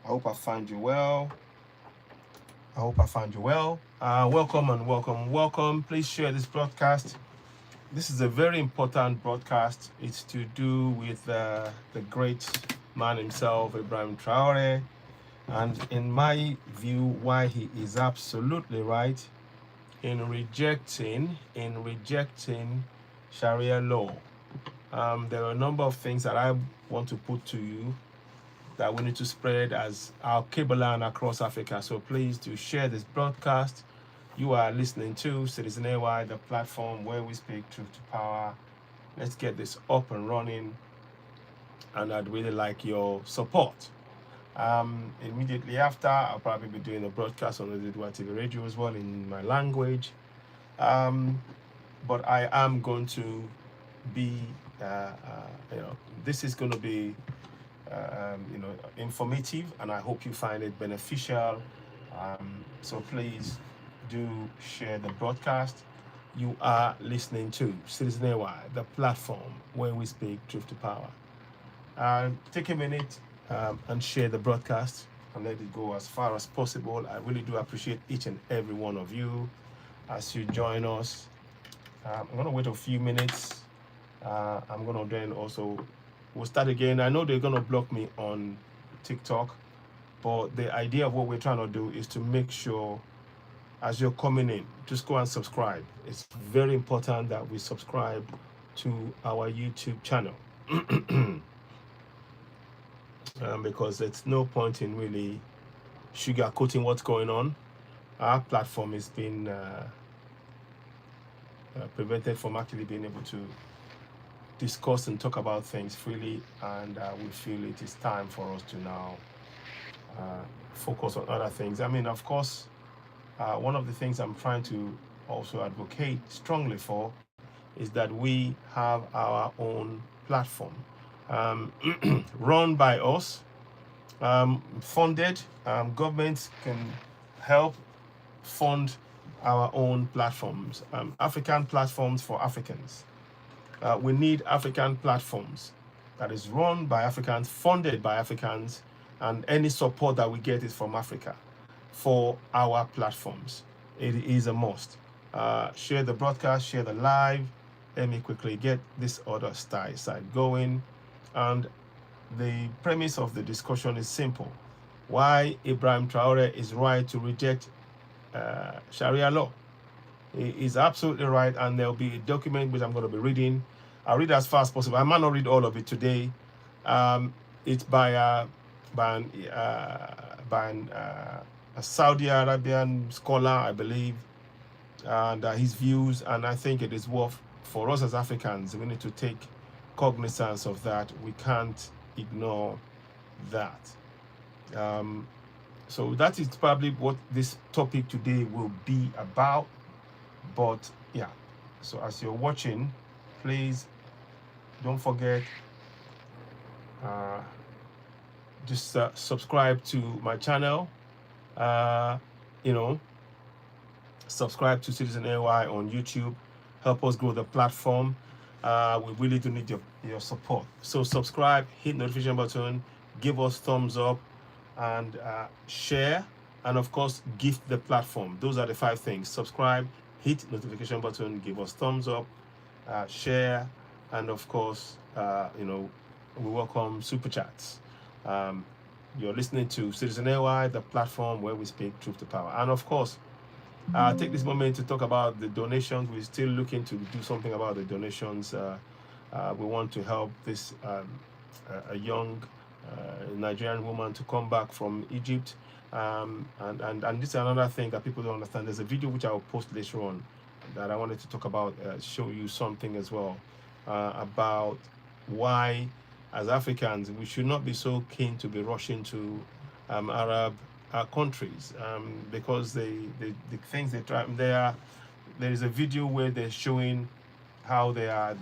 I hope I find you well. I hope I find you well. Welcome and welcome, welcome. Please share this broadcast. This is a very important broadcast. It's to do with the great man himself, Ibrahim Traore, and in my view, why he is absolutely right in rejecting Sharia law. There are a number of things that I want to put to you that we need to spread as Alkebulan across Africa. So please do share this broadcast. You are listening to Citizen AY, the platform where we speak truth to power. Let's get this up and running, and I'd really like your support. Immediately after, I'll probably be doing a broadcast on the Dua TV radio as well in my language. But I am going to be, this is going to be, informative, and I hope you find it beneficial. So please do share the broadcast. You are listening to Citizen AY, the platform where we speak truth to power. Take a minute and share the broadcast and let it go as far as possible. I really do appreciate each and every one of you as you join us. I'm going to wait a few minutes. I'm going to then also, we'll start again. I know they're going to block me on TikTok, but the idea of what we're trying to do is to make sure as you're coming in, just go and subscribe. It's very important that we subscribe to our YouTube channel. Because there's no point in really sugarcoating what's going on. Our platform is being prevented from actually being able to discuss and talk about things freely, and we feel it is time for us to now focus on other things. I mean, of course, one of the things I'm trying to also advocate strongly for is that we have our own platform run by us, funded. Governments can help fund our own platforms, African platforms for Africans. We need African platforms that is run by Africans, funded by Africans, and any support that we get is from Africa for our platforms. It is a must. Share the broadcast, share the live. Let me quickly get this other side going. And the premise of the discussion is simple. Why Ibrahim Traore is right to reject Sharia law. He is absolutely right, and there'll be a document which I'm going to be reading. I'll read as fast as possible. I might not read all of it today. It's by a Saudi Arabian scholar, I believe, and his views, and I think it is worth, for us as Africans, we need to take cognizance of that. We can't ignore that. So that is probably what this topic today will be about. But yeah, so as you're watching, please don't forget, just subscribe to my channel. Subscribe to Citizen AY on YouTube. Help us grow the platform. We really do need your support. So subscribe, hit notification button, give us thumbs up, and share, and of course gift the platform. Those are the 5 things: subscribe, hit notification button, give us thumbs up, share, and of course we welcome super chats. You're listening to Citizen AY, the platform where we speak truth to power. And of course, take this moment to talk about the donations. We're still looking to do something about the donations. We want to help this a young Nigerian woman to come back from Egypt. And this is another thing that people don't understand. There's a video which I will post later on that I wanted to talk about, show you something as well about why, as Africans, we should not be so keen to be rushing to Arab countries, because the things they try there is a video where they're showing how they are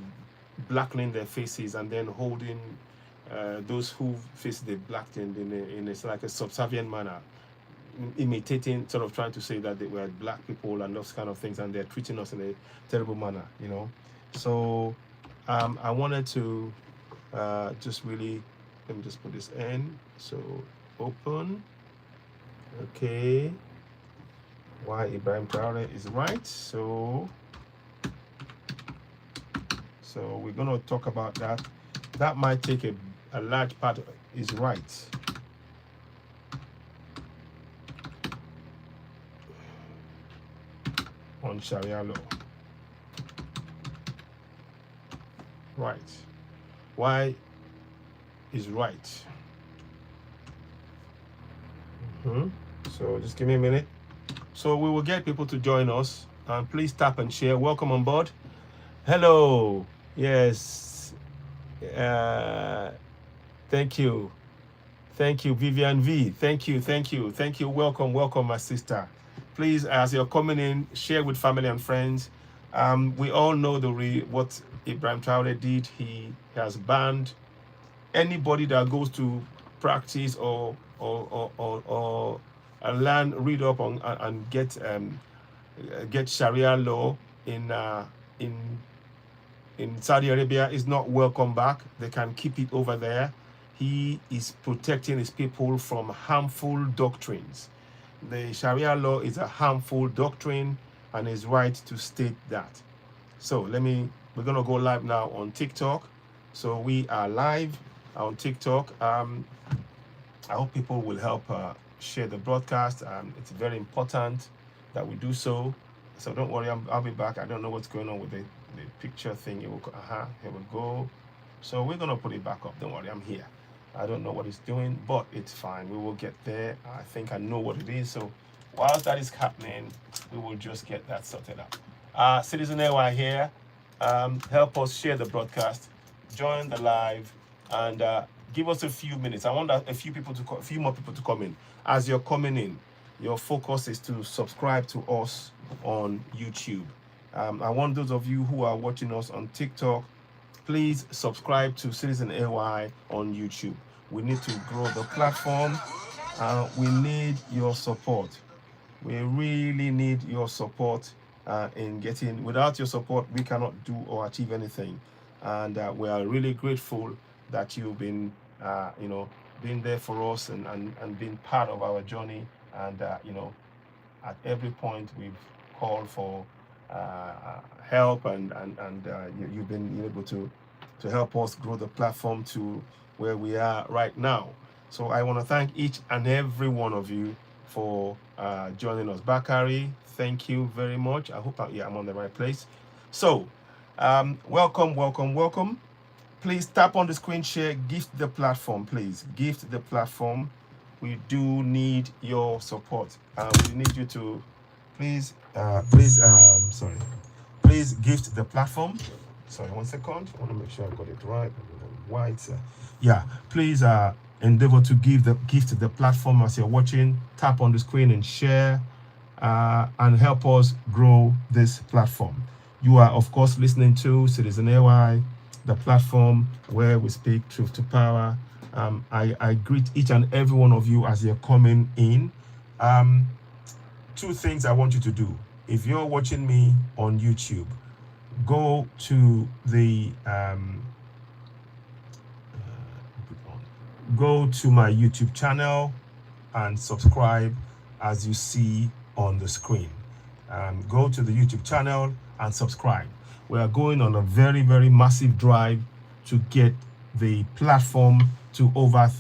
blackening their faces and then holding those who face the black in a like a subservient manner, imitating, sort of trying to say that they were black people and those kind of things, and they're treating us in a terrible manner, So I wanted to just really, let me just put this in. So open. Okay. Why Ibrahim Traore is right. So we're going to talk about that. That might take a large part of his right. On Sharia law. Right. Why is right? So just give me a minute. So we will get people to join us. And please tap and share. Welcome on board. Hello. Yes. Thank you. Thank you, Vivian V. Thank you. Welcome, my sister. Please, as you're coming in, share with family and friends. We all know what Ibrahim Traore did. He has banned anybody that goes to practice or learn, read up on and get Sharia law in Saudi Arabia is not welcome back. They can keep it over there. He is protecting his people from harmful doctrines. The Sharia law is a harmful doctrine and is right to state that. So we're gonna go live now on TikTok. So we are live on TikTok. I hope people will help share the broadcast. It's very important that we do so. So don't worry, I'll be back. I don't know what's going on with the picture thing. Here we go. So we're gonna put it back up. Don't worry, I'm here. I don't know what it's doing, but it's fine. We will get there. I think I know what it is. So whilst that is happening, we will just get that sorted out. Citizen AY here. Help us share the broadcast, join the live, and give us a few minutes. I want a few more people to come in. As you're coming in, your focus is to subscribe to us on YouTube. I want those of you who are watching us on TikTok, please subscribe to Citizen AY on YouTube. We need to grow the platform. We need your support. We really need your support without your support, we cannot do or achieve anything. And we are really grateful that you've been, being there for us and being part of our journey. And, at every point we've called for help and you've been able to help us grow the platform to where we are right now. So I want to thank each and every one of you for joining us. Bakari, thank you very much. I hope I'm on the right place. So welcome. Please tap on the screen share, gift the platform, please. Gift the platform. We do need your support. We need you to please gift the platform. Sorry, 1 second. I want to make sure I got it right. Please endeavor to gift the platform as you're watching. Tap on the screen and share and help us grow this platform. You are, of course, listening to Citizen AY, the platform where we speak truth to power. I greet each and every one of you as you're coming in. Two things I want you to do. If you're watching me on YouTube, go to my YouTube channel and subscribe as you see on the screen. Go to the YouTube channel and subscribe. We are going on a very, very massive drive to get the platform to over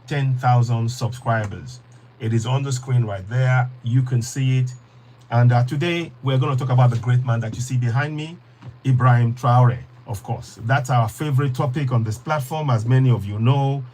10,000 subscribers. It is on the screen right there. You can see it. And today we're going to talk about the great man that you see behind me, Ibrahim Traore, of course. That's our favorite topic on this platform. As many of you know,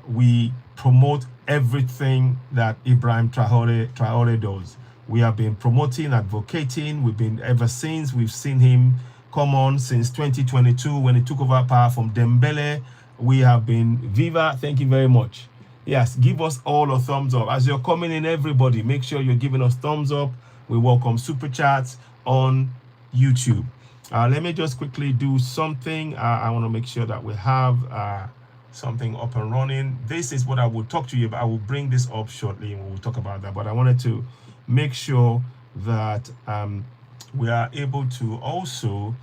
we promote everything that Ibrahim Traore does. We have been promoting, advocating. Ever since we've seen him come on since 2022 when he took over power from Dembele. We have been Viva. Thank you very much. Yes, give us all a thumbs up. As you're coming in, everybody, make sure you're giving us thumbs up. We welcome super chats on YouTube. Let me just quickly do something. I want to make sure that we have something up and running. This is what I will talk to you about. I will bring this up shortly and we'll talk about that. But I wanted to make sure that we are able to also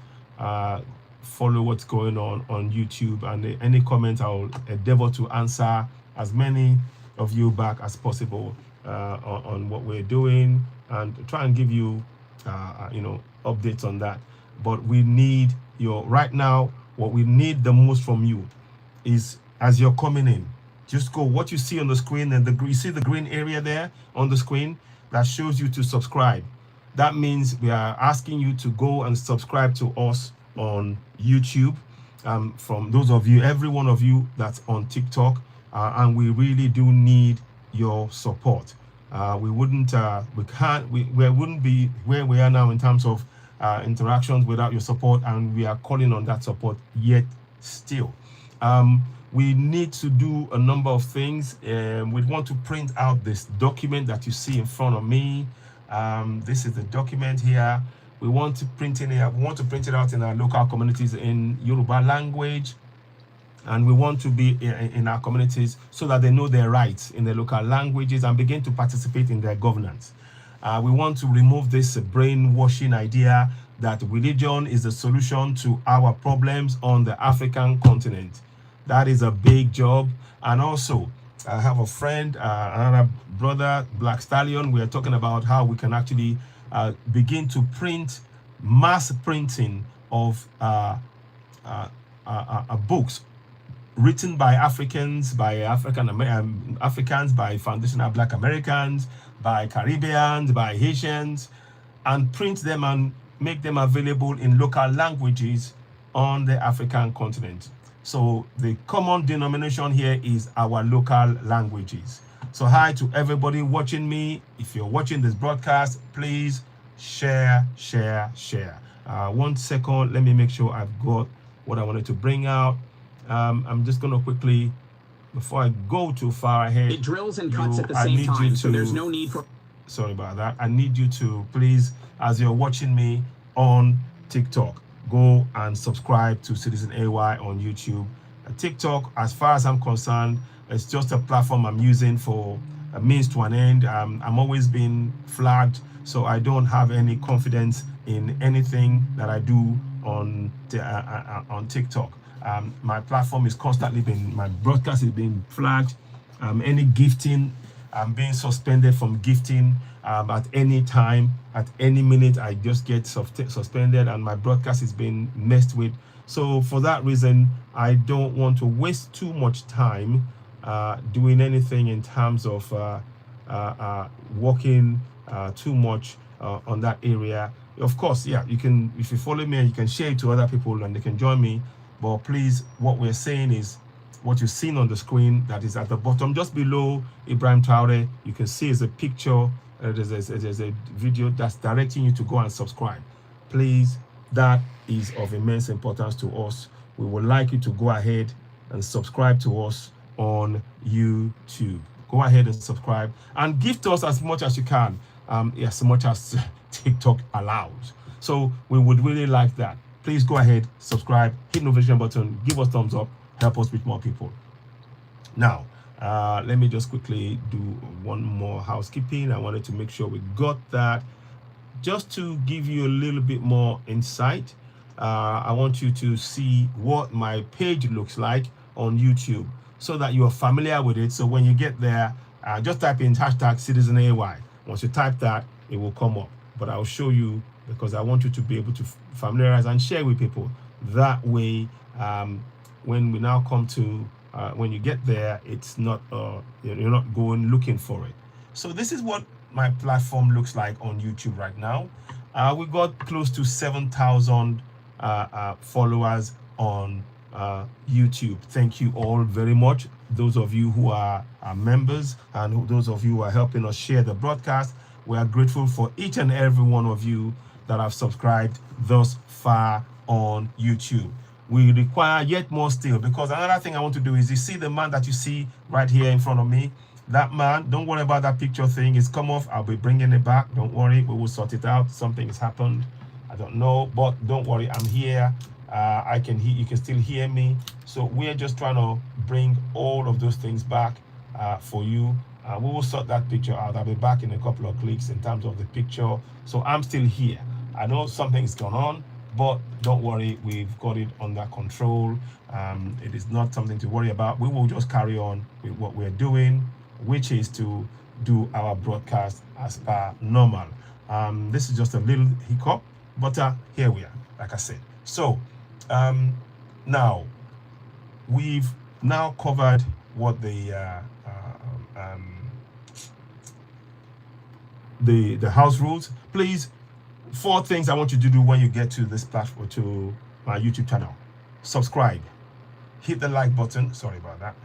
follow what's going on YouTube, and any comments I will endeavor to answer as many of you back as possible on what we're doing, and try and give you updates on that. But we need your, right now, what we need the most from you is, as you're coming in, just go what you see on the screen, and you see the green area there on the screen that shows you to subscribe. That means we are asking you to go and subscribe to us on YouTube. From those of you, every one of you that's on TikTok, and we really do need your support. We wouldn't be where we are now in terms of interactions without your support, and we are calling on that support yet still. We need to do a number of things. We want to print out this document that you see in front of me. This is the document here. We want to print it here. We want to print it out in our local communities in Yoruba language, and we want to be in our communities so that they know their rights in their local languages and begin to participate in their governance. We want to remove this brainwashing idea that religion is the solution to our problems on the African continent. That is a big job. And also, I have a friend, another brother, Black Stallion. We are talking about how we can actually begin to print, mass printing of books written by Africans, by Africans, by foundational Black Americans, by Caribbeans, by Haitians, and print them and make them available in local languages on the African continent. So the common denomination here is our local languages. So hi to everybody watching me. If you're watching this broadcast, please share. 1 second, let me make sure I've got what I wanted to bring out. I'm just going to quickly, before I go too far ahead, it drills and cuts at the same time, so there's no need for... Sorry about that. I need you to please, as you're watching me on TikTok, go and subscribe to Citizen AY on YouTube. TikTok, as far as I'm concerned, it's just a platform I'm using for a means to an end. I'm always being flagged, so I don't have any confidence in anything that I do on TikTok. My platform is constantly my broadcast is being flagged. Any gifting, I'm being suspended from gifting at any time, at any minute. I just get suspended, and my broadcast is being messed with. So for that reason, I don't want to waste too much time doing anything in terms of working too much on that area. Of course, yeah, you can, if you follow me, you can share it to other people and they can join me. But please, what we're saying is what you've seen on the screen that is at the bottom, just below Ibrahim Traore, you can see is a picture. There's a video that's directing you to go and subscribe. Please, that is of immense importance to us. We would like you to go ahead and subscribe to us on YouTube. Go ahead and subscribe and gift us as much as you can, as much as TikTok allows. So we would really like that. Please go ahead, subscribe, hit the notification button, give us thumbs up, help us with more people. Now, let me just quickly do one more housekeeping. I wanted to make sure we got that. Just to give you a little bit more insight, I want you to see what my page looks like on YouTube so that you're familiar with it. So when you get there, just type in hashtag Citizen AY. Once you type that, it will come up. But I'll show you, because I want you to be able to familiarize and share with people. That way, when we now come to, when you get there, it's not, you're not going looking for it. So this is what my platform looks like on YouTube right now. We got close to 7,000 followers on YouTube. Thank you all very much. Those of you who are members and those of you who are helping us share the broadcast, we are grateful for each and every one of you that have subscribed thus far on YouTube. We require yet more still, because another thing I want to do is, you see the man that you see right here in front of me, that man, don't worry about that picture thing. It's come off. I'll be bringing it back. Don't worry. We will sort it out. Something has happened. I don't know, but don't worry. I'm here. I can hear, you can still hear me. So we're just trying to bring all of those things back for you. We will sort that picture out. I'll be back in a couple of clicks in terms of the picture. So I'm still here. I know something's gone on, but don't worry, we've got it under control. It is not something to worry about. We will just carry on with what we're doing. which is to do our broadcast as per normal. This is just a little hiccup, but here we are, like I said. So now we've now covered what the house rules. Please, 4 things I want you to do when you get to this platform, to my YouTube channel. Subscribe, hit the like button. Sorry about that.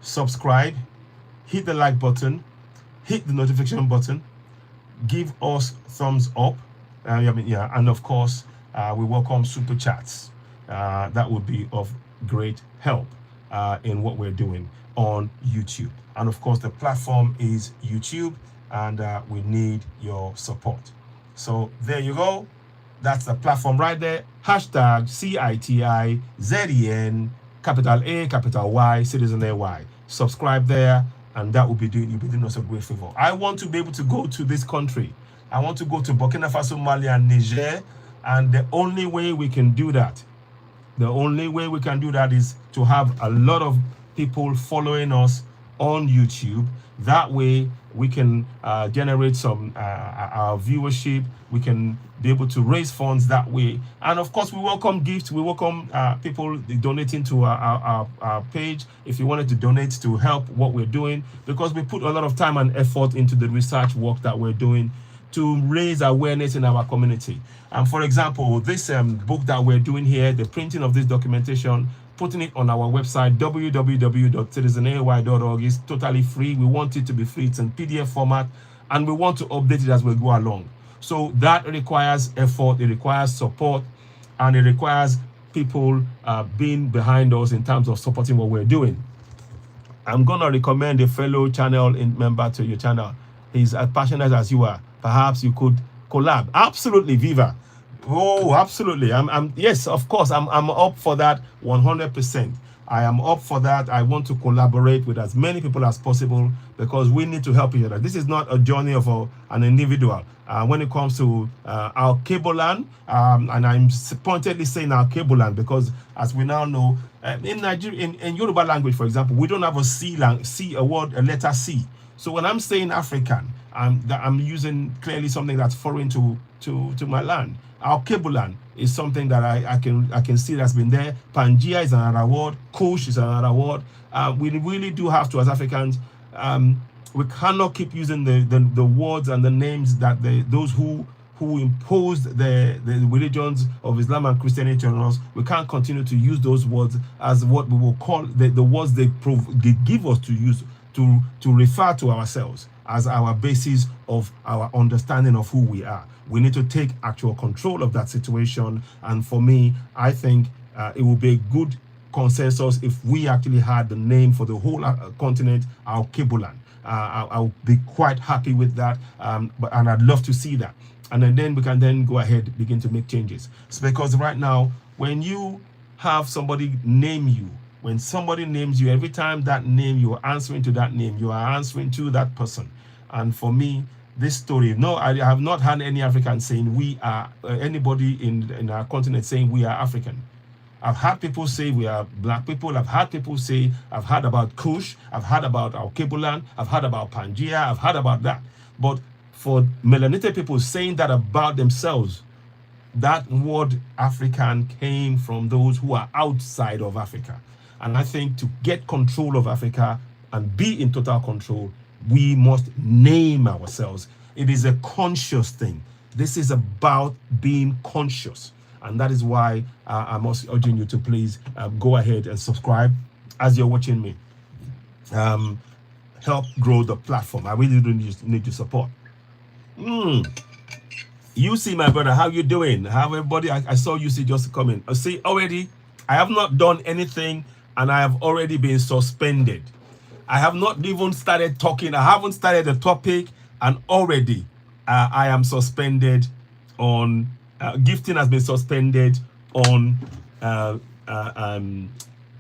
Subscribe, hit the like button, hit the notification button, give us thumbs up. And of course, we welcome super chats. That would be of great help in what we're doing on YouTube. And of course, the platform is YouTube, and we need your support. So there you go. That's the platform right there. Hashtag CITIZEN, capital A, capital Y, Citizen AY. Subscribe there, and that will be doing, you'll be doing us a great favor. I want to be able to go to this country. I want to go to Burkina Faso, Mali, and Niger. And the only way we can do that, is to have a lot of people following us on YouTube. That way we can generate some our viewership. We can be able to raise funds that way. And of course, we welcome gifts. We welcome people donating to our page. If you wanted to donate to help what we're doing, because we put a lot of time and effort into the research work that we're doing to raise awareness in our community. And for example, this book that we're doing here, the printing of this documentation, putting it on our website, www.citizenay.org, is totally free. We want it to be free. It's in PDF format, and we want to update it as we go along. So that requires effort, it requires support, and it requires people being behind us in terms of supporting what we're doing. I'm going to recommend a fellow channel member to your channel. He's as passionate as you are. Perhaps you could collab. Absolutely, Viva. Oh, absolutely. Yes, of course. I'm up for that 100%. I am up for that. I want to collaborate with as many people as possible, because we need to help each other. This is not a journey of an individual. When it comes to Alkebulan, and I'm pointedly saying Alkebulan because, as we now know, in Nigeria, in Yoruba language, for example, we don't have a a letter C. So when I'm saying African, I'm using clearly something that's foreign to my land. Alkebulan is something that I can see that's been there. Pangaea is another word. Kush is another word. We really do have to, as Africans, we cannot keep using the words and the names that those who imposed the religions of Islam and Christianity on us. We can't continue to use those words as what we will call the words they give us to use to refer to ourselves as our basis of our understanding of who we are. We need to take actual control of that situation. And for me, I think it would be a good consensus if we actually had the name for the whole continent, Alkebulan. I'll be quite happy with that, and I'd love to see that. And then we can then go ahead, begin to make changes. It's because right now, when you have somebody name you, when somebody names you, every time that name, you are answering to that name, you are answering to that person. And for me, this story, no, I have not had any African saying we are, anybody in our continent saying we are African. I've had people say we are black people. I've had people say, I've heard about Kush, I've heard about Alkebulan, I've heard about Pangaea, I've heard about that. But for melanated people saying that about themselves, that word African came from those who are outside of Africa. And I think to get control of Africa and be in total control, we must name ourselves. It is a conscious thing. This is about being conscious. And that is why I'm also urging you to please go ahead and subscribe as you're watching me. Help grow the platform. I really do need your support. You see, my brother, how you doing? How everybody? I saw you see just coming. See, already, I have not done anything and I have already been suspended. I have not even started talking. I haven't started the topic and already I am suspended on, gifting has been suspended on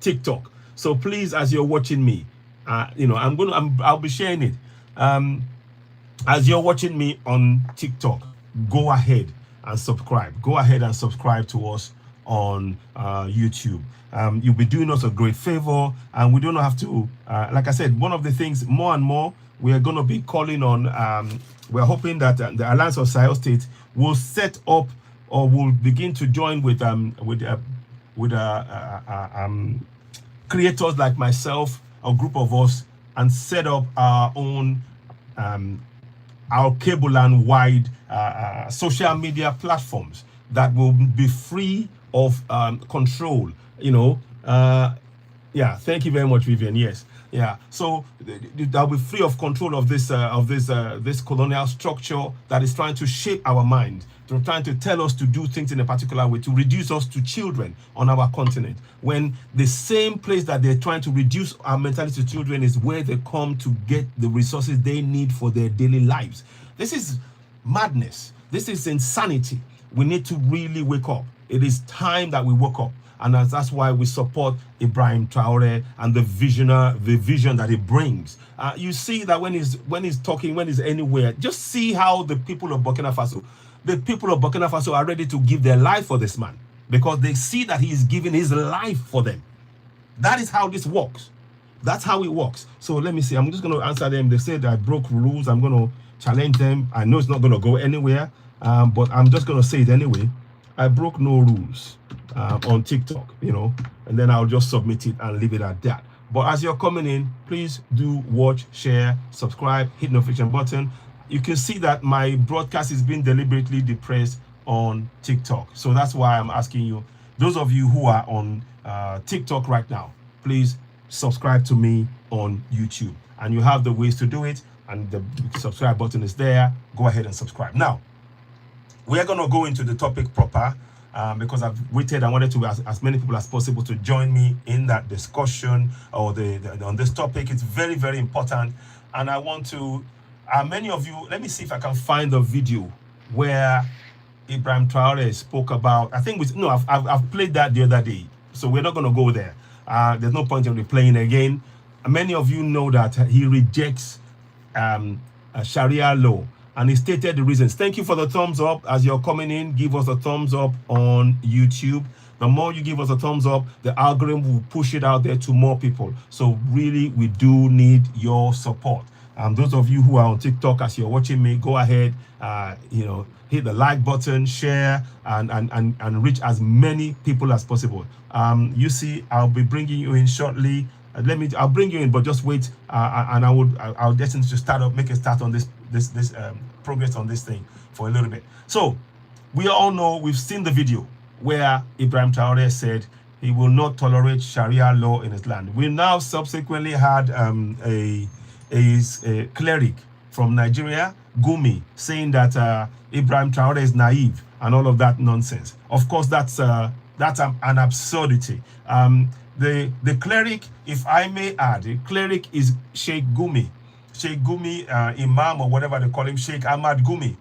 TikTok. So please, as you're watching me, I'll be sharing it. As you're watching me on TikTok, go ahead and subscribe. Go ahead and subscribe to us on YouTube. You'll be doing us a great favor, and we don't have to, like I said, one of the things more and more we are going to be calling on, we're hoping that the Alliance of Sahel States will set up or will begin to join with creators like myself, a group of us, and set up our own Alkebulan wide social media platforms that will be free of control. Yeah, thank you very much, Vivian. Yes, yeah. So they'll be free of control of this colonial structure that is trying to shape our mind, to trying to tell us to do things in a particular way, to reduce us to children on our continent. When the same place that they're trying to reduce our mentality to children is where they come to get the resources they need for their daily lives. This is madness. This is insanity. We need to really wake up. It is time that we woke up. And that's why we support Ibrahim Traore and the vision that he brings. You see that when he's talking, when he's anywhere, just see how the people of Burkina Faso are ready to give their life for this man, because they see that he is giving his life for them. That is how this works. That's how it works. So let me see. I'm just going to answer them. They said I broke rules. I'm going to challenge them. I know it's not going to go anywhere, but I'm just going to say it anyway. I broke no rules on TikTok, and then I'll just submit it and leave it at that. But as you're coming in, please do watch, share, subscribe, hit the notification button. You can see that my broadcast is being deliberately depressed on TikTok. So that's why I'm asking you, those of you who are on TikTok right now, please subscribe to me on YouTube. And you have the ways to do it, and the subscribe button is there. Go ahead and subscribe. Now, we are going to go into the topic proper because I've waited. I wanted to as many people as possible to join me in that discussion or on this topic. It's very, very important. And I want to, many of you, let me see if I can find the video where Ibrahim Traore spoke about, I think, I've played that the other day. So we're not going to go there. There's no point in replaying again. Many of you know that he rejects Sharia law. And he stated the reasons. Thank you for the thumbs up. As you're coming in, give us a thumbs up on YouTube. The more you give us a thumbs up, the algorithm will push it out there to more people. So really, we do need your support. Those of you who are on TikTok, as you're watching me, go ahead, hit the like button, share, and reach as many people as possible. You see, I'll be bringing you in shortly. I'll bring you in, but just wait, and I'll just make a start on this progress on this thing for a little bit. So we all know, we've seen the video where Ibrahim Traore said he will not tolerate Sharia law in his land. We now subsequently had a cleric from Nigeria, Gumi, saying that Ibrahim Traore is naive and all of that nonsense. Of course, that's an absurdity. The cleric, if I may add, the cleric is Sheikh Gumi, Imam or whatever they call him, Sheikh Ahmad Gumi.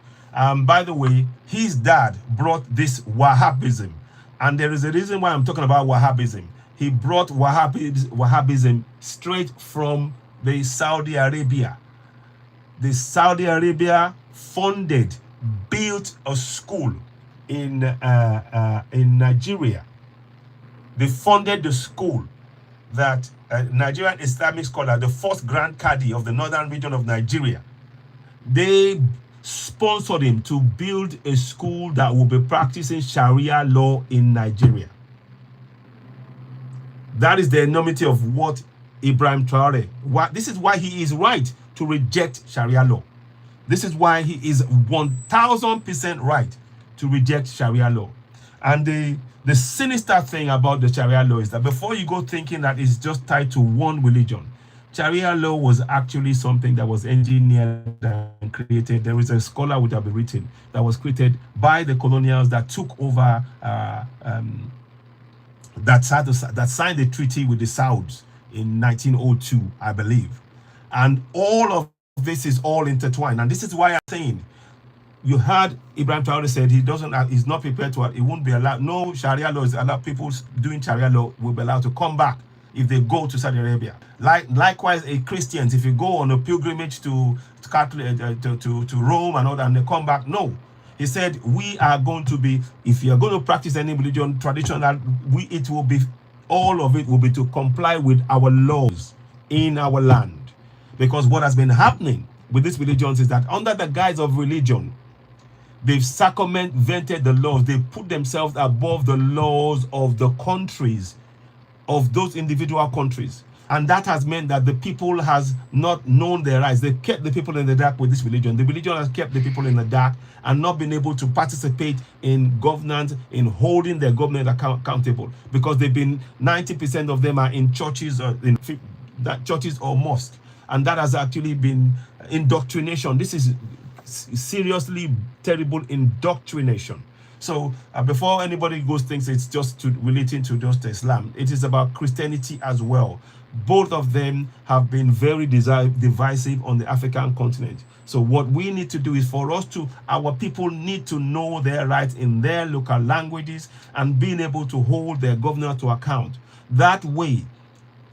By the way, his dad brought this Wahhabism, and there is a reason why I'm talking about Wahhabism. He brought Wahhabism straight from the Saudi Arabia. The Saudi Arabia built a school in Nigeria. They funded the school that Nigerian Islamic scholar, the first Grand Qadi of the northern region of Nigeria, they sponsored him to build a school that will be practicing Sharia law in Nigeria. That is the enormity of what Ibrahim Traore, this is why he is right to reject Sharia law. This is why he is 1000% right to reject Sharia law. And the sinister thing about the Sharia law is that before you go thinking that it's just tied to one religion, Sharia law was actually something that was engineered and created. There is a scholar would have been written that was created by the Colonials that took over, that signed the treaty with the Sauds in 1902, I believe. And all of this is all intertwined. And this is why I'm saying, you heard Ibrahim Traore said he's not prepared to, he won't be allowed. No Sharia law is allowed. People doing Sharia law will be allowed to come back if they go to Saudi Arabia. Likewise, Christians, if you go on a pilgrimage to Rome and all that, and they come back, no. He said, we are going to be, if you are going to practice any religion, traditional, it will be, all of it will be to comply with our laws in our land. Because what has been happening with these religions is that under the guise of religion, they've circumvented the laws. They put themselves above the laws of the countries, of those individual countries. And that has meant that the people has not known their rights. They've kept the people in the dark with this religion. The religion has kept the people in the dark and not been able to participate in governance, in holding their government accountable, because they've been, 90% of them are in churches or in churches or mosques. And that has actually been indoctrination. This is seriously terrible indoctrination. So before anybody goes thinks it's just relating to just Islam, it is about Christianity as well. Both of them have been very divisive on the African continent. So what we need to do is for us to, our people need to know their rights in their local languages and being able to hold their governor to account. That way,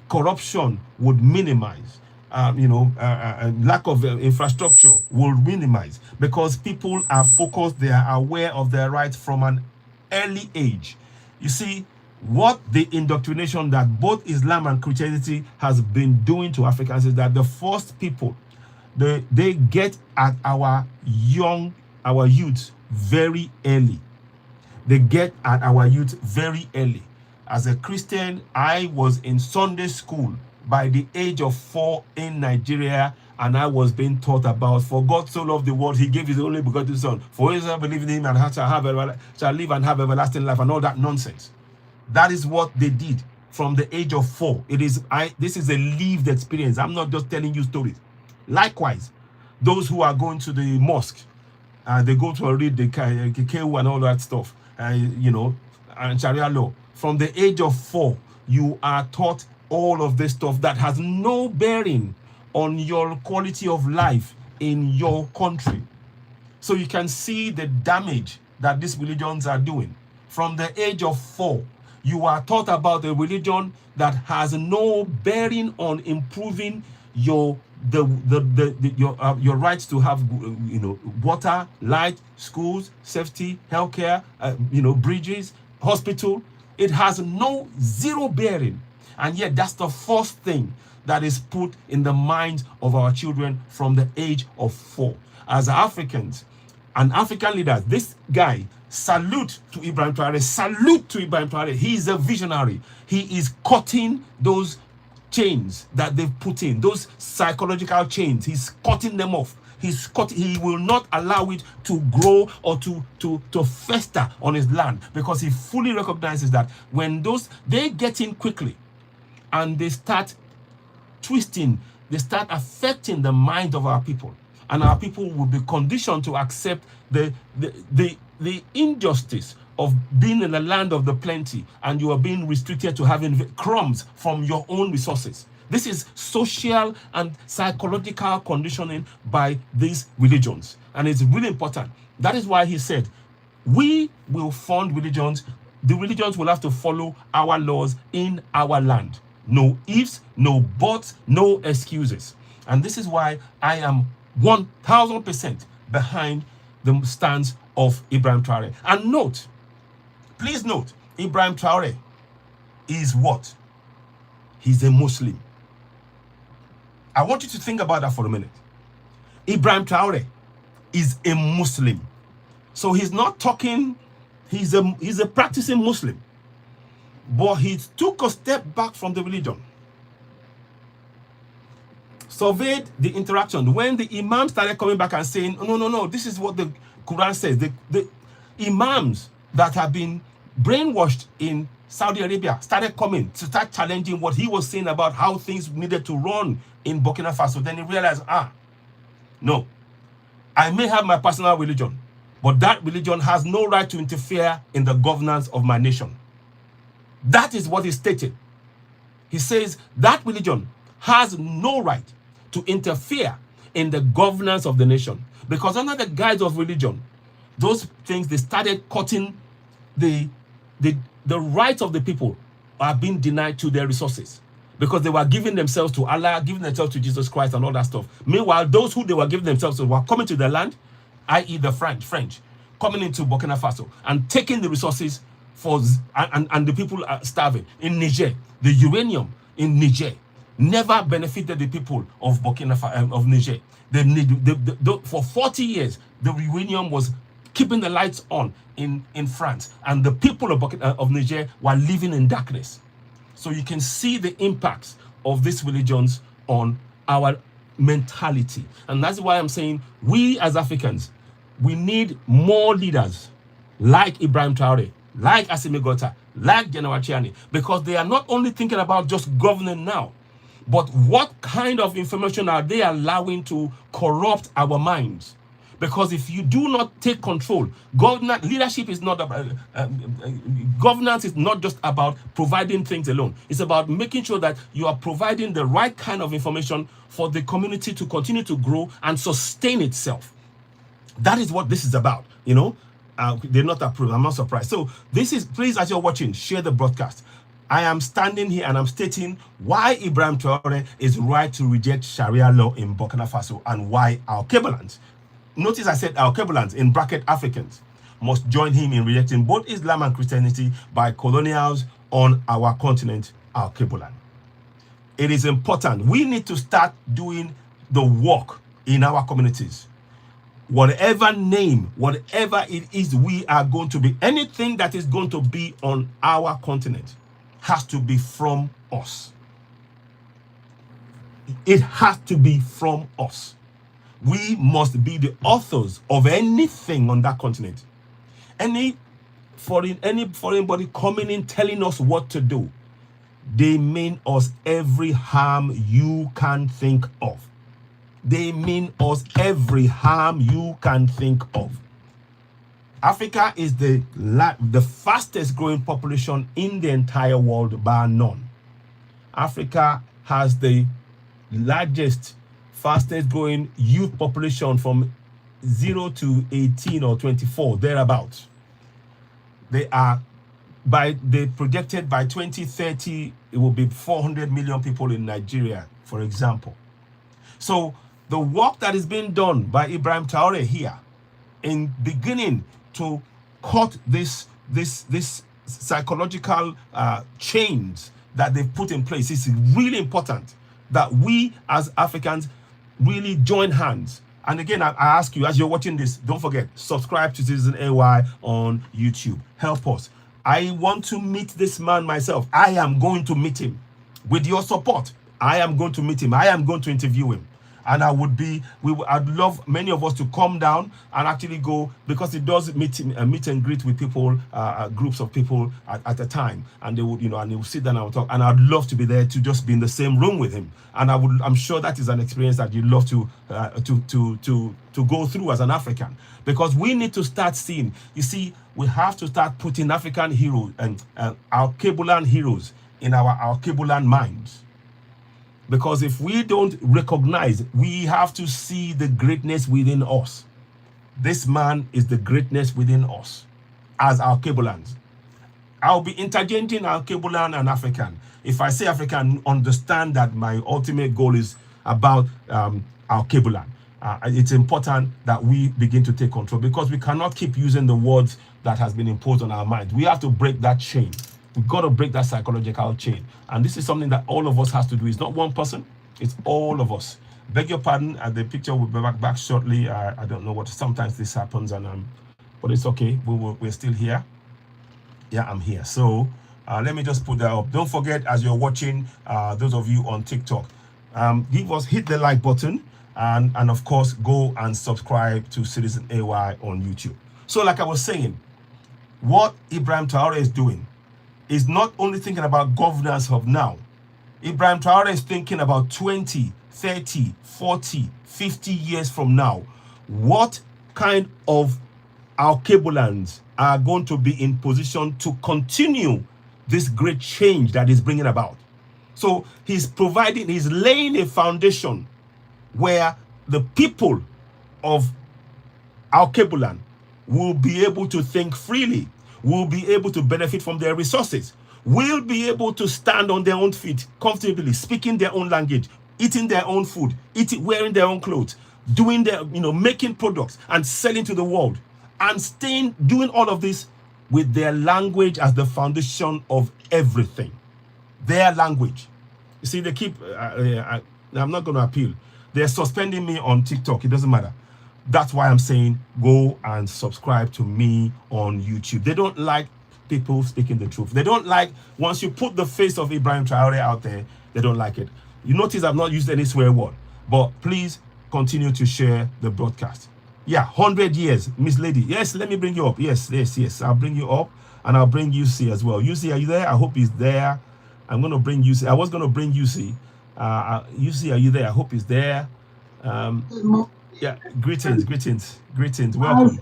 corruption would minimize. Lack of infrastructure will minimize, because people are focused, they are aware of their rights from an early age. You see, what the indoctrination that both Islam and Christianity has been doing to Africans is that the first people, they get at our youth very early. They get at our youth very early. As a Christian, I was in Sunday school by the age of 4 in Nigeria, and I was being taught about, for God so loved the world, he gave his only begotten son. For whoever believes in him and shall live and have everlasting life, and all that nonsense. That is what they did from the age of 4. This is a lived experience. I'm not just telling you stories. Likewise, those who are going to the mosque, they go to read the Kewu and all that stuff, and Sharia law. From the age of 4, you are taught all of this stuff that has no bearing on your quality of life in your country. So you can see the damage that these religions are doing. From the age of 4, you are taught about a religion that has no bearing on improving your rights to have water, light, schools, safety, healthcare, bridges, hospital. It has zero bearing. And yet that's the first thing that is put in the minds of our children from the age of 4. As Africans and African leaders, this guy, salute to Ibrahim Traore, salute to Ibrahim Traore. He is a visionary. He is cutting those chains that they've put in, those psychological chains. He's cutting them off. He will not allow it to grow or to fester on his land, because he fully recognizes that when they get in quickly and they start twisting, they start affecting the mind of our people, and our people will be conditioned to accept the injustice of being in the land of the plenty, and you are being restricted to having crumbs from your own resources. This is social and psychological conditioning by these religions, and it's really important. That is why he said, we will fund religions. The religions will have to follow our laws in our land. No ifs, no buts, no excuses. And this is why I am 1000% behind the stance of Ibrahim Traore. And note, please note, Ibrahim Traore is what? He's a Muslim. I want you to think about that for a minute. Ibrahim Traore is a Muslim. So he's not talking, he's a practicing Muslim. But he took a step back from the religion. Surveyed the interaction. When the imam started coming back and saying, no, this is what the Quran says. The imams that have been brainwashed in Saudi Arabia started coming to start challenging what he was saying about how things needed to run in Burkina Faso. Then he realized, no, I may have my personal religion, but that religion has no right to interfere in the governance of my nation. That is what he stated. He says that religion has no right to interfere in the governance of the nation, because under the guise of religion, those things, they started cutting the rights of the people are being denied to their resources, because they were giving themselves to Allah, giving themselves to Jesus Christ and all that stuff. Meanwhile, those who they were giving themselves to were coming to the land, i.e. the French, coming into Burkina Faso and taking the resources and the people are starving. In Niger, the uranium in Niger never benefited the people of of Niger. For 40 years, the uranium was keeping the lights on in France, and the people of Niger were living in darkness. So you can see the impacts of these religions on our mentality. And that's why I'm saying we as Africans, we need more leaders like Ibrahim Traore, like Assimi Goïta, like General Chiani, because they are not only thinking about just governing now, but what kind of information are they allowing to corrupt our minds? Because if you do not take control, leadership is not about, governance is not just about providing things alone. It's about making sure that you are providing the right kind of information for the community to continue to grow and sustain itself. That is what this is about, you know. They're not approved. I'm not surprised. So this is, please, as you're watching, share the broadcast. I am standing here and I'm stating why Ibrahim Traore is right to reject Sharia law in Burkina Faso and why Alkebulans, notice I said Alkebulans in bracket Africans, must join him in rejecting both Islam and Christianity by colonials on our continent, Alkebulan. It is important. We need to start doing the work in our communities. Whatever name, whatever it is we are going to be, anything that is going to be on our continent has to be from us. It has to be from us. We must be the authors of anything on that continent. Any foreign body coming in telling us what to do, they mean us every harm you can think of. They mean us every harm you can think of. Africa is the fastest growing population in the entire world, bar none. Africa has the largest, fastest growing youth population from 0 to 18 or 24, thereabouts. They projected by 2030, it will be 400 million people in Nigeria, for example. So the work that is being done by Ibrahim Traore here in beginning to cut this psychological chains that they've put in place is really important, that we as Africans really join hands. And again, I ask you, as you're watching this, don't forget, subscribe to Citizen AY on YouTube. Help us. I want to meet this man myself. I am going to meet him. With your support, I am going to meet him. I am going to interview him. And I'd love many of us to come down and actually go, because it does meet and greet with people, groups of people at a time, and they would, and they would sit down and talk. And I'd love to be there to just be in the same room with him. And I'm sure that is an experience that you'd love to go through as an African, because we need to start seeing. You see, we have to start putting African heroes and Alkebulan heroes in our Alkebulan minds. Because if we don't recognize, we have to see the greatness within us. This man is the greatness within us as Alkebulans. I'll be interchanging Alkebulan and African. If I say African, understand that my ultimate goal is about Alkebulan. It's important that we begin to take control, because we cannot keep using the words that has been imposed on our minds. We have to break that chain. We've got to break that psychological chain. And this is something that all of us has to do. It's not one person, it's all of us. Beg your pardon, the picture will be back shortly. I don't know what, sometimes this happens, but it's okay. We're still here. Yeah, I'm here. So let me just put that up. Don't forget, as you're watching, those of you on TikTok, hit the like button, and of course, go and subscribe to Citizen AY on YouTube. So like I was saying, what Ibrahim Traore is doing is not only thinking about governance of now. Ibrahim Traore is thinking about 20, 30, 40, 50 years from now. What kind of Alkebulans are going to be in position to continue this great change that is bringing about? So he's laying a foundation where the people of Alkebulan will be able to think freely, will be able to benefit from their resources, will be able to stand on their own feet comfortably, speaking their own language, eating their own food, wearing their own clothes, doing their, making products and selling to the world. and doing all of this with their language as the foundation of everything. Their language. You see, they keep, I'm not going to appeal. They're suspending me on TikTok. It doesn't matter. That's why I'm saying go and subscribe to me on YouTube. They don't like people speaking the truth. They don't like, once you put the face of Ibrahim Traore out there, they don't like it. You notice I've not used any swear word, but please continue to share the broadcast. Yeah, 100 years, Miss Lady. Yes, let me bring you up. Yes. I'll bring you up, and I'll bring UC as well. UC, are you there? I hope he's there. I'm going to bring UC. I was going to bring UC. UC, are you there? I hope he's there. Yeah, greetings. Welcome.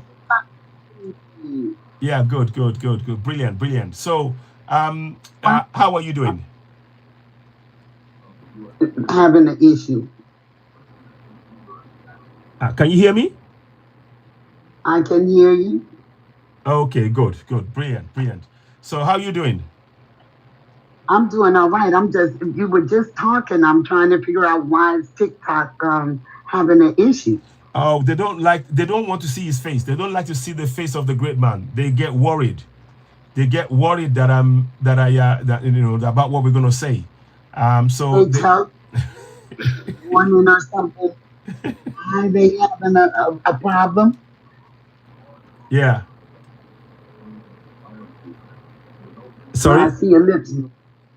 Yeah, good. Brilliant. So, how are you doing? Having an issue. Can you hear me? I can hear you. Okay, good. Brilliant. So, how are you doing? I'm doing all right. You were just talking. I'm trying to figure out why is TikTok having an issue. Oh, they don't want to see his face. They don't like to see the face of the great man. They get worried. That about what we're going to say. So they tell warning or something. Are they having a problem? Yeah. Sorry? I see your lips.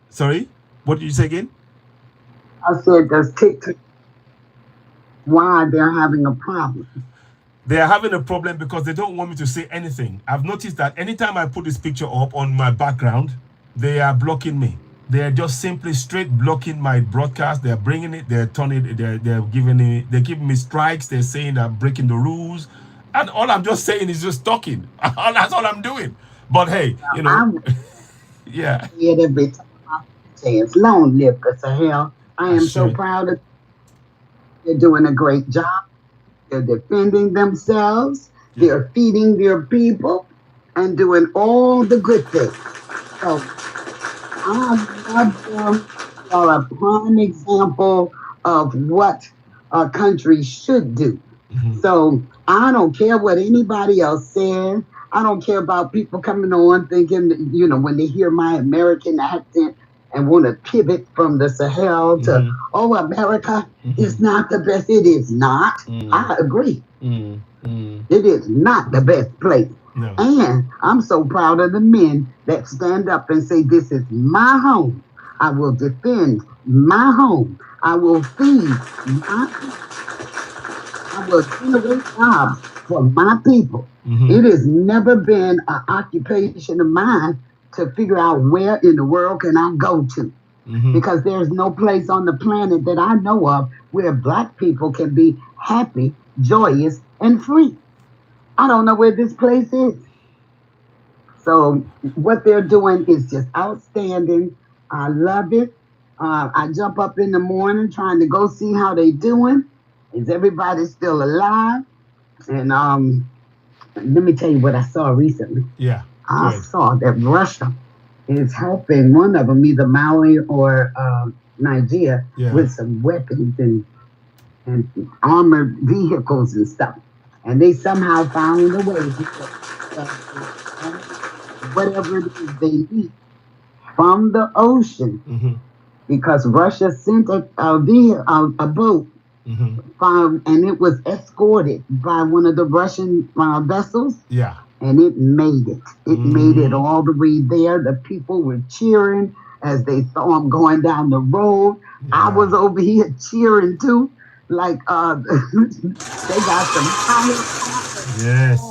Sorry? What did you say again? I said, does TikTok, why they're having a problem? They are having a problem because they don't want me to say anything. I've noticed that anytime I put this picture up on my background, they are blocking me. They are just simply straight blocking my broadcast. They're bringing it, they're turning it, they're giving me strikes. They're saying I'm breaking the rules. And all I'm just saying is just talking. That's all I'm doing. But hey, you know, yeah. Every time I say it's long live the Sahel. I am so proud of them. They're doing a great job. They're defending themselves. Yeah. They're feeding their people and doing all the good things. So I love them. They are a prime example of what a country should do. Mm-hmm. So I don't care what anybody else says. I don't care about people coming on thinking, when they hear my American accent and want to pivot from the Sahel to, America is not the best. It is not. I agree. It is not the best place. No. And I'm so proud of the men that stand up and say, this is my home. I will defend my home. I will feed my people. I will generate jobs for my people. It has never been an occupation of mine to figure out where in the world can I go to. Because there's no place on the planet that I know of where Black people can be happy, joyous, and free. I don't know where this place is. So what they're doing is just outstanding. I love it. I jump up in the morning trying to go see how they doing. Is everybody still alive? And let me tell you what I saw recently. Yeah. I saw that Russia is helping one of them, either Mali or Nigeria, with some weapons and armored vehicles and stuff. And they somehow found a way to whatever it is they need from the ocean. Because Russia sent a boat, and it was escorted by one of the Russian vessels. Yeah. And it made it. It made it all the way there. The people were cheering as they saw them going down the road. Yeah. I was over here cheering too. Like they got some Yes.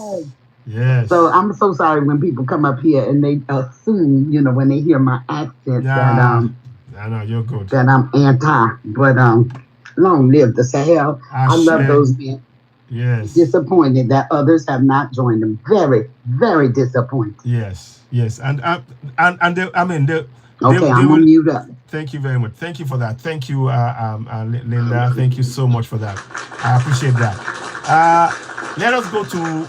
Yes. So I'm so sorry when people come up here and they assume, when they hear my accent that I know you're good. That I'm anti. But long live the Sahel. I love those men. Yes. Disappointed that others have not joined them. Very, very disappointed. Yes. And they, I'm gonna mute up. Thank you very much. Thank you for that. Thank you, Linda. Thank you so much for that. I appreciate that. Let us go to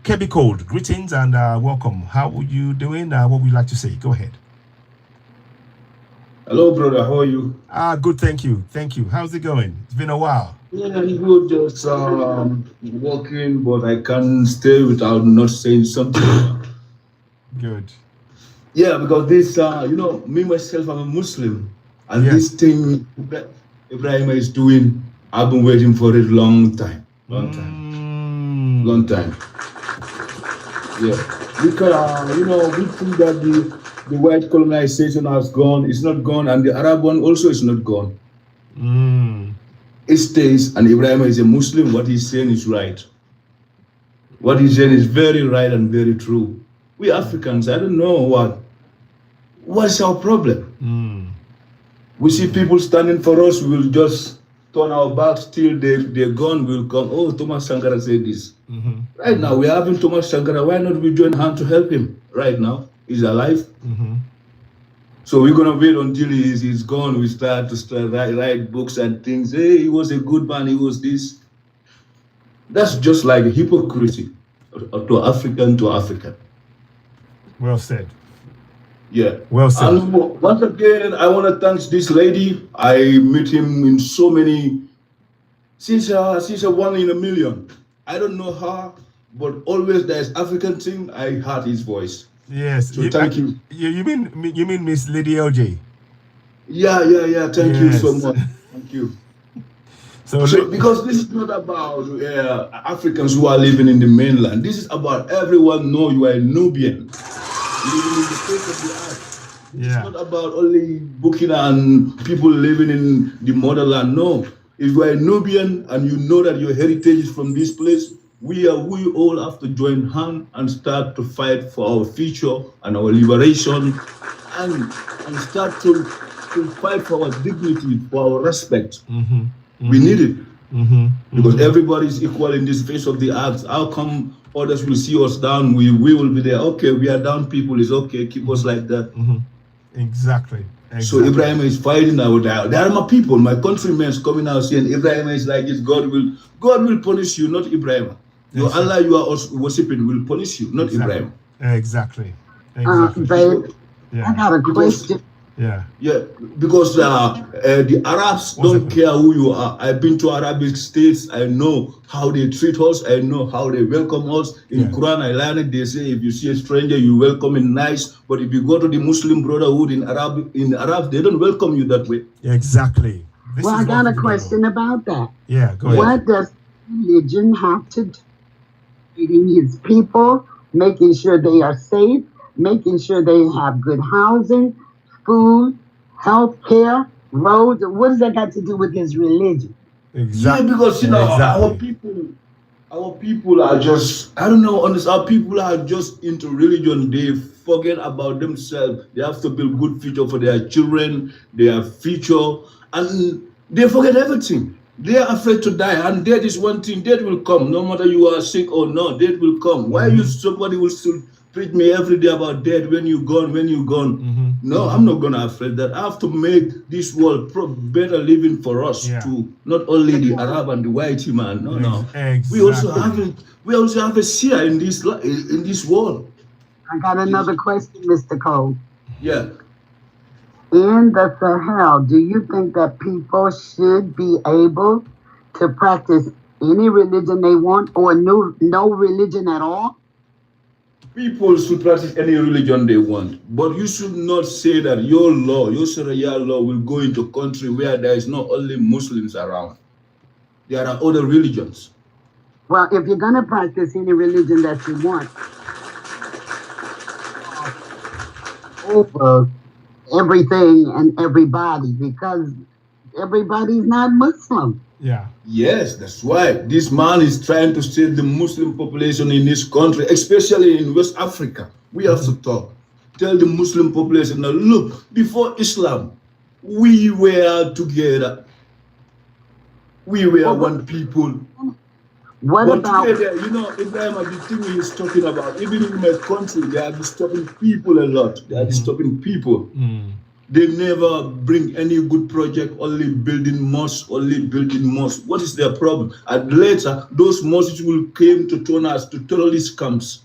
Kebi Code. Greetings and welcome. How are you doing? What would you like to say? Go ahead. Hello, brother. How are you? Good. Thank you. How's it going? It's been a while. Yeah, he will just walking, but I can't stay without not saying something. Good. Yeah, because this, me myself, I'm a Muslim, and Yes. this thing Ibrahim is doing, I've been waiting for it long time, long time, long time. Yeah, because we think that the white colonization has gone. It's not gone, and the Arab one also is not gone. It stays, and Ibrahim is a Muslim. What he's saying is right. What he's saying is very right and very true. We Africans, I don't know what's our problem. We see people standing for us, we will just turn our backs till they're gone. We'll come, oh, Thomas Sankara said this. Right now, we're having Thomas Sankara. Why not we join hand to help him right now? He's alive. So we're going to wait until he's gone. We start to write books and things. Hey, he was a good man. He was this. That's just like hypocrisy to African. Well said. Yeah. Well said. And once again, I want to thank this lady. I met him in so many. She's a one in a million. I don't know her, but always there's African thing. I heard his voice. Yes. So thank you. You mean Miss Lady LJ? Yeah. Thank you so much. Thank you. So because this is not about Africans who are living in the mainland. This is about everyone know you are a Nubian living in the face of the earth. It's not about only Burkina and people living in the motherland. No. If you are a Nubian and you know that your heritage is from this place, we all have to join hands and start to fight for our future and our liberation and start to fight for our dignity, for our respect. We need it. Because everybody is equal in this face of the earth. How come others will see us down? We will be there. Okay, we are down people. It's okay. Keep us like that. Exactly. So Ibrahim is fighting out there. They are my people, my countrymen coming out saying Ibrahim is like this. God will punish you, not Ibrahim. Your Allah you are worshiping will punish you, not Ibrahim. Exactly. Babe, I got a question. Yeah, because the Arabs don't care who you are. I've been to Arabic states. I know how they treat us. I know how they welcome us. In Quran, I learned they say if you see a stranger, you welcome him nice. But if you go to the Muslim Brotherhood in Arab, they don't welcome you that way. Exactly. I got a question about that. Yeah, go ahead. What does religion have to do with feeding his people, making sure they are safe, making sure they have good housing, food, health care, roads? What does that got to do with his religion? Exactly. Yeah, because our people are just, I don't know, honest, our people are just into religion. They forget about themselves. They have to build good future for their children, their future, and they forget everything. They are afraid to die, and death is one thing. Death will come, no matter you are sick or not. Death will come. Why somebody will still preach me every day about death when you're gone? No, I'm not gonna afraid that. I have to make this world better living for us too, not only the Arab and the white man. No. Exactly. We also have a share in this world. I got another question, Mr. Cole. Yeah. In the Sahel, do you think that people should be able to practice any religion they want or no religion at all? People should practice any religion they want, but you should not say that your law, your Sharia law, will go into a country where there is not only Muslims around. There are other religions. Well, if you're going to practice any religion that you want, over everything and everybody, because everybody's not Muslim. Yeah. Yes, that's why this man is trying to save the Muslim population in this country, especially in West Africa. We have to talk. Tell the Muslim population, now look, before Islam, we were together. We were one people. What about together, Ibrahim, the thing he's talking about, even in my country, they are disturbing people a lot. They are disturbing people. They never bring any good project, only building mosques. What is their problem? And later, those mosques will come to turn us to terrorist camps.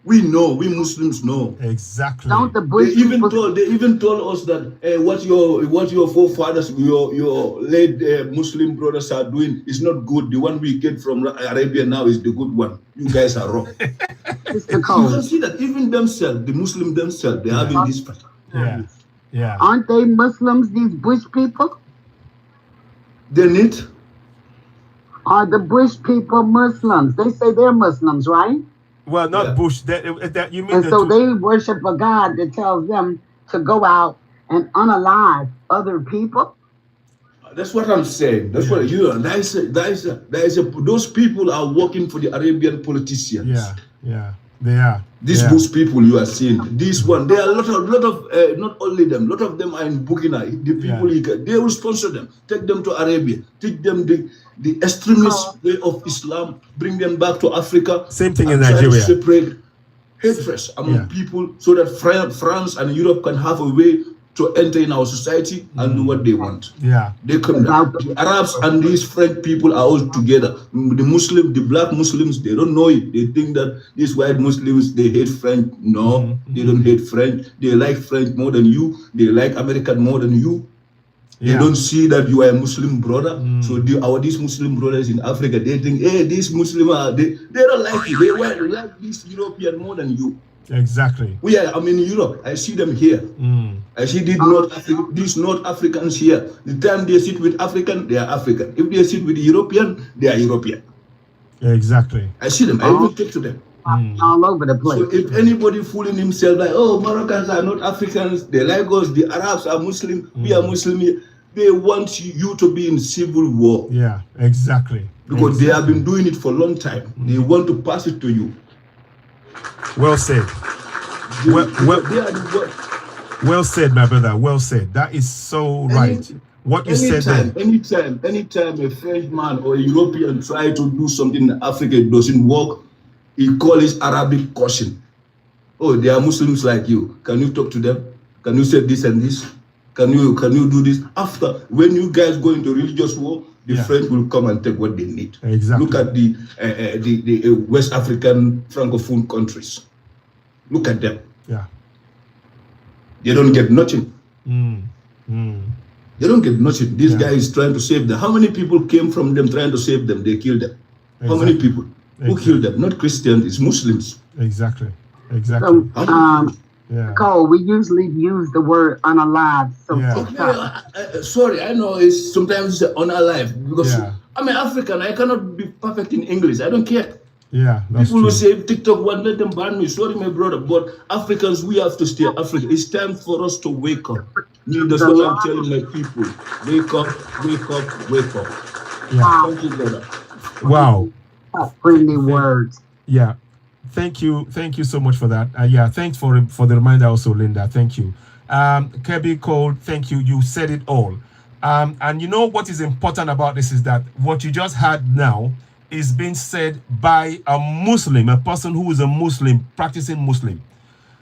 We know, we Muslims know. Exactly. Don't the They Bush even people told us that what your forefathers, your late Muslim brothers are doing is not good. The one we get from Arabia now is the good one. You guys are wrong. Mr. You Cole? can see that even themselves, the Muslim themselves, they're having this fight. Yeah. Yeah. Aren't they Muslims? These Bush people? They need. Are the Bush people Muslims? They say they're Muslims, right? Well, not Yeah. Bush. That you mean And the so two- they worship a God that tells them to go out and unalive other people. That's what I'm saying. That's what you. Those people are working for the Arabian politicians. Yeah. They are. These Bush people you are seeing, this one, there are a lot of not only them, a lot of them are in Burkina. The people they will sponsor them, take them to Arabia, teach them the extremist way of Islam, bring them back to Africa. Same thing in and try to Nigeria. separate hatred among people so that France and Europe can have a way to enter in our society and do what they want. Yeah. They come down. The Arabs and these French people are all together. The black Muslims, they don't know it. They think that these white Muslims, they hate French. No, they don't hate French. They like French more than you. They like American more than you. They don't see that you are a Muslim brother. So these Muslim brothers in Africa, they think, hey, these Muslims, they don't like you. They like these European more than you. Exactly. I'm in Europe. I see them here. I see these North Africans here. The time they sit with African, they are African. If they sit with European, they are European. Exactly. I see them. I even talk to them. All over the place. So if anybody fooling himself like, oh, Moroccans are not Africans, they like us, the Arabs are Muslim, we are Muslim, they want you to be in civil war. Yeah, exactly. Because they have been doing it for a long time. They want to pass it to you. Well said. Well said, my brother. Well said. That is so right. What you said then. Anytime a Frenchman or a European try to do something in Africa, it doesn't work, he calls it Arabic caution. Oh, they are Muslims like you. Can you talk to them? Can you say this and this? Can you do this? After, when you guys go into religious war, the French will come and take what they need. Exactly. Look at the West African Francophone countries. Look at them. Yeah. They don't get nothing. They don't get nothing. This guy is trying to save them. How many people came from them trying to save them? They killed them. Exactly. How many people? Who killed them? Not Christians, it's Muslims. Exactly. So, Cole, we usually use the word unalive. So sorry, I know it's sometimes it's unalive because I'm an African. I cannot be perfect in English. I don't care. Yeah, people will say TikTok won't let them ban me. Sorry, my brother, but Africans, we have to stay African. It's time for us to wake up. That's what I'm telling my people. Wake up, wake up, wake up. Yeah. Thank you, brother. Wow. Friendly words. Yeah. Thank you so much for that. Thanks for the reminder also, Linda. Thank you. Kebi Cole, thank you. You said it all. And you know what is important about this is that what you just heard now is being said by a Muslim, a person who is a Muslim, practicing Muslim.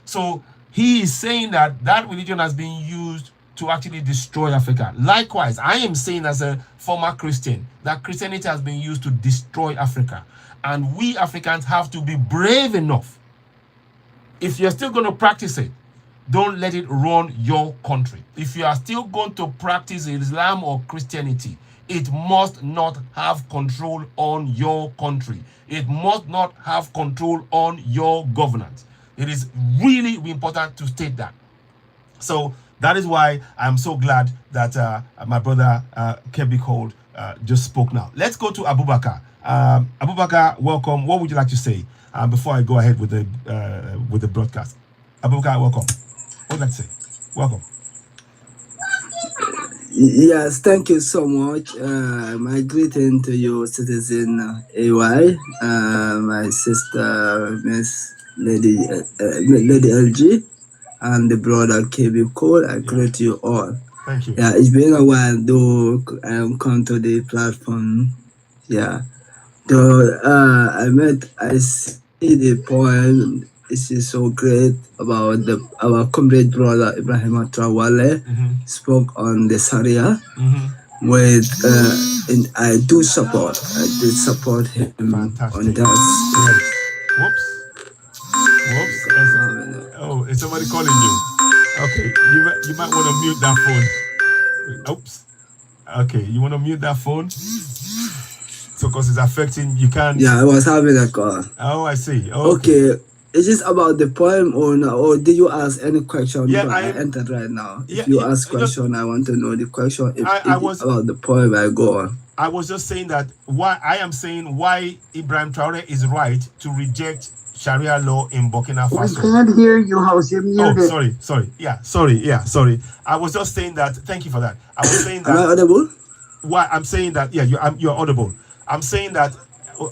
So he is saying that religion has been used to actually destroy Africa. Likewise, I am saying as a former Christian that Christianity has been used to destroy Africa. And we Africans have to be brave enough. If you're still going to practice it, don't let it run your country. If you are still going to practice Islam or Christianity, it must not have control on your country. It must not have control on your governance. It is really important to state that. So that is why I'm so glad that my brother Kebi Cole just spoke now. Let's go to Abubakar. Abubakar, welcome. What would you like to say before I go ahead with the broadcast? Abubakar, welcome. What would you like to say? Welcome. Yes, thank you so much. My greeting to you, citizen AY, my sister, Miss Lady LG, and the brother KB Cole. I greet you all. Thank you. Yeah, it's been a while though I come to the platform. Yeah, though I see the point. This is so great about our comrade brother Ibrahim Traore spoke on the Sharia. And I did support him. Fantastic. On that. Whoops. Whoops. Oh, is somebody calling you? Okay, you might want to mute that phone. Oops. Okay, you want to mute that phone? So, because it's affecting, you can't. Yeah, I was having a call. Oh, I see. Okay. Is this about the poem or no? Or did you ask any question? Yeah, I entered right now. Yeah, if you ask question, I want to know the question. If I was about the poem, I go on. I was just saying that why Ibrahim Traore is right to reject Sharia law in Burkina Faso. We can't hear you, host. You're muted. Oh, sorry. I was just saying that. Thank you for that. I was saying that. Am I audible? Why I'm saying that? Yeah, you're audible. I'm saying that.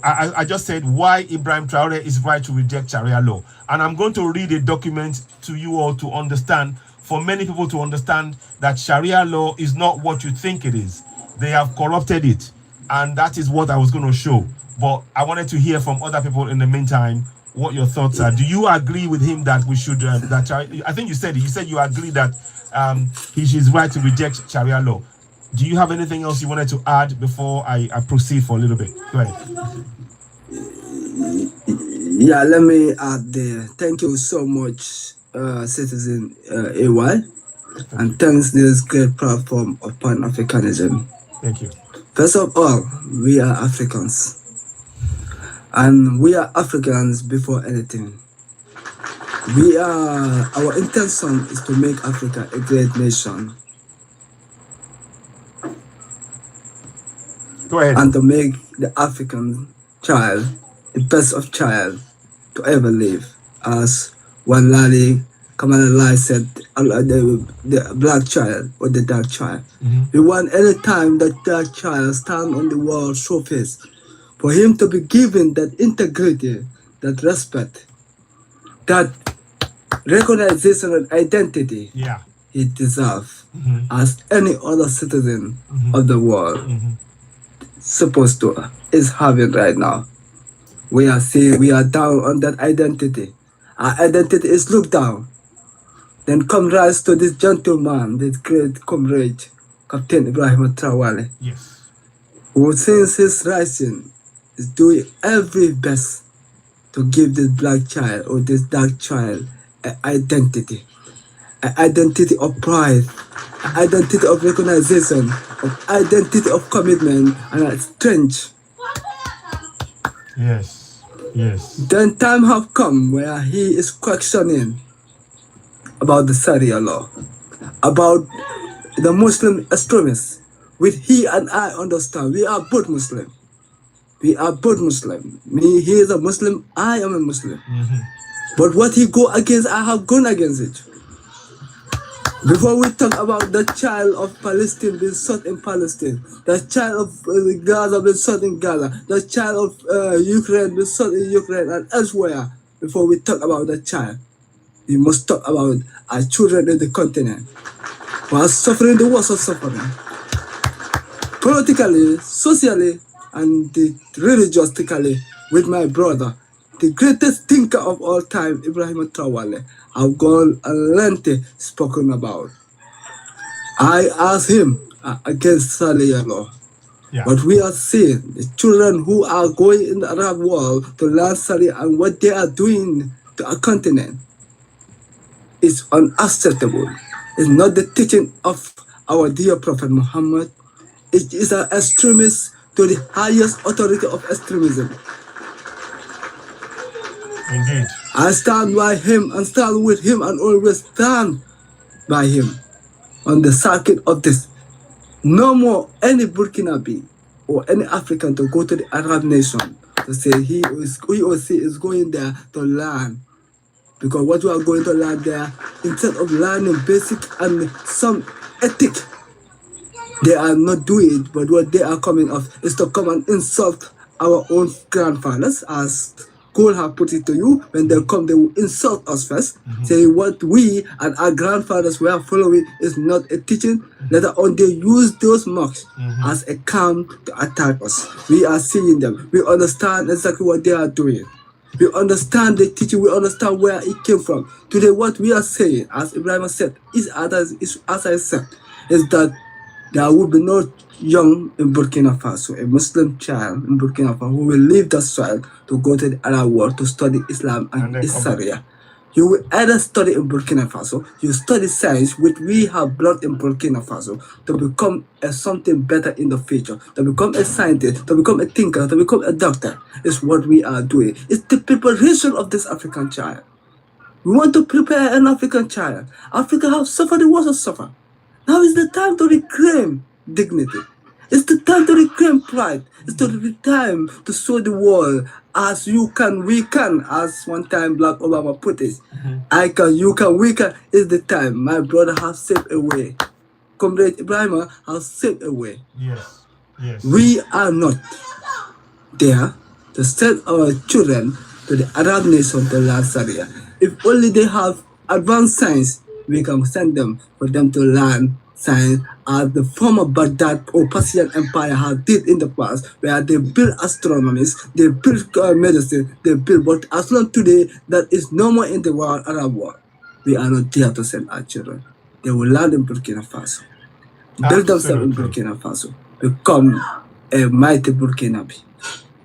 I just said why Ibrahim Traore is right to reject Sharia law, and I'm going to read a document to you all to understand. For many people to understand that Sharia law is not what you think it is. They have corrupted it, and that is what I was going to show. But I wanted to hear from other people in the meantime what your thoughts are. Do you agree with him that we should? I think you said it. You said you agree that he is right to reject Sharia law. Do you have anything else you wanted to add before I proceed for a little bit? Go ahead. Yeah, let me add there. Thank you so much, Citizen AY, and thanks this great platform of Pan-Africanism. Thank you. First of all, we are Africans, and we are Africans before anything. Our intention is to make Africa a great nation. Go ahead. And to make the African child the best of child to ever live. As one Lali Kamalala said, the black child or the dark child. We want any time that dark child stand on the world surface, for him to be given that integrity, that respect, that recognition and identity he deserves as any other citizen of the world supposed to is having right now. We are saying we are down on that identity. Our identity is looked down. Then come rise to this gentleman, this great comrade, Captain Ibrahim Traore, who since his rising is doing every best to give this black child or this dark child an identity of pride, an identity of recognition, of identity of commitment and a strength. Yes. Then time have come where he is questioning about the Sharia law, about the Muslim extremists, which he and I understand. We are both Muslim. He is a Muslim, I am a Muslim. But what he go against, I have gone against it. Before we talk about the child of Palestine being shot in Palestine, the child of Gaza being shot in Gaza, the child of Ukraine being shot in Ukraine and elsewhere, before we talk about the child, we must talk about our children in the continent who are suffering the worst of suffering. Politically, socially, and religiously, with my brother, the greatest thinker of all time, Ibrahim Traore, have gone and lengthy spoken about. I asked him against Sharia law. But we are seeing the children who are going in the Arab world to learn Sharia and what they are doing to our continent is unacceptable. It's not the teaching of our dear Prophet Muhammad. It is an extremist to the highest authority of extremism. Indeed. I stand by him and stand with him and always stand by him on the circuit of this. No more any Burkinabe or any African to go to the Arab nation to say he or she is going there to learn. Because what we are going to learn there, instead of learning basic and some ethic, they are not doing it, but what they are coming off is to come and insult our own grandfathers, as Cole have put it to you. When they come, they will insult us first, say what we and our grandfathers were following is not a teaching. Later on, they use those marks as a camp to attack us. We are seeing them. We understand exactly what they are doing. We understand the teaching. We understand where it came from. Today, what we are saying, as Ibrahim said, as I said, is that there will be no young in Burkina Faso, a Muslim child in Burkina Faso, who will leave the soil to go to the Arab world to study Islam and Sharia. You will either study in Burkina Faso, you study science, which we have brought in Burkina Faso, to become something better in the future, to become a scientist, to become a thinker, to become a doctor, is what we are doing. It's the preparation of this African child. We want to prepare an African child. Africa has suffered, the worst of suffer. Now is the time to reclaim dignity. It's the time to reclaim pride. It's the time to show the world, as you can, we can, as one time Black Obama put it. I can, you can, we can. It's the time. My brother has saved a way. Comrade Ibrahim has saved a way. Yes. Yes. We are not there to send our children to the Arab nation to learn Sharia. If only they have advanced science, we can send them for them to learn science as the former Baghdad or Persian Empire has did in the past, where they build astronomers, they build medicine, they build, but as long today that is no more in the world, Arab world, we are not there to send our children. They will learn in Burkina Faso, build themselves in Burkina Faso, become a mighty Burkinabe,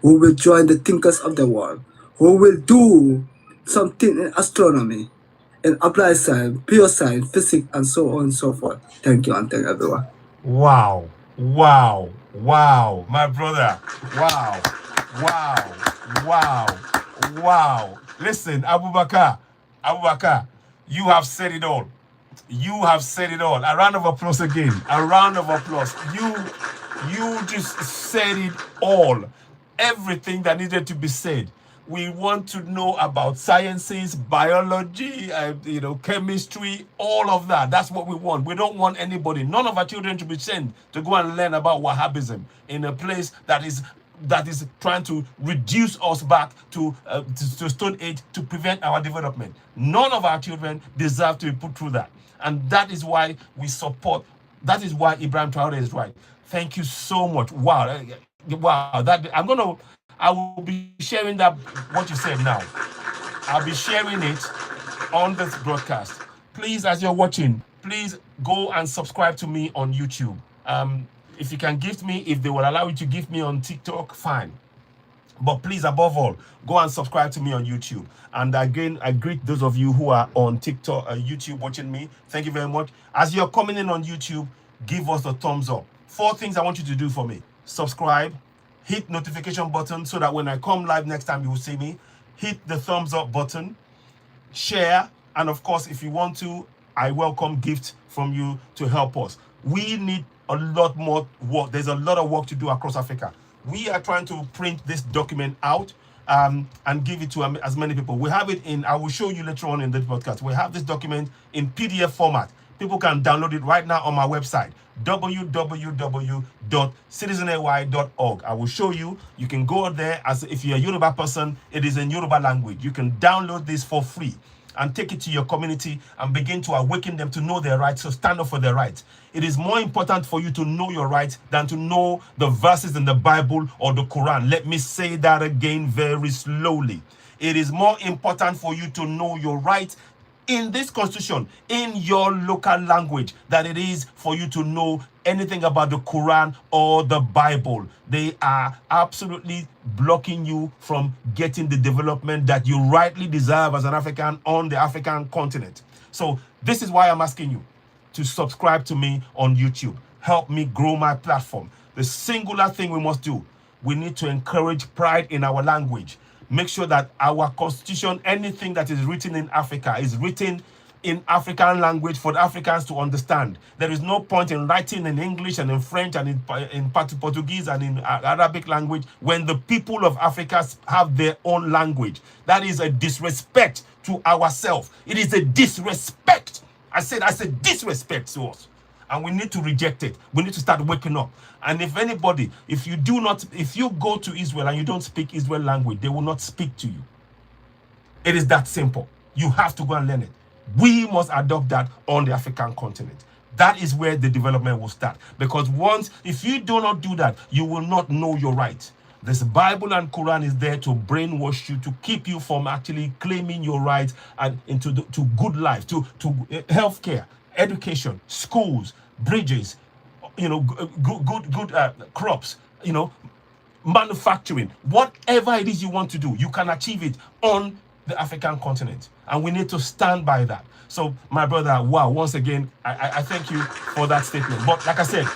who will join the thinkers of the world, who will do something in astronomy, in applied science, pure science, physics, and so on and so forth. Thank you, and thank everyone. Wow. Wow. Wow. My brother. Wow. Wow. Wow. Wow. Listen, Abubakar, you have said it all. You have said it all. A round of applause again. A round of applause. You just said it all. Everything that needed to be said. We want to know about sciences, biology, chemistry, all of that. That's what we want. We don't want anybody, none of our children to be sent to go and learn about Wahhabism in a place that is trying to reduce us back to Stone Age to prevent our development. None of our children deserve to be put through that. And that is why we support, that is why Ibrahim Traore is right. Thank you so much. Wow. Wow. I will be sharing that, what you said now. I'll be sharing it on this broadcast. Please, as you're watching, please go and subscribe to me on YouTube. If you can gift me, if they will allow you to gift me on TikTok, fine. But please, above all, go and subscribe to me on YouTube. And again, I greet those of you who are on TikTok, YouTube watching me. Thank you very much. As you're coming in on YouTube, give us a thumbs up. 4 things I want you to do for me. Subscribe, hit notification button so that when I come live next time, you will see me. Hit the thumbs up button, share, and of course, if you want to, I welcome gifts from you to help us. We need a lot more work. There's a lot of work to do across Africa. We are trying to print this document out and give it to as many people. We have it in, I will show you later on in the podcast. We have this document in PDF format. People can download it right now on my website, www.citizenay.org. I will show you. You can go there, as if you're a Yoruba person, it is in Yoruba language. You can download this for free and take it to your community and begin to awaken them to know their rights, so stand up for their rights. It is more important for you to know your rights than to know the verses in the Bible or the Quran. Let me say that again very slowly. It is more important for you to know your rights in this constitution, in your local language, than it is for you to know anything about the Quran or the Bible. They are absolutely blocking you from getting the development that you rightly deserve as an African on the African continent. So this is why I'm asking you to subscribe to me on YouTube. Help me grow my platform. The singular thing we must do, we need to encourage pride in our language. Make sure that our constitution, anything that is written in Africa, is written in African language for the Africans to understand. There is no point in writing in English and in French and in Portuguese and in Arabic language when the people of Africa have their own language. That is a disrespect to ourselves. It is a disrespect. I said disrespect to us. And we need to reject it. We need to start waking up. And if anybody, if you go to Israel and you don't speak Israel language, they will not speak to you. It is that simple. You have to go and learn it. We must adopt that on the African continent. That is where the development will start. Because if you do not do that, you will not know your rights. This Bible and Quran is there to brainwash you, to keep you from actually claiming your rights and to good life, to healthcare, education, schools, bridges, good crops, manufacturing, whatever it is you want to do, you can achieve it on the African continent, and we need to stand by that. So, my brother, wow, once again, I thank you for that statement. But like I said,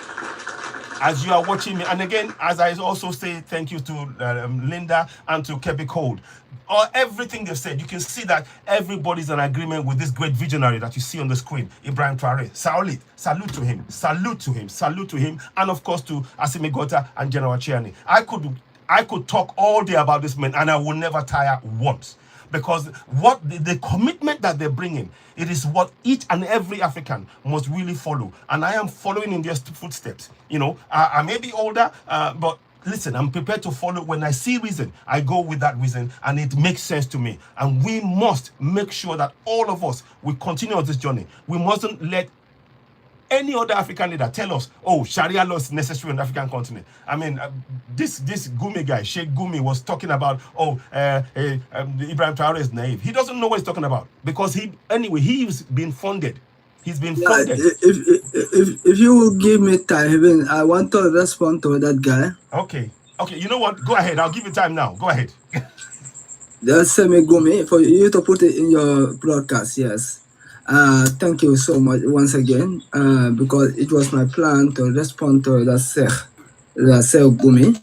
as you are watching me, and again, as I also say thank you to Linda and to Kepi Code, or everything they've said, you can see that everybody's in agreement with this great visionary that you see on the screen, Ibrahim Traore. Salute to him, salute to him, salute to him, and of course to Assimi Gota and General Chiani. I could talk all day about this man, and I will never tire once. Because what the commitment that they're bringing, it is what each and every African must really follow. And I am following in their footsteps. I may be older, but listen, I'm prepared to follow. When I see reason, I go with that reason, and it makes sense to me. And we must make sure that all of us will continue on this journey. We mustn't let any other African leader tell us, oh, Sharia law is necessary on the African continent. I mean, this Gumi guy, Sheikh Gumi, was talking about, Ibrahim Traore is naive. He doesn't know what he's talking about, because he's been funded. He's been funded. If you will give me time, I want to respond to that guy. Okay, you know what? Go ahead. I'll give you time now. Go ahead. Just send me Gumi for you to put it in your broadcast, yes. Thank you so much once again, because it was my plan to respond to the Sheikh Gumi,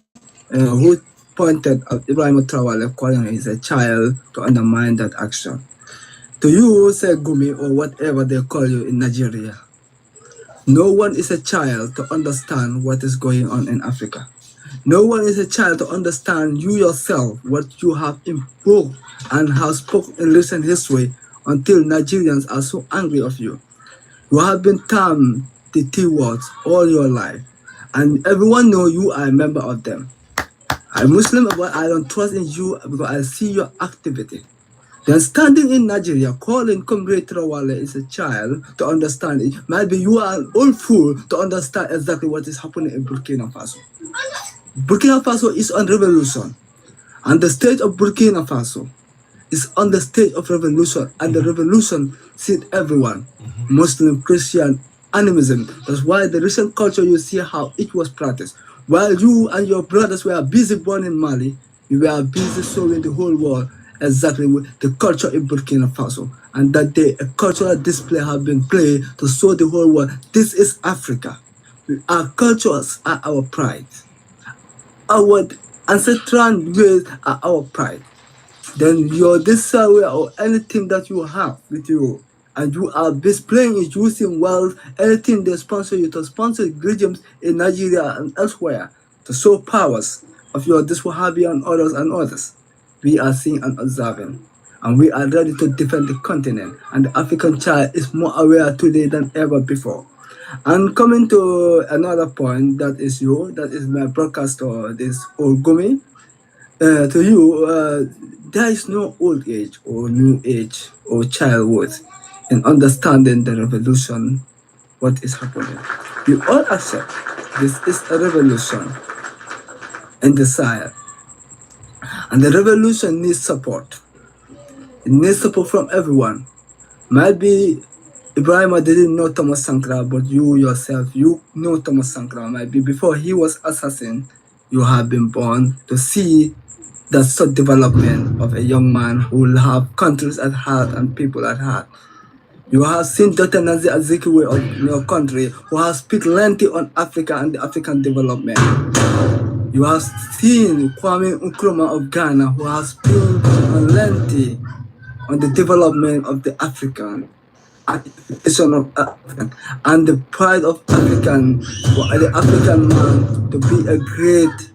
who pointed at Ibrahim Traore, calling him a child, to undermine that action. To you, Sheikh Gumi, or whatever they call you in Nigeria, no one is a child to understand what is going on in Africa. No one is a child to understand you yourself, what you have improved and have spoken in recent history, until Nigerians are so angry of you. You have been termed the T-words all your life, and everyone knows you are a member of them. I'm Muslim, but I don't trust in you because I see your activity. Then standing in Nigeria, calling Comrade Traore is a child to understand it. Maybe you are an old fool to understand exactly what is happening in Burkina Faso. Burkina Faso is on revolution, and the state of Burkina Faso is on the stage of revolution, and the revolution sees everyone, Muslim, Christian, animism. That's why the recent culture, you see how it was practiced. While you and your brothers were busy born in Mali, you were busy showing the whole world exactly with the culture in Burkina Faso. And that day, a cultural display has been played to show the whole world, this is Africa. Our cultures are our pride. Our ancestral ways are our pride. Then your desire or anything that you have with you, and you are displaying it using wealth, anything they sponsor you to sponsor regimes in Nigeria and elsewhere to show powers of your Wahhabi and others. We are seeing and observing, and we are ready to defend the continent, and the African child is more aware today than ever before. And coming to another point, that is my broadcast or this old Gumi. To you, there is no old age or new age or childhood in understanding the revolution, what is happening. We all accept this is a revolution in the Sahel. And the revolution needs support. It needs support from everyone. Maybe Ibrahim didn't know Thomas Sankara, but you yourself, you know Thomas Sankara. Maybe before he was assassinated, you have been born to see the sort of development of a young man who will have countries at heart and people at heart. You have seen Dr. Nazi Azikiwe of your country, who has speak lengthy on Africa and the African development. You have seen Kwame Nkrumah of Ghana, who has spoken lengthy on the development of the African and the pride of African, for the African man to be a great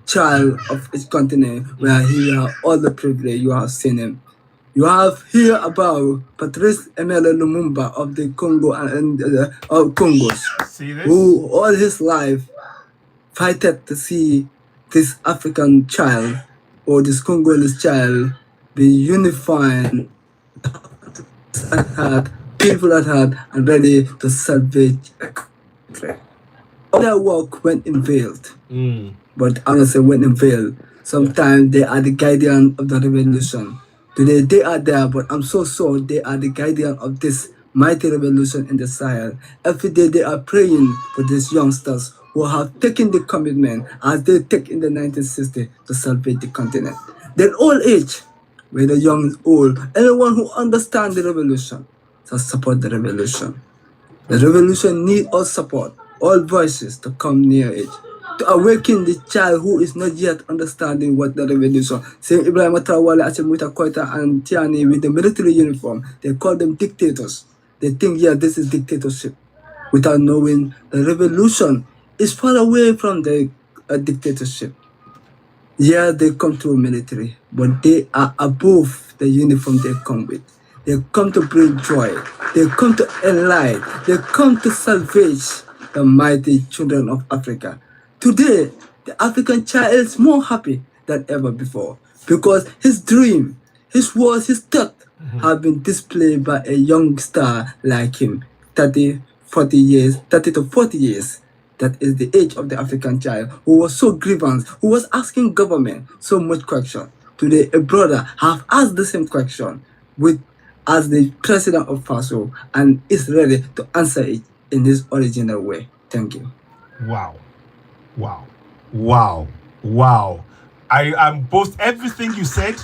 child of his continent, where he has all the privilege. You have seen him. You have heard about Patrice Emery Lumumba of the Congo and Congos, who all his life fighted to see this African child or this Congolese child be unified at heart, people at heart, and ready to salvage a country. All their work went in veil. But I'm not saying went in veil. Sometimes they are the guardian of the revolution. Today they are there, but I'm so sure they are the guardian of this mighty revolution in the Sahel. Every day they are praying for these youngsters who have taken the commitment as they take in the 1960s to salvage the continent. Their old age, whether young or old, anyone who understands the revolution shall support the revolution. The revolution needs all support, all voices to come near it, to awaken the child who is not yet understanding what the revolution. Saying Ibrahim Traore, Achemuta Koita, and Tiani with the military uniform, they call them dictators. They think, yeah, this is dictatorship, without knowing the revolution is far away from the dictatorship. Yeah, they come through military, but they are above the uniform they come with. They come to bring joy. They come to enlighten. They come to salvage the mighty children of Africa. Today, the African child is more happy than ever before because his dream, his words, his thought have been displayed by a young star like him, 30 to 40 years. That is the age of the African child who was so grievous, who was asking government so much question. Today, a brother have asked the same question as the president of Faso and is ready to answer it in his original way. Thank you. Wow. Wow. Wow. Wow. I am post everything you said.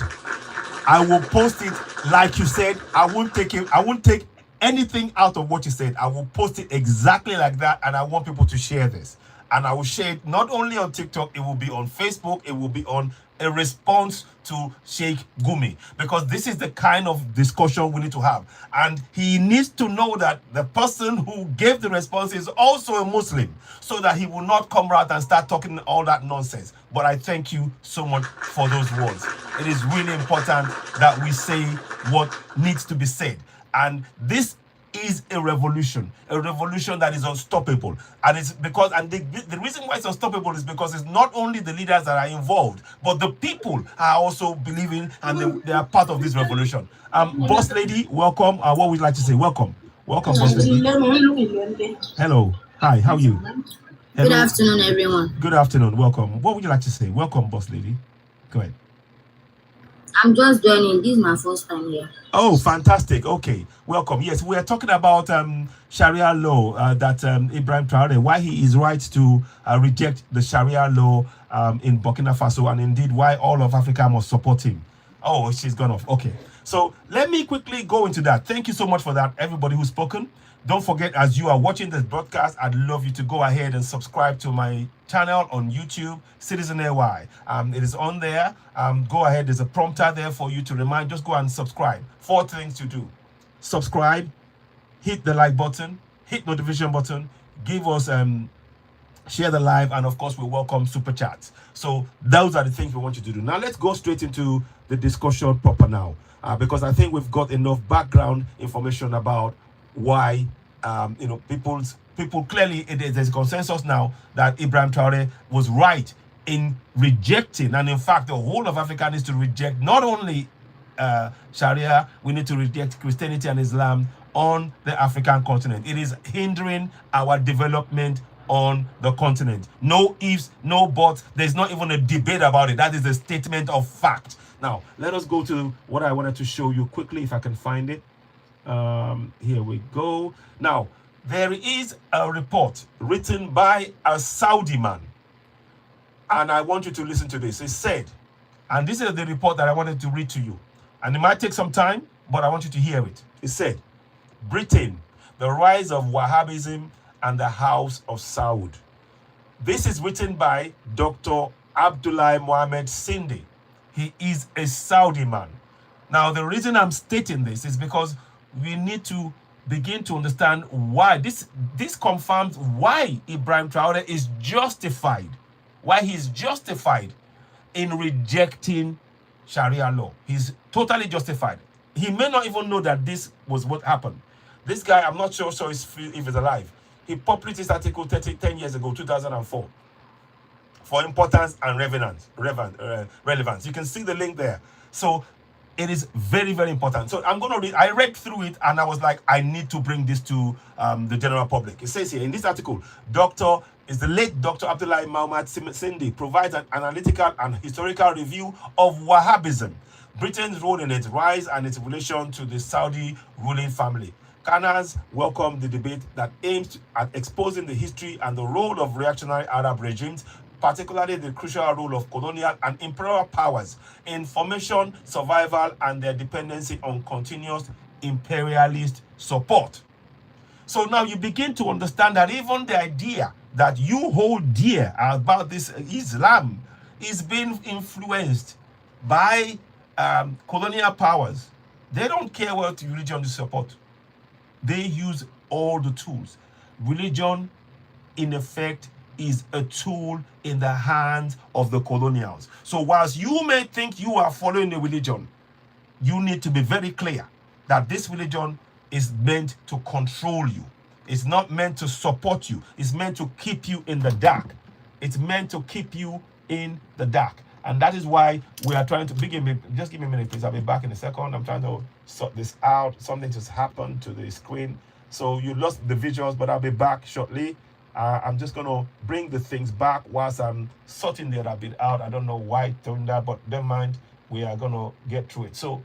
I will post it like you said. I won't take anything out of what you said. I will post it exactly like that, and I want people to share this. And I will share it not only on TikTok, it will be on Facebook, it will be on a response to Sheikh Gumi, because this is the kind of discussion we need to have. And he needs to know that the person who gave the response is also a Muslim, so that he will not come out and start talking all that nonsense. But I thank you so much for those words. It is really important that we say what needs to be said. And this is a revolution that is unstoppable. And it's because, and the reason why it's unstoppable is because it's not only the leaders that are involved, but the people are also believing, and they are part of this revolution. Boss lady, welcome. What would you like to say? Welcome, boss lady. Hello, hi, how are you? Hello. Good afternoon, everyone. Good afternoon, welcome. What would you like to say? Welcome, boss lady. Go ahead. I'm just joining. This is my first time here. Oh, fantastic. Okay, welcome. Yes, we are talking about Sharia law, that Ibrahim Traore, why he is right to reject the Sharia law in Burkina Faso, and indeed why all of Africa must support him. Oh, she's gone off. Okay, so let me quickly go into that. Thank you so much for that, everybody who's spoken. Don't forget, as you are watching this broadcast, I'd love you to go ahead and subscribe to my channel on YouTube, Citizen AY. It is on there. Go ahead. There's a prompter there for you to remind. Just go and subscribe. 4 things to do. Subscribe, hit the like button, hit notification button, give us share the live, and of course we welcome super chats. So those are the things we want you to do. Now let's go straight into the discussion proper now, because I think we've got enough background information about why people clearly, there's a consensus now that Ibrahim Traore was right in rejecting, and in fact the whole of Africa needs to reject not only Sharia, we need to reject Christianity and Islam on the African continent. It is hindering our development on the continent. No ifs, no buts. There's not even a debate about it. That is a statement of fact. Now let us go to what I wanted to show you quickly, if I can find it. Here we go. Now, there is a report written by a Saudi man, and I want you to listen to this. It said, and this is the report that I wanted to read to you, and it might take some time, but I want you to hear it. It said, Britain, the rise of Wahhabism and the House of Saud. This is written by Dr. Abdullah Mohammed Sindi. He is a Saudi man. Now, the reason I'm stating this is because we need to begin to understand why this confirms why Ibrahim Traore is justified, why he's justified in rejecting Sharia law. He's totally justified. He may not even know that this was what happened. This guy, I'm not sure if he's alive. He published this article 10 years ago, 2004, for importance and relevance. You can see the link there. So it is very, very important. So I'm going to read. I read through it and I was like, I need to bring this to the general public. It says here in this article, the late Dr. Abdullah Mohammed Sindi provides an analytical and historical review of Wahhabism, Britain's role in its rise and its relation to the Saudi ruling family. Canals welcome the debate that aims at exposing the history and the role of reactionary Arab regimes, particularly the crucial role of colonial and imperial powers in formation, survival, and their dependency on continuous imperialist support. So now you begin to understand that even the idea that you hold dear about this Islam is being influenced by colonial powers. They don't care what religion you support. They use all the tools. Religion, in effect, is a tool in the hands of the colonials. So whilst you may think you are following a religion, you need to be very clear that this religion is meant to control you. It's not meant to support you. It's meant to keep you in the dark. It's meant to keep you in the dark. And that is why we are trying to just give me a minute, please. I'll be back in a second. I'm trying to sort this out. Something just happened to the screen. So you lost the visuals, but I'll be back shortly. I'm just going to bring the things back whilst I'm sorting the other bit out. I don't know why it's doing that, but never mind. We are going to get through it. So,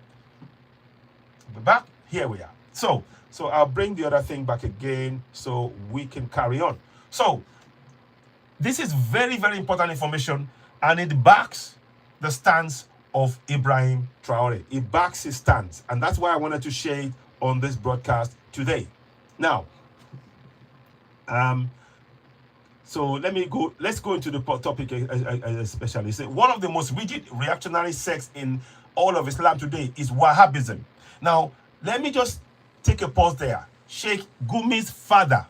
be back. Here we are. So I'll bring the other thing back again so we can carry on. So, this is very, very important information, and it backs the stance of Ibrahim Traore. It backs his stance, and that's why I wanted to share it on this broadcast today. Now, so let's go into the topic especially. So one of the most rigid reactionary sects in all of Islam today is Wahhabism. Now, let me just take a pause there. Sheikh Gumi's father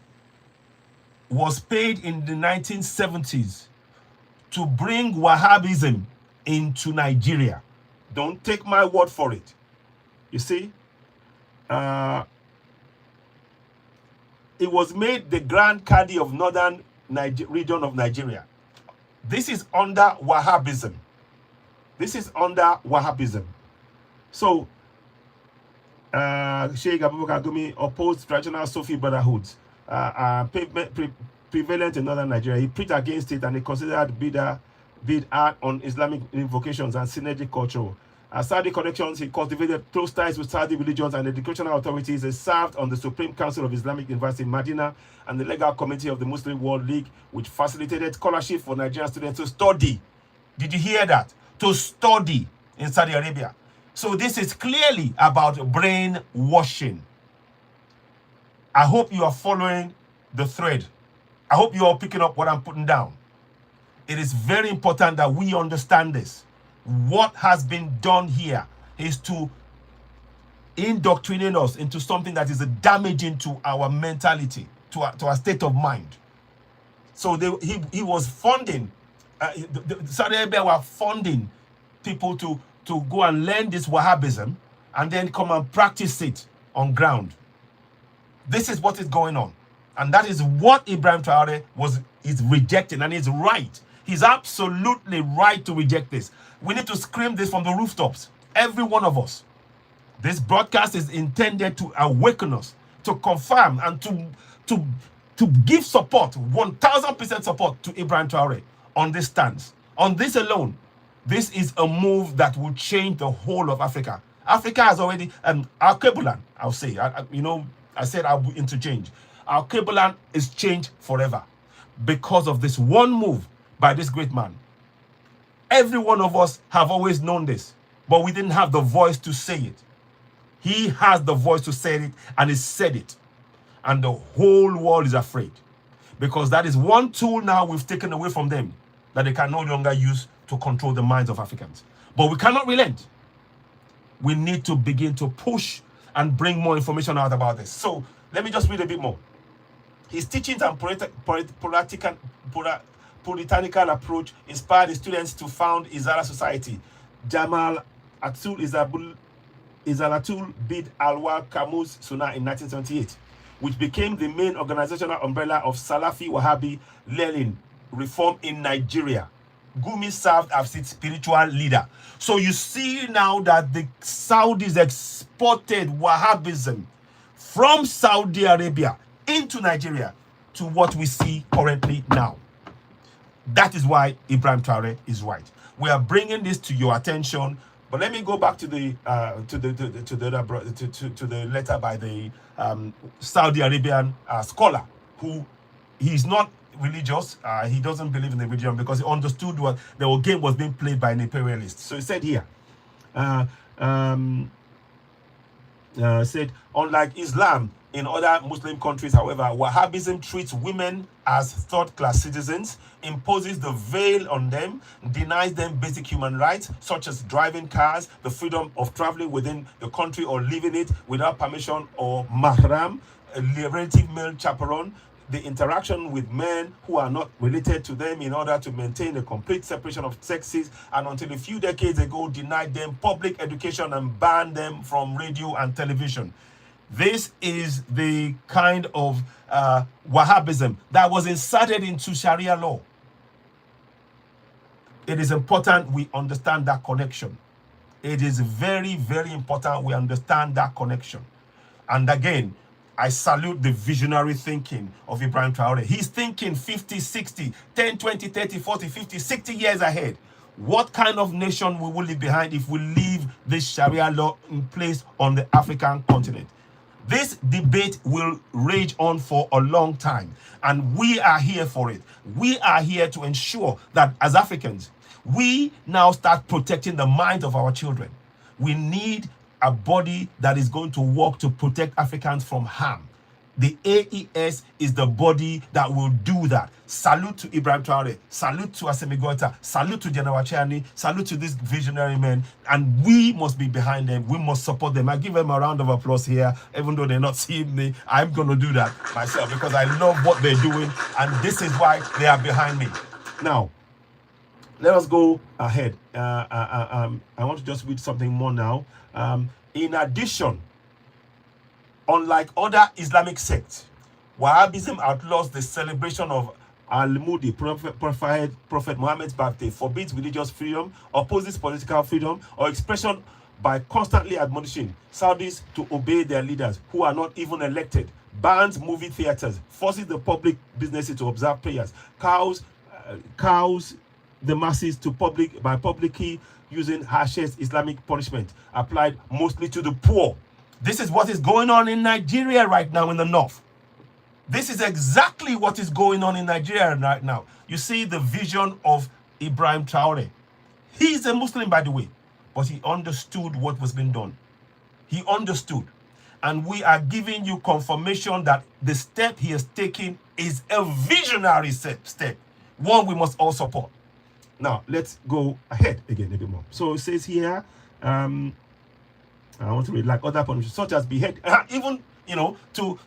was paid in the 1970s to bring Wahhabism into Nigeria. Don't take my word for it. You see, it was made the Grand Cadi of Northern region of Nigeria. This is under Wahhabism. This is under Wahhabism. So, Sheikh Abubakar Gumi opposed traditional Sufi brotherhoods prevalent in northern Nigeria. He preached against it, and he considered bid'ah on Islamic invocations and synergic culture. Saudi connections, he cultivated close ties with Saudi religions and educational authorities. He served on the Supreme Council of Islamic University in Medina and the Legal Committee of the Muslim World League, which facilitated scholarship for Nigerian students to study. Did you hear that? To study in Saudi Arabia. So this is clearly about brainwashing. I hope you are following the thread. I hope you are picking up what I'm putting down. It is very important that we understand this. What has been done here is to indoctrinate us into something that is damaging to our mentality, to our state of mind. So he was funding, Saudi Arabia were funding people to go and learn this Wahhabism and then come and practice it on ground. This is what is going on. And that is what Ibrahim Traore is rejecting, and he's right. He's absolutely right to reject this. We need to scream this from the rooftops, every one of us. This broadcast is intended to awaken us, to confirm, and to give support, 1000% support to Ibrahim Traore on this stance. On this alone, this is a move that will change the whole of Africa. Africa has already, Alkebulan, I'll say, I said I will interchange. Alkebulan is changed forever because of this one move by this great man. Every one of us have always known this, but we didn't have the voice to say it. He has the voice to say it, and he said it. And the whole world is afraid, because that is one tool now we've taken away from them that they can no longer use to control the minds of Africans. But we cannot relent. We need to begin to push and bring more information out about this. So let me just read a bit more. His teachings and puritanical approach inspired the students to found Izala Society. Jamal Atul Izalatul Bid Alwa Kamuz Sunnah in 1978, which became the main organizational umbrella of Salafi Wahhabi learning reform in Nigeria. Gumi served as its spiritual leader. So you see now that the Saudis exported Wahhabism from Saudi Arabia into Nigeria to what we see currently now. That is why Ibrahim Traore is right. We are bringing this to your attention But let me go back to the letter by the Saudi Arabian scholar, who he's not religious. He doesn't believe in the religion because he understood what the game was being played by an imperialist. So he said here, said, unlike Islam in other Muslim countries, however, Wahhabism treats women as third-class citizens, imposes the veil on them, denies them basic human rights, such as driving cars, the freedom of traveling within the country or leaving it without permission or mahram, a relative male chaperone, the interaction with men who are not related to them in order to maintain a complete separation of sexes, and until a few decades ago denied them public education and banned them from radio and television. This is the kind of Wahhabism that was inserted into Sharia law. It is important we understand that connection. It is very, very important we understand that connection. And again, I salute the visionary thinking of Ibrahim Traore. He's thinking 50, 60, 10, 20, 30, 40, 50, 60 years ahead. What kind of nation we will leave behind if we leave this Sharia law in place on the African continent? This debate will rage on for a long time, and we are here for it. We are here to ensure that as Africans, we now start protecting the minds of our children. We need a body that is going to work to protect Africans from harm. The AES is the body that will do that. Salute to Ibrahim Traore, salute to Assimi Goita, salute to General Chani, salute to these visionary men, and we must be behind them. We must support them. I give them a round of applause here, even though they're not seeing me. I'm going to do that myself because I love what they're doing, and this is why they are behind me. Now, let us go ahead. I want to just read something more now. In addition, unlike other Islamic sects, Wahhabism outlaws the celebration of Al-Mudi, Prophet Muhammad's birthday, forbids religious freedom, opposes political freedom or expression by constantly admonishing Saudis to obey their leaders who are not even elected, bans movie theaters, forces the public businesses to observe prayers, cows the masses to by publicly using harshest Islamic punishment applied mostly to the poor. This is what is going on in Nigeria right now in the north. This is exactly what is going on in Nigeria right now. You see the vision of Ibrahim Traore. He's a Muslim, by the way, but he understood what was being done. He understood. And we are giving you confirmation that the step he has taken is a visionary step, one we must all support. Now, let's go ahead again a bit more. So it says here, I want to read like other punishments, such as behead, even, to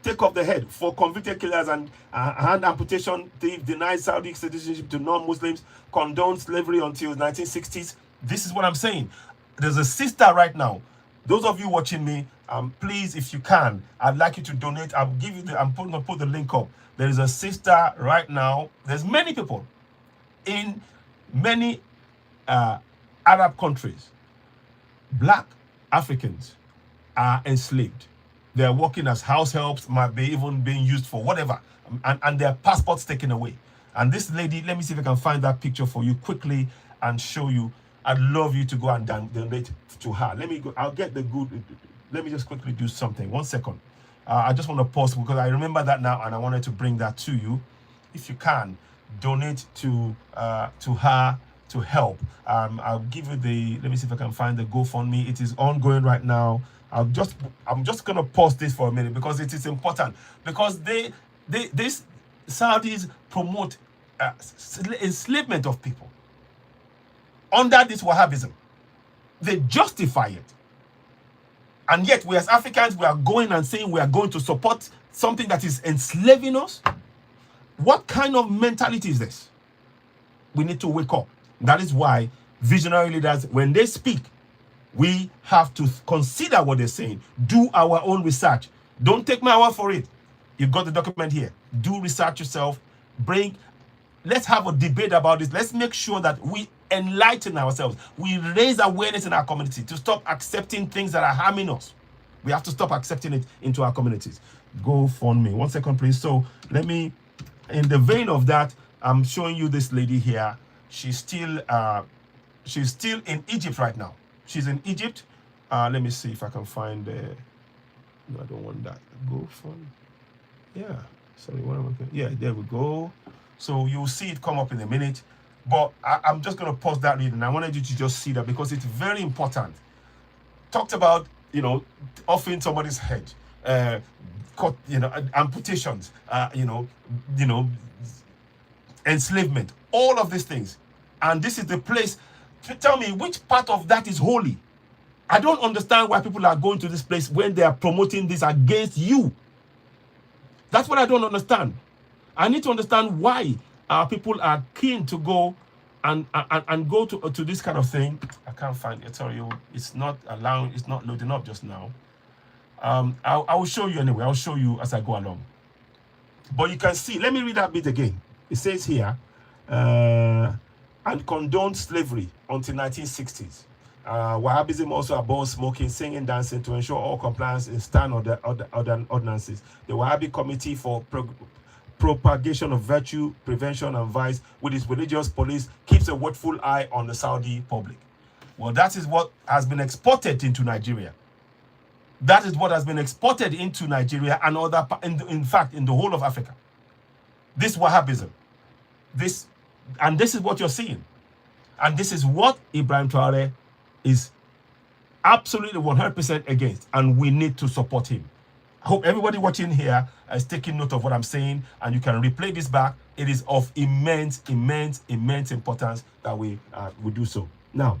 take off the head for convicted killers and hand amputation, denies Saudi citizenship to non-Muslims, condoned slavery until 1960s. This is what I'm saying. There's a sister right now. Those of you watching me, please, if you can, I'd like you to donate. I'm going to put the link up. There is a sister right now. There's many people in many Arab countries. Black Africans are enslaved. They're working as house helps, might be even being used for whatever, and their passports taken away. And this lady, let me see if I can find that picture for you quickly and show you. I'd love you to go and donate to her. Let me go. I'll get the good. Let me just quickly do something. 1 second. I just want to pause because I remember that now, and I wanted to bring that to you. If you can, donate to her to help. I'll give you the. Let me see if I can find the GoFundMe. It is ongoing right now. I'm just gonna pause this for a minute because it is important, because these Saudis promote enslavement of people under this Wahhabism. They justify it, and yet we as Africans, we are going and saying we are going to support something that is enslaving us. What kind of mentality is this? We need to wake up. That is why visionary leaders, when they speak, we have to consider what they're saying. Do our own research. Don't take my word for it. You've got the document here. Do research yourself. Let's have a debate about this. Let's make sure that we enlighten ourselves. We raise awareness in our community to stop accepting things that are harming us. We have to stop accepting it into our communities. GoFundMe. 1 second, please. So let me, in the vein of that, I'm showing you this lady here. She's still She's still in Egypt right now. She's in Egypt. Let me see if I can find no, I don't want that. Go from, yeah. Sorry, what am I doing? Yeah, there we go. So you'll see it come up in a minute. But I'm just going to pause that reading. I wanted you to just see that because it's very important. Talked about, you know, offing somebody's head, cut, you know, amputations, you know, enslavement, all of these things. And this is the place. Tell me, which part of that is holy? I don't understand why people are going to this place when they are promoting this against you. That's what I don't understand. I need to understand why people are keen to go and go to this kind of thing. I can't find it. Sorry, it's not allowing. It's not loading up just now. I will show you anyway. I'll show you as I go along. But you can see. Let me read that bit again. It says here, and condoned slavery until 1960s. Wahhabism also abolished smoking, singing, dancing to ensure all compliance in stand on the other ordinances. The Wahhabi Committee for Propagation of Virtue, Prevention and Vice, with its religious police, keeps a watchful eye on the Saudi public. Well, that is what has been exported into Nigeria. That is what has been exported into Nigeria and in fact, in the whole of Africa. This Wahhabism. This is what you're seeing. And this is what Ibrahim Traore is absolutely 100% against, and we need to support him. I hope everybody watching here is taking note of what I'm saying, and you can replay this back. It is of immense importance that we do so. Now,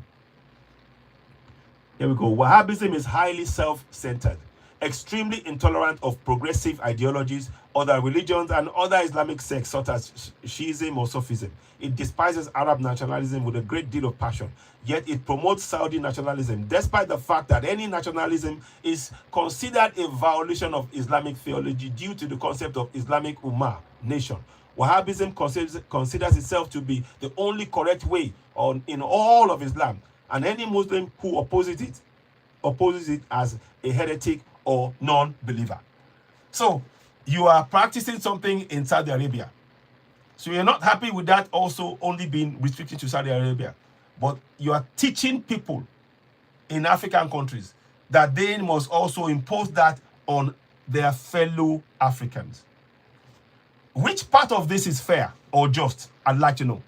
here we go. Wahhabism is highly self-centered, extremely intolerant of progressive ideologies, other religions, and other Islamic sects such as Shiism or Sufism. It despises Arab nationalism with a great deal of passion, yet it promotes Saudi nationalism, despite the fact that any nationalism is considered a violation of Islamic theology due to the concept of Islamic Ummah, nation. Wahhabism considers itself to be the only correct way in all of Islam, and any Muslim who opposes it as a heretic or non-believer. So you are practicing something in Saudi Arabia. So you're not happy with that also only being restricted to Saudi Arabia. But you are teaching people in African countries that they must also impose that on their fellow Africans. Which part of this is fair or just? I'd like to know.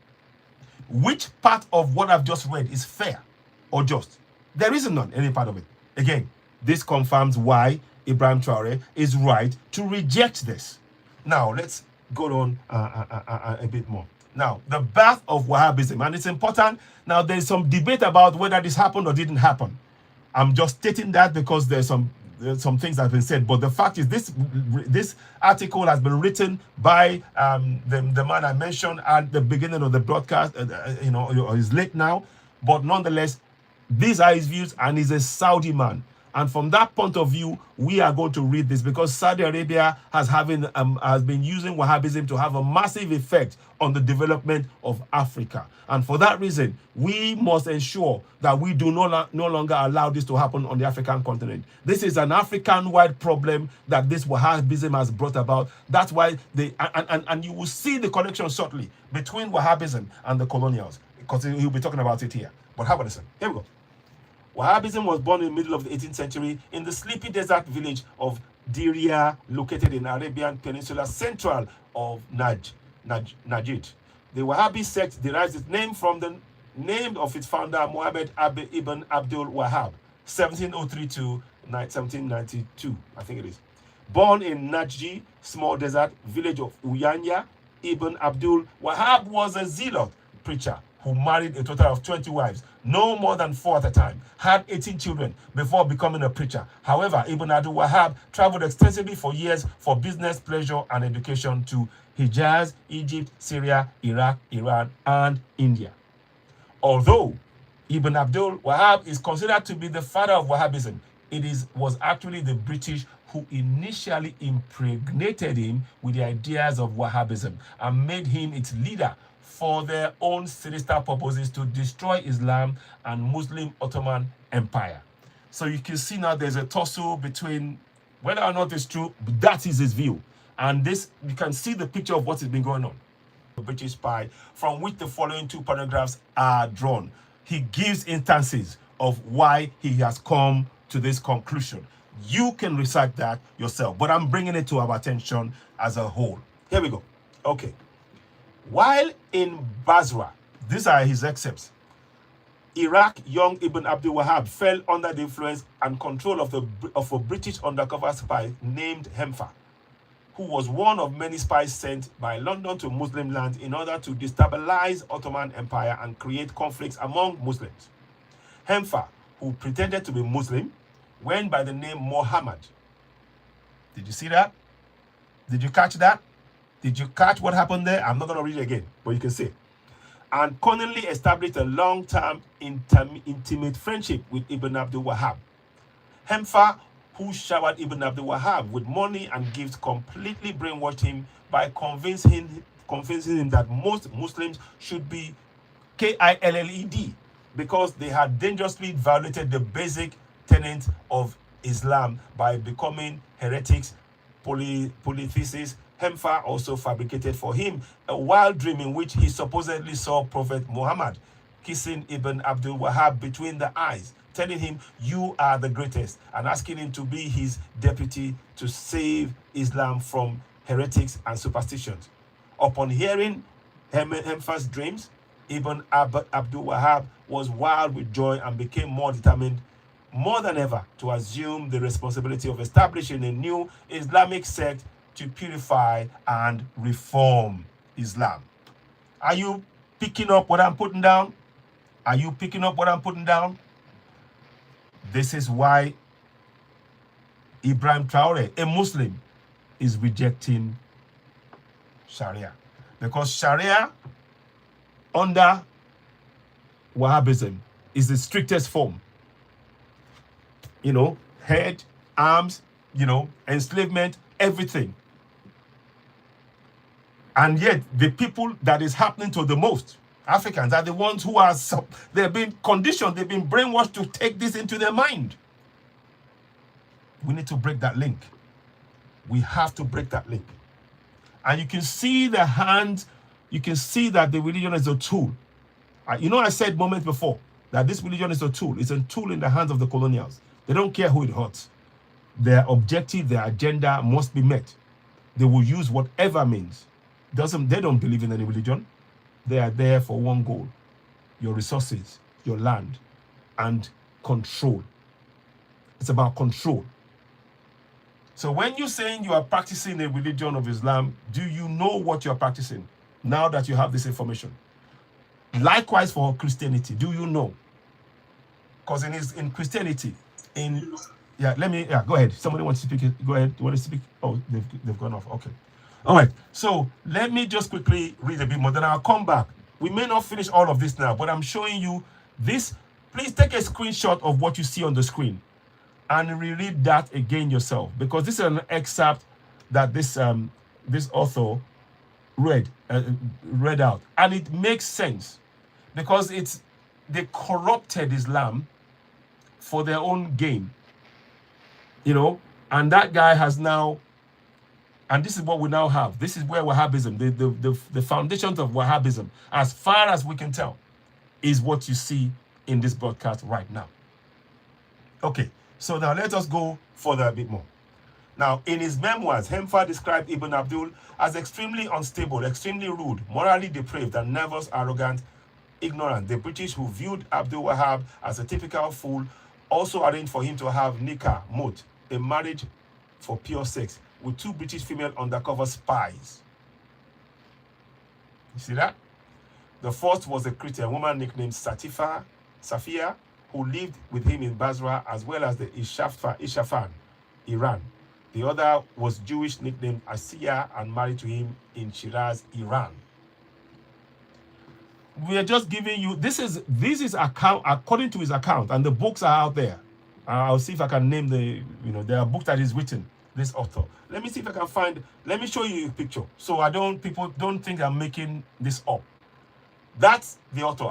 Which part of what I've just read is fair or just? There isn't none, any part of it. Again, this confirms why Ibrahim Traore is right to reject this. Now, let's go on a bit more. Now, the birth of Wahhabism, and it's important. Now, there's some debate about whether this happened or didn't happen. I'm just stating that because there's some things that have been said. But the fact is, this article has been written by the man I mentioned at the beginning of the broadcast. He's late now, but nonetheless, these are his views, and he's a Saudi man. And from that point of view, we are going to read this because Saudi Arabia has been using Wahhabism to have a massive effect on the development of Africa. And for that reason, we must ensure that we do no longer allow this to happen on the African continent. This is an African-wide problem that this Wahhabism has brought about. That's why and you will see the connection shortly between Wahhabism and the colonials, because he'll be talking about it here. But have a listen. Here we go. Wahhabism was born in the middle of the 18th century in the sleepy desert village of Diriyah, located in the Arabian Peninsula, central of Najd. The Wahhabi sect derives its name from the name of its founder, Muhammad ibn Abdul Wahhab, 1703 to 1792, I think it is. Born in Najd, small desert village of Uyanya, Ibn Abdul Wahhab was a zealot preacher who married a total of 20 wives, no more than 4 at a time, had 18 children before becoming a preacher. However, Ibn Abdul Wahhab traveled extensively for years for business, pleasure, and education to Hijaz, Egypt, Syria, Iraq, Iran, and India. Although Ibn Abdul Wahhab is considered to be the father of Wahhabism, was actually the British who initially impregnated him with the ideas of Wahhabism and made him its leader for their own sinister purposes to destroy Islam and Muslim Ottoman Empire. So you can see now there's a tussle between whether or not it's true, but that is his view. And this, you can see the picture of what has been going on. The British spy, from which the following 2 paragraphs are drawn. he gives instances of why he has come to this conclusion. You can recite that yourself, but I'm bringing it to our attention as a whole. Here we go. Okay. While in Basra, these are his excerpts. Iraq, young Ibn Abdul Wahab fell under the influence and control of a British undercover spy named Hemfa, who was one of many spies sent by London to Muslim lands in order to destabilize Ottoman Empire and create conflicts among Muslims. Hemfa, who pretended to be Muslim, went by the name Muhammad. Did you see that? Did you catch that? Did you catch what happened there? I'm not going to read it again, but you can see. And cunningly established a long-term intimate friendship with Ibn Abdul Wahab. Hemfa, who showered Ibn Abdul Wahab with money and gifts, completely brainwashed him by convincing him that most Muslims should be Killed because they had dangerously violated the basic tenets of Islam by becoming heretics, polytheists. Hemfa also fabricated for him a wild dream in which he supposedly saw Prophet Muhammad kissing Ibn Abdul Wahab between the eyes, telling him, "You are the greatest," and asking him to be his deputy to save Islam from heretics and superstitions. Upon hearing Hemfa's dreams, Ibn Abdul Wahab was wild with joy and became more determined more than ever to assume the responsibility of establishing a new Islamic sect to purify and reform Islam. Are you picking up what I'm putting down? Are you picking up what I'm putting down? This is why Ibrahim Traore, a Muslim, is rejecting Sharia. Because Sharia under Wahhabism is the strictest form. You know, head, arms, you know, enslavement, everything. And yet, the people that is happening to the most, Africans, are the ones who are, they've been conditioned, they've been brainwashed to take this into their mind. We need to break that link. We have to break that link. And you can see the hand, you can see that the religion is a tool. You know, I said moments before that this religion is a tool. It's a tool in the hands of the colonials. They don't care who it hurts. Their objective, their agenda must be met. They will use whatever means. They don't believe in any religion. They are there for one goal: your resources, your land, and control. It's about control. So when you're saying you are practicing a religion of Islam, do you know what you're practicing now that you have this information? Likewise for Christianity, do you know? Because in Christianity, go ahead. Somebody wants to speak. Go ahead. You want to speak? Oh, they've gone off. Okay. All right. So let me just quickly read a bit more, then I'll come back. We may not finish all of this now, but I'm showing you this. Please take a screenshot of what you see on the screen and reread that again yourself, because this is an excerpt that this author read out, and it makes sense because they corrupted Islam for their own gain, you know, and that guy has now, and this is what we now have. This is where Wahhabism, the foundations of Wahhabism, as far as we can tell, is what you see in this broadcast right now. Okay, so now let us go further a bit more. Now, in his memoirs, Hemfa described Ibn Abdul as extremely unstable, extremely rude, morally depraved, and nervous, arrogant, ignorant. The British, who viewed Abdul Wahab as a typical fool, also arranged for him to have nikah, mut, a marriage for pure sex, with 2 British female undercover spies. You see that? The first was a Christian woman nicknamed Safia, who lived with him in Basra, as well as the Ishafan, Iran. The other was Jewish, nicknamed Asiya, and married to him in Shiraz, Iran. We are just giving you, this is account according to his account, and the books are out there. I'll see if I can name there are books that he's written, this author. Let me see if I can find, let me show you a picture, so people don't think I'm making this up. That's the author,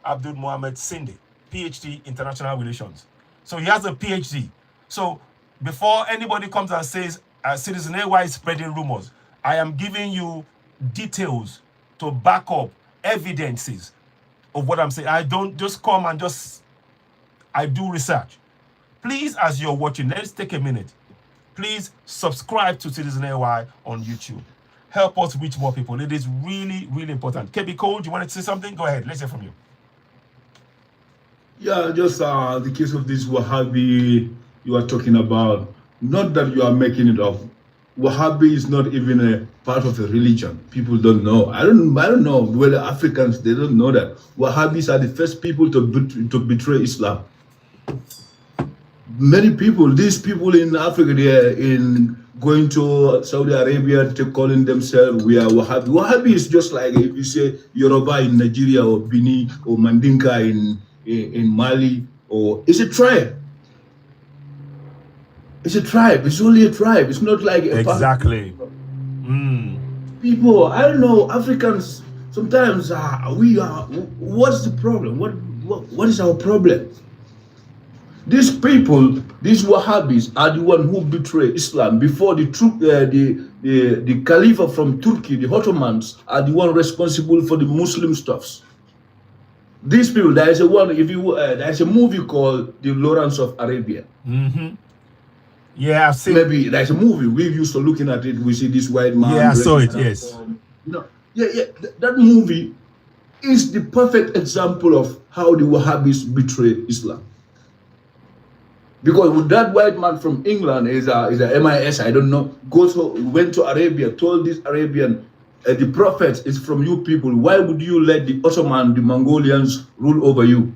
Abdul Muhammad Sinde, PhD, International Relations. So he has a PhD. So before anybody comes and says, Citizen AY is spreading rumors, I am giving you details to back up evidences of what I'm saying. I don't just come and I do research. Please, as you're watching, let's take a minute. Please subscribe to Citizen AY on YouTube. Help us reach more people. It is really, really important. KB Cole, do you want to say something? Go ahead. Let's hear from you. Yeah, just the case of this Wahhabi you are talking about. Not that you are making it up. Wahhabi is not even a part of a religion. People don't know. I don't know whether Africans, they don't know that. Wahhabis are the first people to betray Islam. Many people, these people in Africa, they are going to Saudi Arabia, calling themselves, we are Wahhabi. Wahhabi is just like if you say Yoruba in Nigeria or Bini or Mandinka in Mali, or it's a tribe. It's a tribe. It's only a tribe. It's not like a exactly. People, I don't know, Africans, sometimes we are, what's the problem? What is our problem? These people, these Wahhabis are the one who betray Islam. Before the Caliph from Turkey, the Ottomans, are the one responsible for the Muslim stuffs. These people, there is a movie called The Lawrence of Arabia. Yeah, I've seen. Maybe there's a movie we used to looking at it. We see this white man. Yeah, I saw it. Yes. That movie is the perfect example of how the Wahhabis betray Islam. Because with that white man from England is a MIS, I don't know, went to Arabia, told this Arabian, the prophet is from you people. Why would you let the Ottoman, the Mongolians rule over you?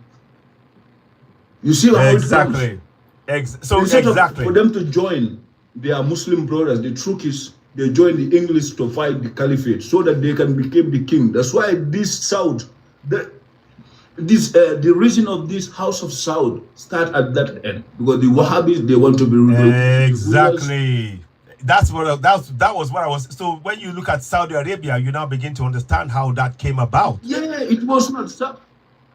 You see how exactly. it goes? Exactly. For them to join their Muslim brothers, the Turkish, they join the English to fight the caliphate so that they can become the king. That's why this Saud, the reason of this House of Saud start at that end, because the Wahhabis, they want to be ruled. Exactly. That was what I was. So when you look at Saudi Arabia, you now begin to understand how that came about. Yeah, it was not.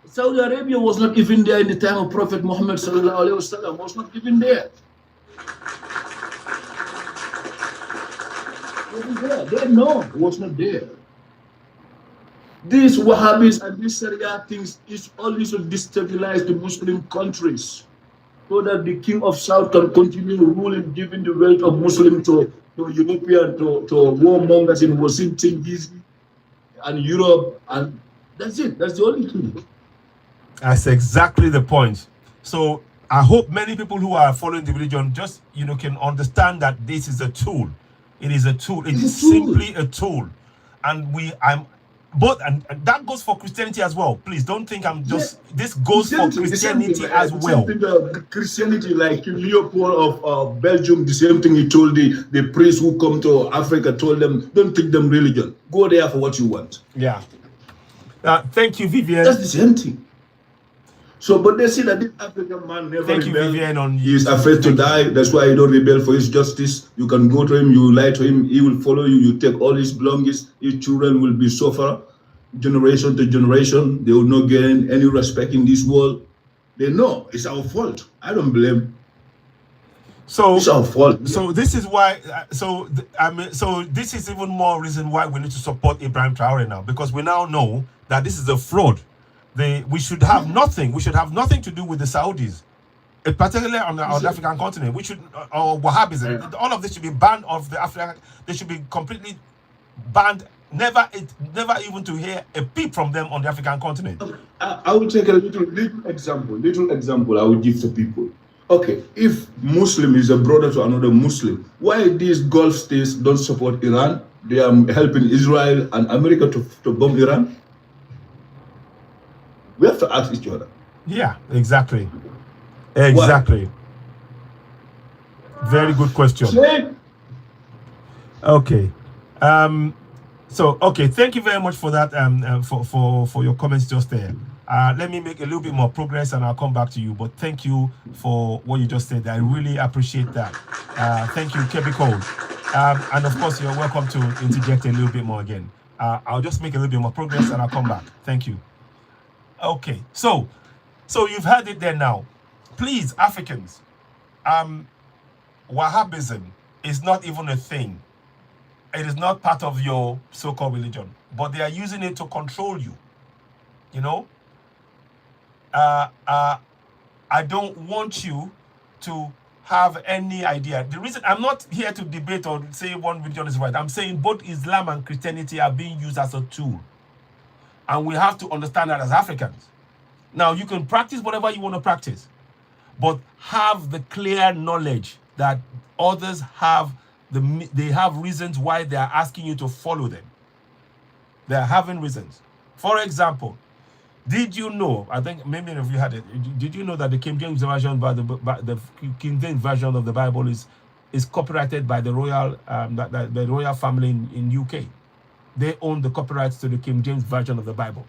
Saudi Arabia was not even there in the time of Prophet Muhammad sallallahu alaihi wasallam. Was not even there. It was not there. These Wahhabis and these Sharia things is only to destabilize the Muslim countries, so that the king of South can continue ruling, giving the wealth of Muslim to European, to warmongers in Washington DC and Europe, and that's it. That's the only thing. That's exactly the point. So I hope many people who are following the religion just can understand that this is a tool. It is a tool. It is simply a tool, and that goes for Christianity as well. Please don't think I'm just. Yeah. This goes for Christianity as well. Christianity, like Leopold of Belgium, the same thing he told the priests who come to Africa, told them, don't take them religion. Go there for what you want. Yeah. Thank you, Vivian. That's the same thing. So, but they see that this African man never Thank rebel. You, Vivian, he is afraid to die. That's why he don't rebel for his justice. You can go to him, you lie to him, he will follow you. You take all his belongings. His children will be suffer, generation to generation. They will not gain any respect in this world. They know it's our fault. I don't blame. So it's our fault. So this is why. So this is even more reason why we need to support Ibrahim Traore now, because we now know that this is a fraud. We should have nothing. We should have nothing to do with the Saudis, particularly on the African continent. We should, or Wahhabism. Yeah. All of this should be banned off the African. They should be completely banned. Never even to hear a peep from them on the African continent. I will take a little example. I will give to people. Okay, if Muslim is a brother to another Muslim, why these Gulf states don't support Iran? They are helping Israel and America to bomb Iran. We have to ask each other. Yeah, exactly. Exactly. Why? Very good question. Okay. Okay, thank you very much for that. For your comments just there. Let me make a little bit more progress and I'll come back to you. But thank you for what you just said. I really appreciate that. Thank you, Kebi Cole. And of course, you're welcome to interject a little bit more again. I'll just make a little bit more progress and I'll come back. Thank you. Okay, so you've heard it there now. Please, Africans, Wahhabism is not even a thing. It is not part of your so-called religion, but they are using it to control you. I don't want you to have any idea. The reason I'm not here to debate or say one religion is right. I'm saying both Islam and Christianity are being used as a tool. And we have to understand that as Africans. Now, you can practice whatever you want to practice, but have the clear knowledge that others have they have reasons why they are asking you to follow them. They are having reasons. For example, did you know, I think maybe if you had it, did you know that the King James version the King James version of the Bible is copyrighted by the royal the royal family in UK? They own the copyrights to the King James version of the Bible.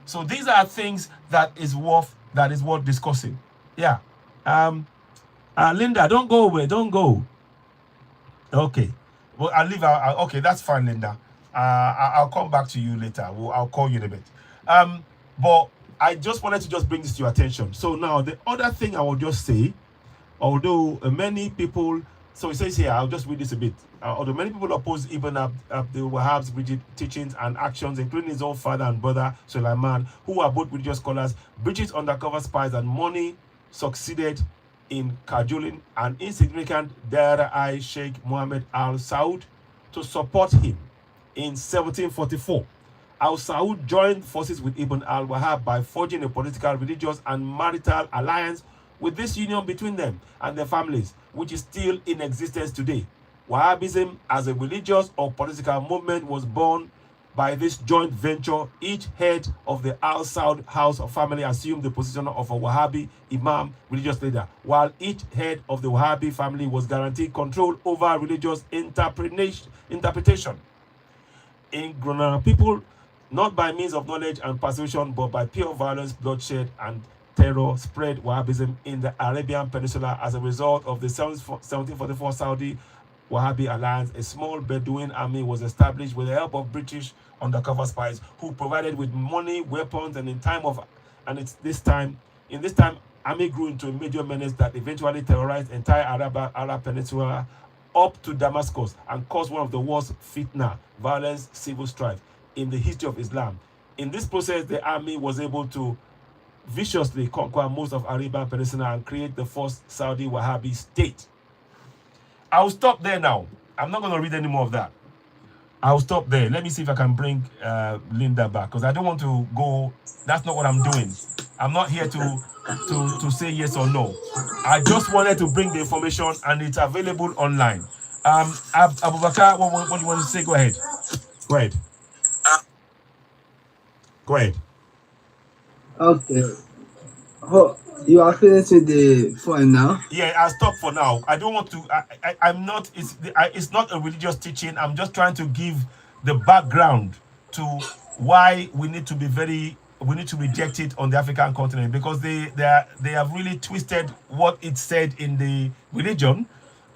So these are things that is worth discussing. Yeah. Linda, don't go away. Don't go. Okay. Well, I'll leave out. Okay, that's fine, Linda. I'll come back to you later. I'll call you in a bit. But I just wanted to just bring this to your attention. So now the other thing I will just say, although many people, so it says here, I'll just read this a bit. Although many people oppose Ibn Abdul Wahhab's rigid teachings and actions, including his own father and brother Sulaiman, who are both religious scholars, British undercover spies and money succeeded in cajoling an insignificant Dar Sheikh Mohammed Al Saud to support him. In 1744, Al Saud joined forces with Ibn al-Wahhab by forging a political, religious, and marital alliance with this union between them and their families, which is still in existence today. Wahhabism as a religious or political movement was born by this joint venture. Each head of the Al Saud house or family assumed the position of a Wahhabi imam, religious leader, while each head of the Wahhabi family was guaranteed control over religious interpretation. In Ghana, people, not by means of knowledge and persuasion, but by pure violence, bloodshed, and terror, spread Wahhabism in the Arabian Peninsula. As a result of the 1744 Saudi Wahhabi alliance, a small Bedouin army was established with the help of British undercover spies who provided with money, weapons, and in this time, army grew into a major menace that eventually terrorized entire Arab Peninsula up to Damascus and caused one of the worst fitna, violence, civil strife in the history of Islam. In this process, the army was able to viciously conquer most of Arabian Peninsula and create the first Saudi Wahhabi state. I'll stop there now. I'm not going to read any more of that. I'll stop there. Let me see if I can bring Linda back, because I don't want to go. That's not what I'm doing. I'm not here to say yes or no. I just wanted to bring the information, and it's available online. Abubakar, what do you want to say? Go ahead. Go ahead. Go ahead. Okay. Oh, you are finished with the phone now? Yeah, I'll stop for now. I don't want to. I'm not. It's not a religious teaching. I'm just trying to give the background to why we need to reject it on the African continent, because they have really twisted what it said in the religion,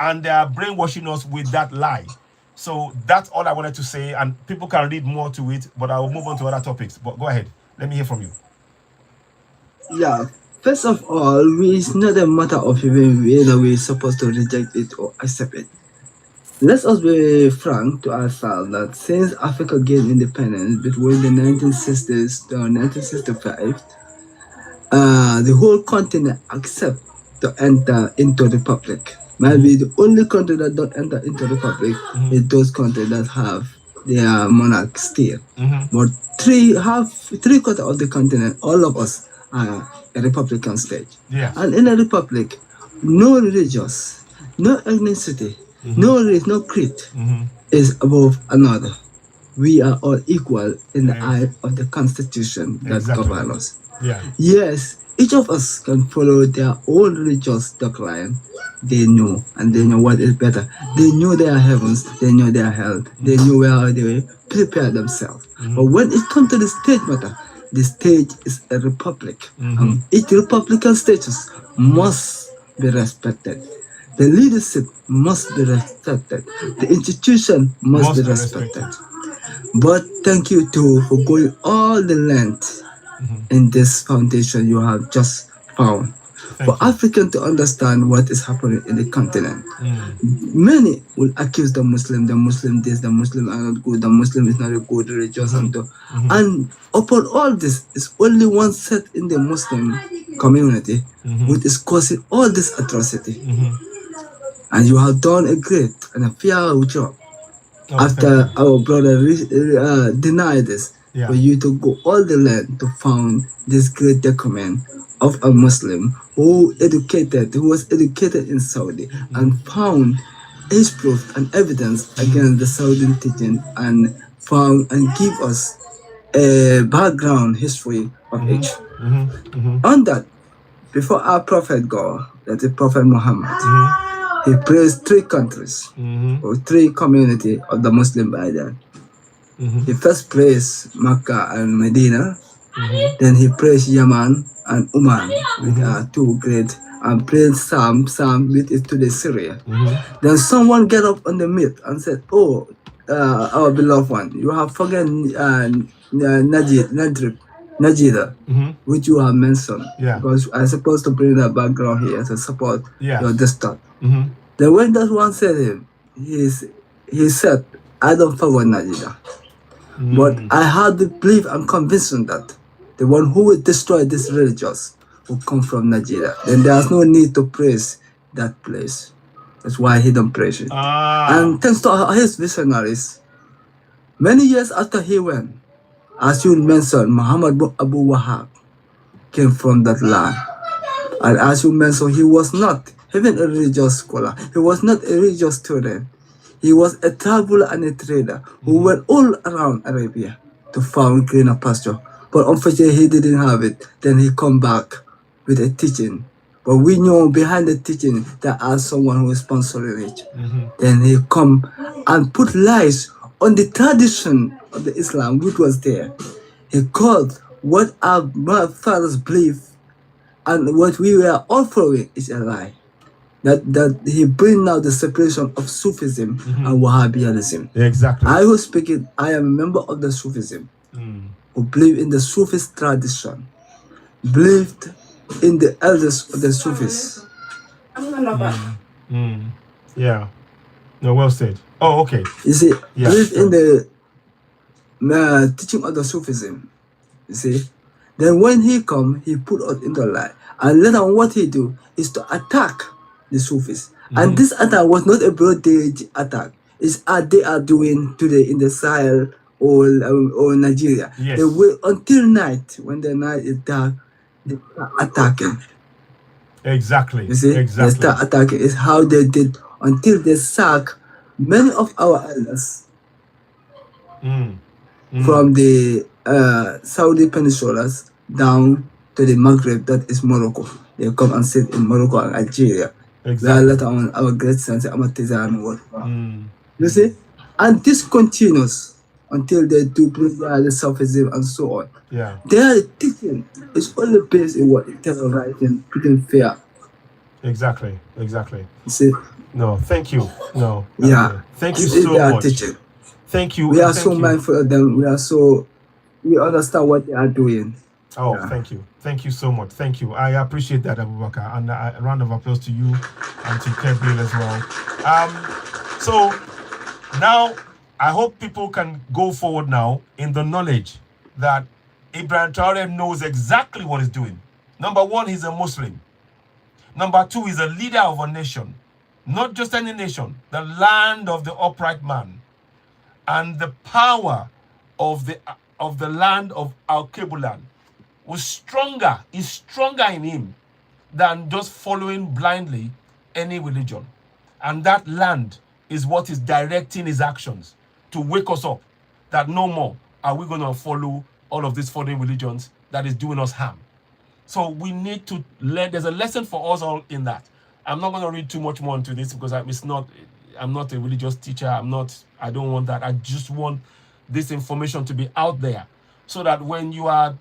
and they are brainwashing us with that lie. So that's all I wanted to say, and people can read more to it, but I will move on to other topics. But go ahead. Let me hear from you. Yeah. First of all, it's not a matter of even whether we're supposed to reject it or accept it. Let us be frank to ourselves that since Africa gained independence between the 1960s to 1965, the whole continent accept to enter into the republic. Maybe the only country that don't enter into the republic is those countries that have their monarch still. But three quarters of the continent, all of us are a republican state. Yeah. And in a republic, no religious, no ethnicity, no race, no creed is above another. We are all equal in the eye of the Constitution that governs us. Yeah. Yes, each of us can follow their own religious doctrine. They know, and they know what is better. They know their heavens, they know their hell, they know where they prepare themselves. But when it comes to the state matter, the state is a republic. And each republican status must be respected. The leadership must be respected. The institution must be respected. But thank you too for going all the length in this foundation you have just found. for African to understand what is happening in the continent. Many will accuse the Muslim this, the Muslim are not good, the Muslim is not a good religious. And upon all this, is only one set in the Muslim community which is causing all this atrocity. And you have done a great and a fair job. After our brother denied this, for you to go all the land to found this great document of a Muslim who was educated in Saudi and found his proof and evidence against the Saudi teaching and found and give us a background history of each. On that, before our prophet go, that is Prophet Muhammad, he praised 3 countries or 3 community of the Muslim by then. He first praised Mecca and Medina, then he praised Yemen and Oman, which are 2 great, and praised Sam which is today Syria. Then someone get up on the myth and said, oh, our beloved one, you have forgotten Najida, which you have mentioned, because I'm supposed to bring that background here to support your desktop. Then when that one said him, he said, I don't forget Najida. But I had the belief and conviction that the one who will destroy this religious will come from Nigeria. Then there's no need to praise that place. That's why he don't praise it. And thanks to his visionaries, many years after he went, as you mentioned, Muhammad Abu Wahab came from that land. And as you mentioned, he was not even a religious scholar. He was not a religious student. He was a traveler and a trader who went all around Arabia to found greener pasture. But unfortunately, he didn't have it. Then he come back with a teaching. But we know behind the teaching, there are someone who is sponsoring it. Then he come and put lies on the tradition of the Islam, which was there. He called what our fathers believe and what we were all following is a lie. That he bring now the separation of Sufism and Wahhabism. Exactly. I was speaking, I am a member of the Sufism who believe in the Sufist tradition, believed in the elders of the Sufis. Yeah. No, well said. Oh, okay. You see, believe in the teaching of the Sufism. You see, then when he come, he put us in the lie, and later on, what he do is to attack the Sufis. And this attack was not a broad day attack. It's as they are doing today in the Sahel or Nigeria. They wait until night. When the night is dark, they start attacking. Exactly. You see, exactly. They start attacking. It's how they did until they sack many of our elders from the Saudi peninsulas down to the Maghreb, that is Morocco. They come and sit in Morocco and Algeria. Exactly. Later on, our great sons, Amatizan work. You see? And this continues until they do the Sufism and so on. Yeah. Their teaching is only based in what eternal right and pretty fair. Exactly. Exactly. You see? No, thank you. No. Yeah. Thank you so much. Teaching. Thank you. We are so mindful of them. We understand what they are doing. Oh, thank you. Thank you so much. Thank you. I appreciate that, Abubakar. And a round of applause to you and to Kebil as well. So now I hope people can go forward now in the knowledge that Ibrahim Traore knows exactly what he's doing. Number one, he's a Muslim. Number two, he's a leader of a nation. Not just any nation, the land of the upright man. And the power of the land of Alkebulan is stronger in him than just following blindly any religion. And that land is what is directing his actions to wake us up that no more are we going to follow all of these foreign religions that is doing us harm. So we need to learn. There's a lesson for us all in that. I'm not going to read too much more into this because I'm not a religious teacher. I don't want that. I just want this information to be out there so that when you are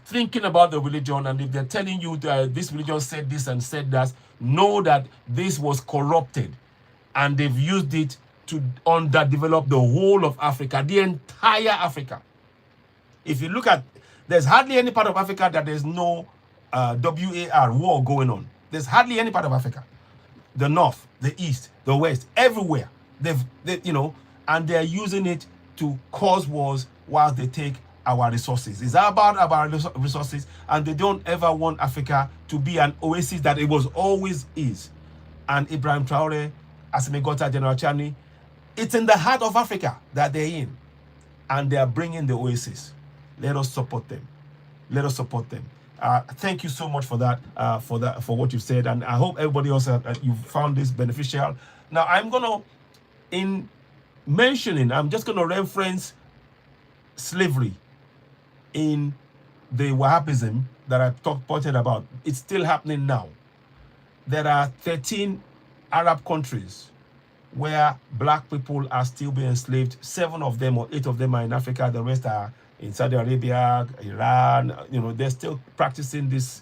thinking about the religion and if they're telling you that this religion said this and said that, know that this was corrupted and they've used it to underdevelop the whole of Africa, the entire Africa. If you look at, there's hardly any part of Africa that there's no war going on. There's hardly any part of Africa. The north, the east, the west, everywhere. And they're using it to cause wars while they take our resources. It's about our resources, and they don't ever want Africa to be an oasis that it was always is. And Ibrahim Traore, Assimi Goïta, General Chani, it's in the heart of Africa that they're in, and they are bringing the oasis. Let us support them. Let us support them. Thank you so much for that, for what you've said, and I hope everybody else you found this beneficial. Now I'm just gonna reference slavery in the Wahhabism that I pointed about. It's still happening now. There are 13 Arab countries where black people are still being enslaved. 7 of them or 8 of them are in Africa. The rest are in Saudi Arabia, Iran. They're still practicing this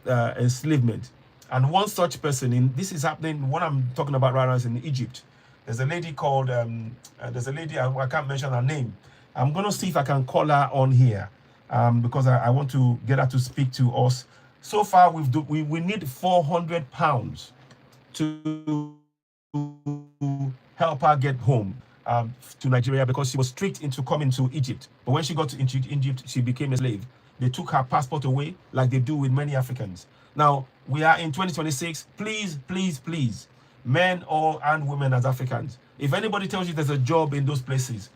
enslavement. And one such person this is happening. What I'm talking about right now is in Egypt. There's a lady called I can't mention her name. I'm gonna see if I can call her on here because I want to get her to speak to us. So far, we need 400 pounds to help her get home to Nigeria, because she was tricked into coming to Egypt. But when she got to Egypt, she became a slave. They took her passport away, like they do with many Africans. Now, we are in 2026. Please, please, please, men and women as Africans, if anybody tells you there's a job in those places,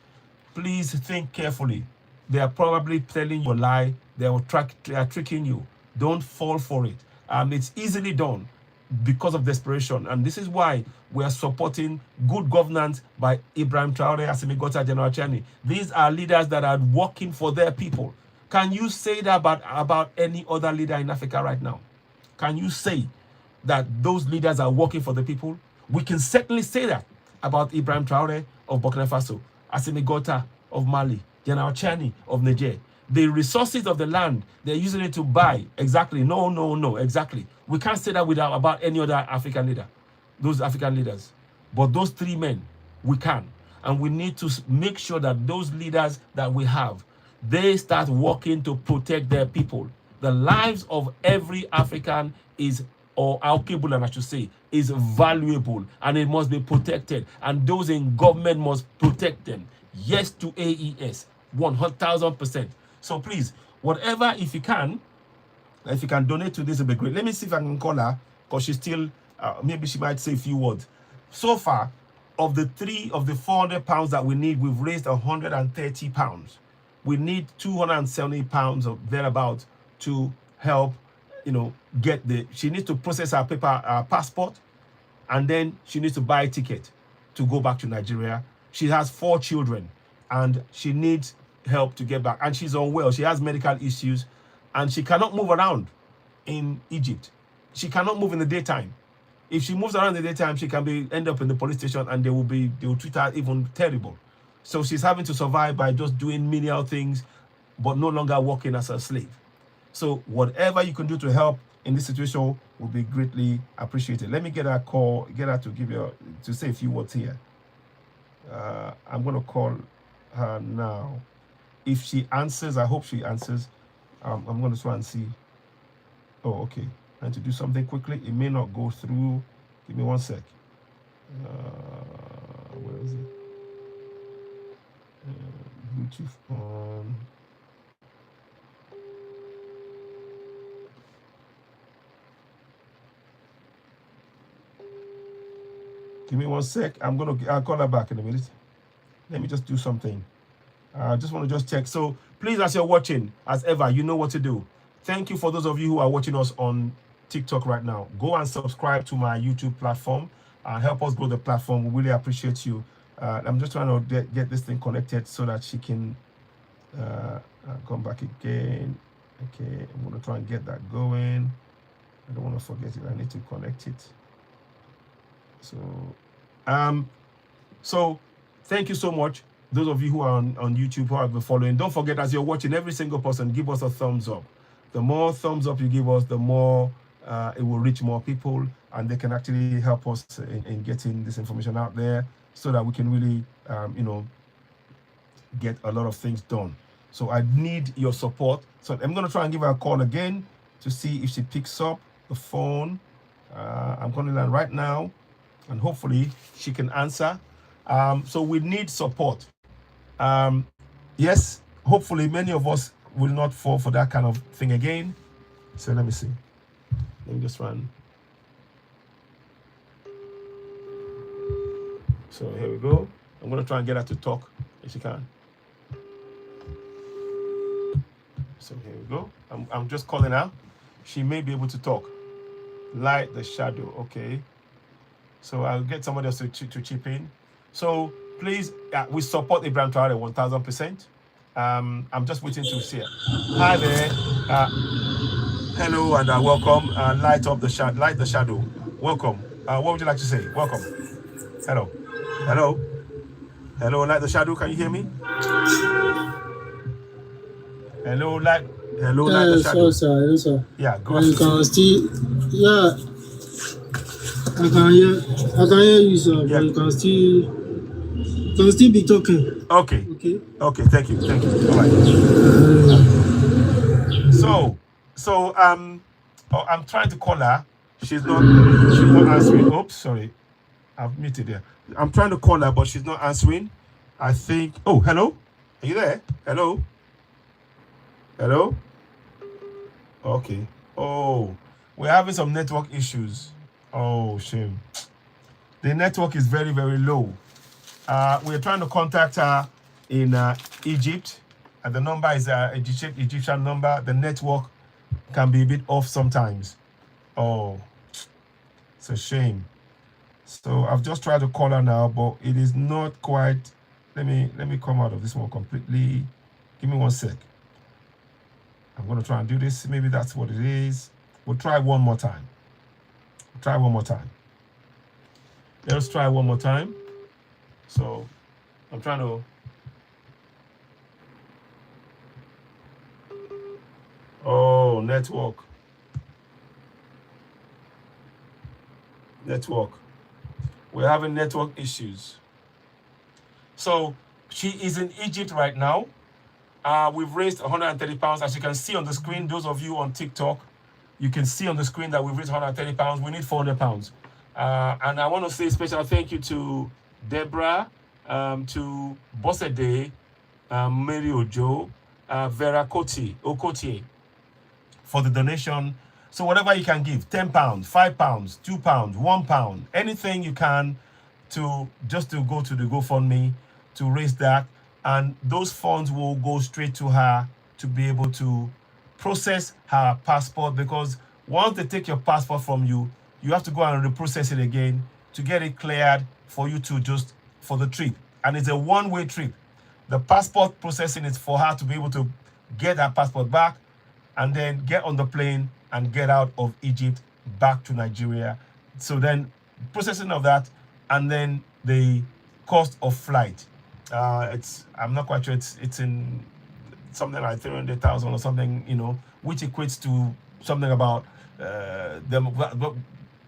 please think carefully. They are probably telling you a lie. They are tricking you. Don't fall for it. It's easily done because of desperation. And this is why we are supporting good governance by Ibrahim Traore, Assimi Goïta, General Chani. These are leaders that are working for their people. Can you say that about any other leader in Africa right now? Can you say that those leaders are working for the people? We can certainly say that about Ibrahim Traore of Burkina Faso, Assimi Goïta of Mali, General Chani of Niger. The resources of the land, they're using it to buy. Exactly. No, exactly. We can't say that about any other African leader, those African leaders. But those 3 men, we can. And we need to make sure that those leaders that we have, they start working to protect their people. The lives of every African or Alkebulan, I should say, is valuable, and it must be protected. And those in government must protect them. Yes to AES, 100,000%. So please, whatever, if you can donate to this, it'll be great. Let me see if I can call her, because she's still, maybe she might say a few words. So far, of the 400 pounds that we need, we've raised 130 pounds. We need 270 pounds or thereabout to help, she needs to process her passport, and then she needs to buy a ticket to go back to Nigeria. She has 4 children, and she needs help to get back. And she's unwell. She has medical issues, and she cannot move around in Egypt. She cannot move in the daytime. If she moves around in the daytime, she can end up in the police station, and they will treat her even terrible. So she's having to survive by just doing menial things, but no longer working as a slave. So whatever you can do to help in this situation will be greatly appreciated. Let me get her to say a few words here. I'm going to call her now. If she answers, I hope she answers. I'm going to try and see. Oh, okay. I need to do something quickly. It may not go through. Give me 1 sec. Where is it? Bluetooth on. Give me 1 sec. I'll call her back in a minute. Let me just do something. I just want to check. So please, as you're watching, as ever, you know what to do. Thank you for those of you who are watching us on TikTok right now. Go and subscribe to my YouTube platform and help us grow the platform. We really appreciate you. I'm just trying to get this thing connected so that she can come back again. Okay, I'm going to try and get that going. I don't want to forget it. I need to connect it. So thank you so much. Those of you who are on YouTube, who have been following, don't forget, as you're watching, every single person, give us a thumbs up. The more thumbs up you give us, the more it will reach more people, and they can actually help us in getting this information out there, so that we can really, get a lot of things done. So I need your support. So I'm going to try and give her a call again to see if she picks up the phone. I'm calling her right now, and hopefully she can answer. So we need support. Yes, hopefully many of us will not fall for that kind of thing again. So let me see. Let me just run. So here we go. I'm going to try and get her to talk if she can. So here we go. I'm just calling her. She may be able to talk. Light the shadow. Okay. So I'll get somebody else to chip in. So please, we support Ibrahim Traore 1000%. I'm just waiting to see her. Hi there. Hello and welcome. Light the shadow. Welcome. What would you like to say? Welcome. Hello. Hello. Hello, light the shadow. Can you hear me? Hello, light. Hello, light the shadow. Yes, sir. Yes, sir. Yeah, go You can still, yeah. I can hear you, sir. Yeah. But you can still be talking. Okay. Okay. Okay. Thank you. Thank you. All right. So I'm trying to call her. She's not answering. Oops, sorry. I've muted her. I'm trying to call her, but she's not answering. I think. Oh, hello. Are you there? Hello. Hello. Okay. Oh, we're having some network issues. Oh, shame. The network is very, very low. We're trying to contact her in Egypt, and the number is Egyptian number. The network can be a bit off sometimes. Oh, it's a shame. So I've just tried to call her now, but it is not quite. Let me come out of this one completely. Give me 1 sec. I'm going to try and do this. Maybe that's what it is. We'll try one more time. Try one more time. Let's try one more time. So I'm trying to. Oh, network. We're having network issues. So she is in Egypt right now. We've raised 130 pounds. As you can see on the screen, those of you on TikTok, you can see on the screen that we've raised 130 pounds. We need 400 pounds. And I want to say a special thank you to Deborah, to Bosede, Mary Ojo, Vera Okotie for the donation. So whatever you can give, 10 pounds, 5 pounds, 2 pounds, 1 pound, anything you can to go to the GoFundMe to raise that. And those funds will go straight to her to be able to process her passport, because once they take your passport from you, you have to go and reprocess it again to get it cleared for you to just for the trip. And it's a one-way trip. The passport processing is for her to be able to get her passport back and then get on the plane and get out of Egypt back to Nigeria. So then processing of that, and then the cost of flight. I'm not quite sure. It's in something like 300,000 or something, which equates to something about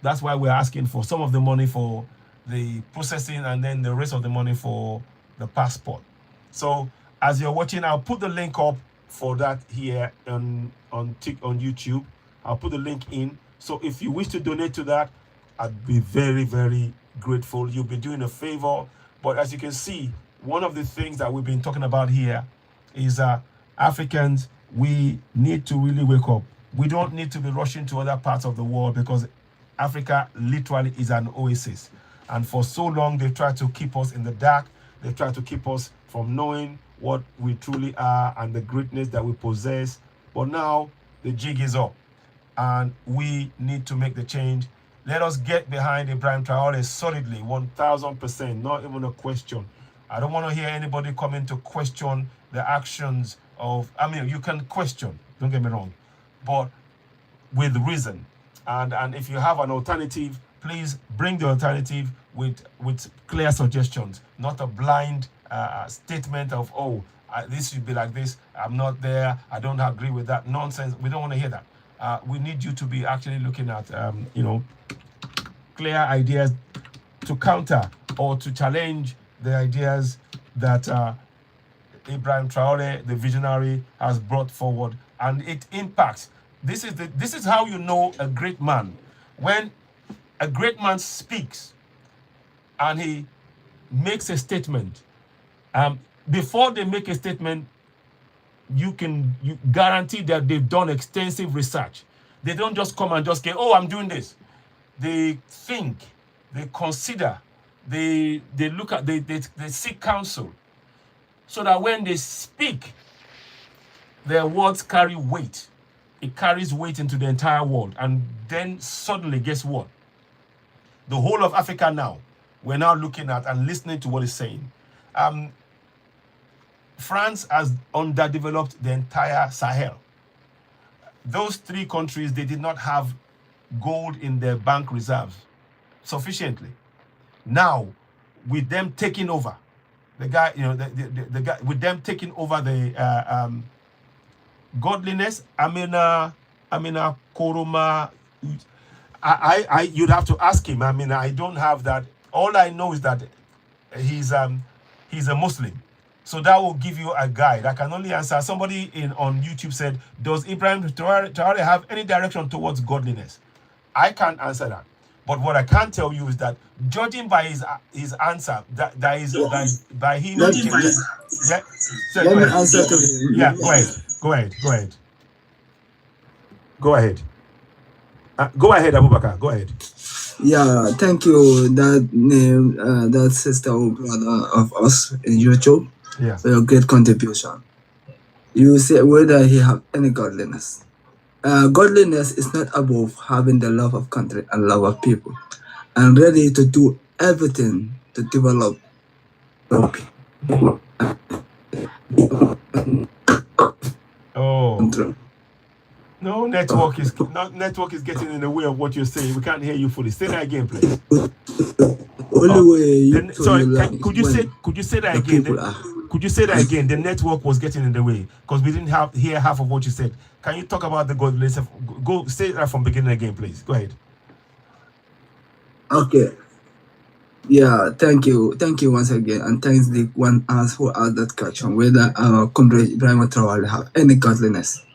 that's why we're asking for some of the money for the processing and then the rest of the money for the passport. So as you're watching, I'll put the link up for that here on YouTube. I'll put the link in. So if you wish to donate to that, I'd be very, very grateful. You'll be doing a favor. But as you can see, one of the things that we've been talking about here is Africans, we need to really wake up. We don't need to be rushing to other parts of the world, because Africa literally is an oasis. And for so long, they've tried to keep us in the dark. They've tried to keep us from knowing what we truly are and the greatness that we possess. But now the jig is up and we need to make the change. Let us get behind Ibrahim Traore solidly, 1000%, not even a question. I don't want to hear anybody coming to question the actions of, you can question, don't get me wrong, but with reason. And if you have an alternative, please bring the alternative with clear suggestions, not a blind statement of, this should be like this, I'm not there, I don't agree with that nonsense. We don't want to hear that. We need you to be actually looking at, clear ideas to counter or to challenge the ideas that Ibrahim Traore, the visionary, has brought forward, and it impacts. This is how you know a great man, when a great man speaks and he makes a statement, before they make a statement, you guarantee that they've done extensive research. They don't just come and just say, oh, I'm doing this. They think, they consider, they look at, they seek counsel, so that when they speak, their words carry weight. It carries weight into the entire world. And then suddenly, guess what? The whole of Africa now, we're now looking at and listening to what it's saying. France has underdeveloped the entire Sahel. Those 3 countries, they did not have gold in their bank reserves sufficiently. Now, with them taking over, the guy, the guy, with them taking over the godliness, Amina Koroma, you'd have to ask him. I mean, I don't have that. All I know is that he's a Muslim. So that will give you a guide. I can only answer. Somebody on YouTube said, does Ibrahim Traore have any direction towards godliness? I can't answer that. But what I can tell you is that, judging by his answer, that is by him. Let me answer to him. Yeah, go ahead. Go ahead, Abubakar. Go ahead. Yeah, thank you. That name, that sister or brother of us in YouTube. Yeah. For your great contribution. You say whether he have any godliness. Godliness is not above having the love of country and love of people, and ready to do everything to develop people. Oh. No, network is getting in the way of what you're saying. We can't hear you fully. Say that again, please. Could you say that again? Could you say that again? The network was getting in the way because we didn't hear half of what you said. Can you talk about the godliness? Go say that from beginning again, please. Go ahead. Okay. Yeah, thank you once again, and thanks the one us who asked that question, whether our comrade Ibrahim Traore have any godliness.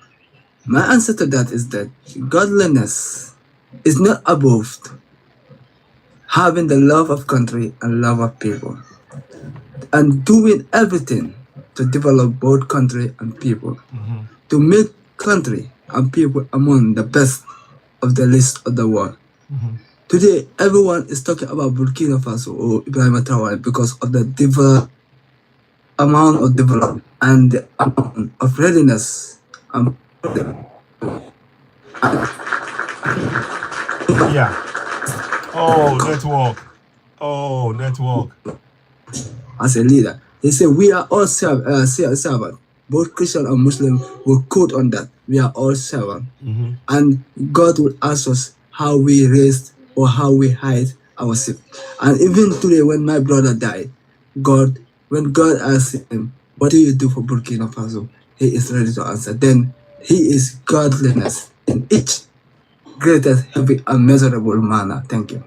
My answer to that is that godliness is not above having the love of country and love of people, and doing everything to develop both country and people, to make country and people among the best of the list of the world. Today, everyone is talking about Burkina Faso or Ibrahim Traore because of the amount of development and the amount of readiness and yeah. Oh, network. As a leader, he said we are all servants. Both Christian and Muslim will quote on that. We are all servants, and God will ask us how we raised or how we hide ourselves. And even today, when my brother died, when God asked him, "What do you do for Burkina Faso?" he is ready to answer. Then he is godliness in each greatest, heavy, unmeasurable manner. Thank you.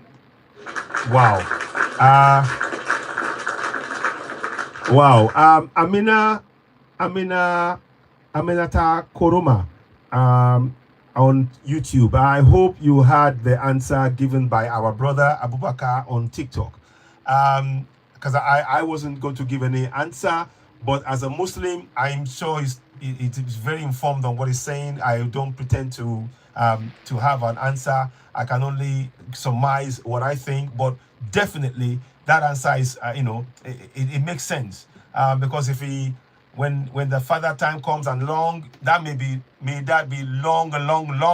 Wow. Aminata Koroma on YouTube. I hope you had the answer given by our brother Abubakar on TikTok. Because I wasn't going to give any answer, but as a Muslim, I'm sure it is very informed on what he's saying. I don't pretend to have an answer. I can only surmise what I think, but definitely that answer is, it makes sense. Because when the further time comes and long, that may that be long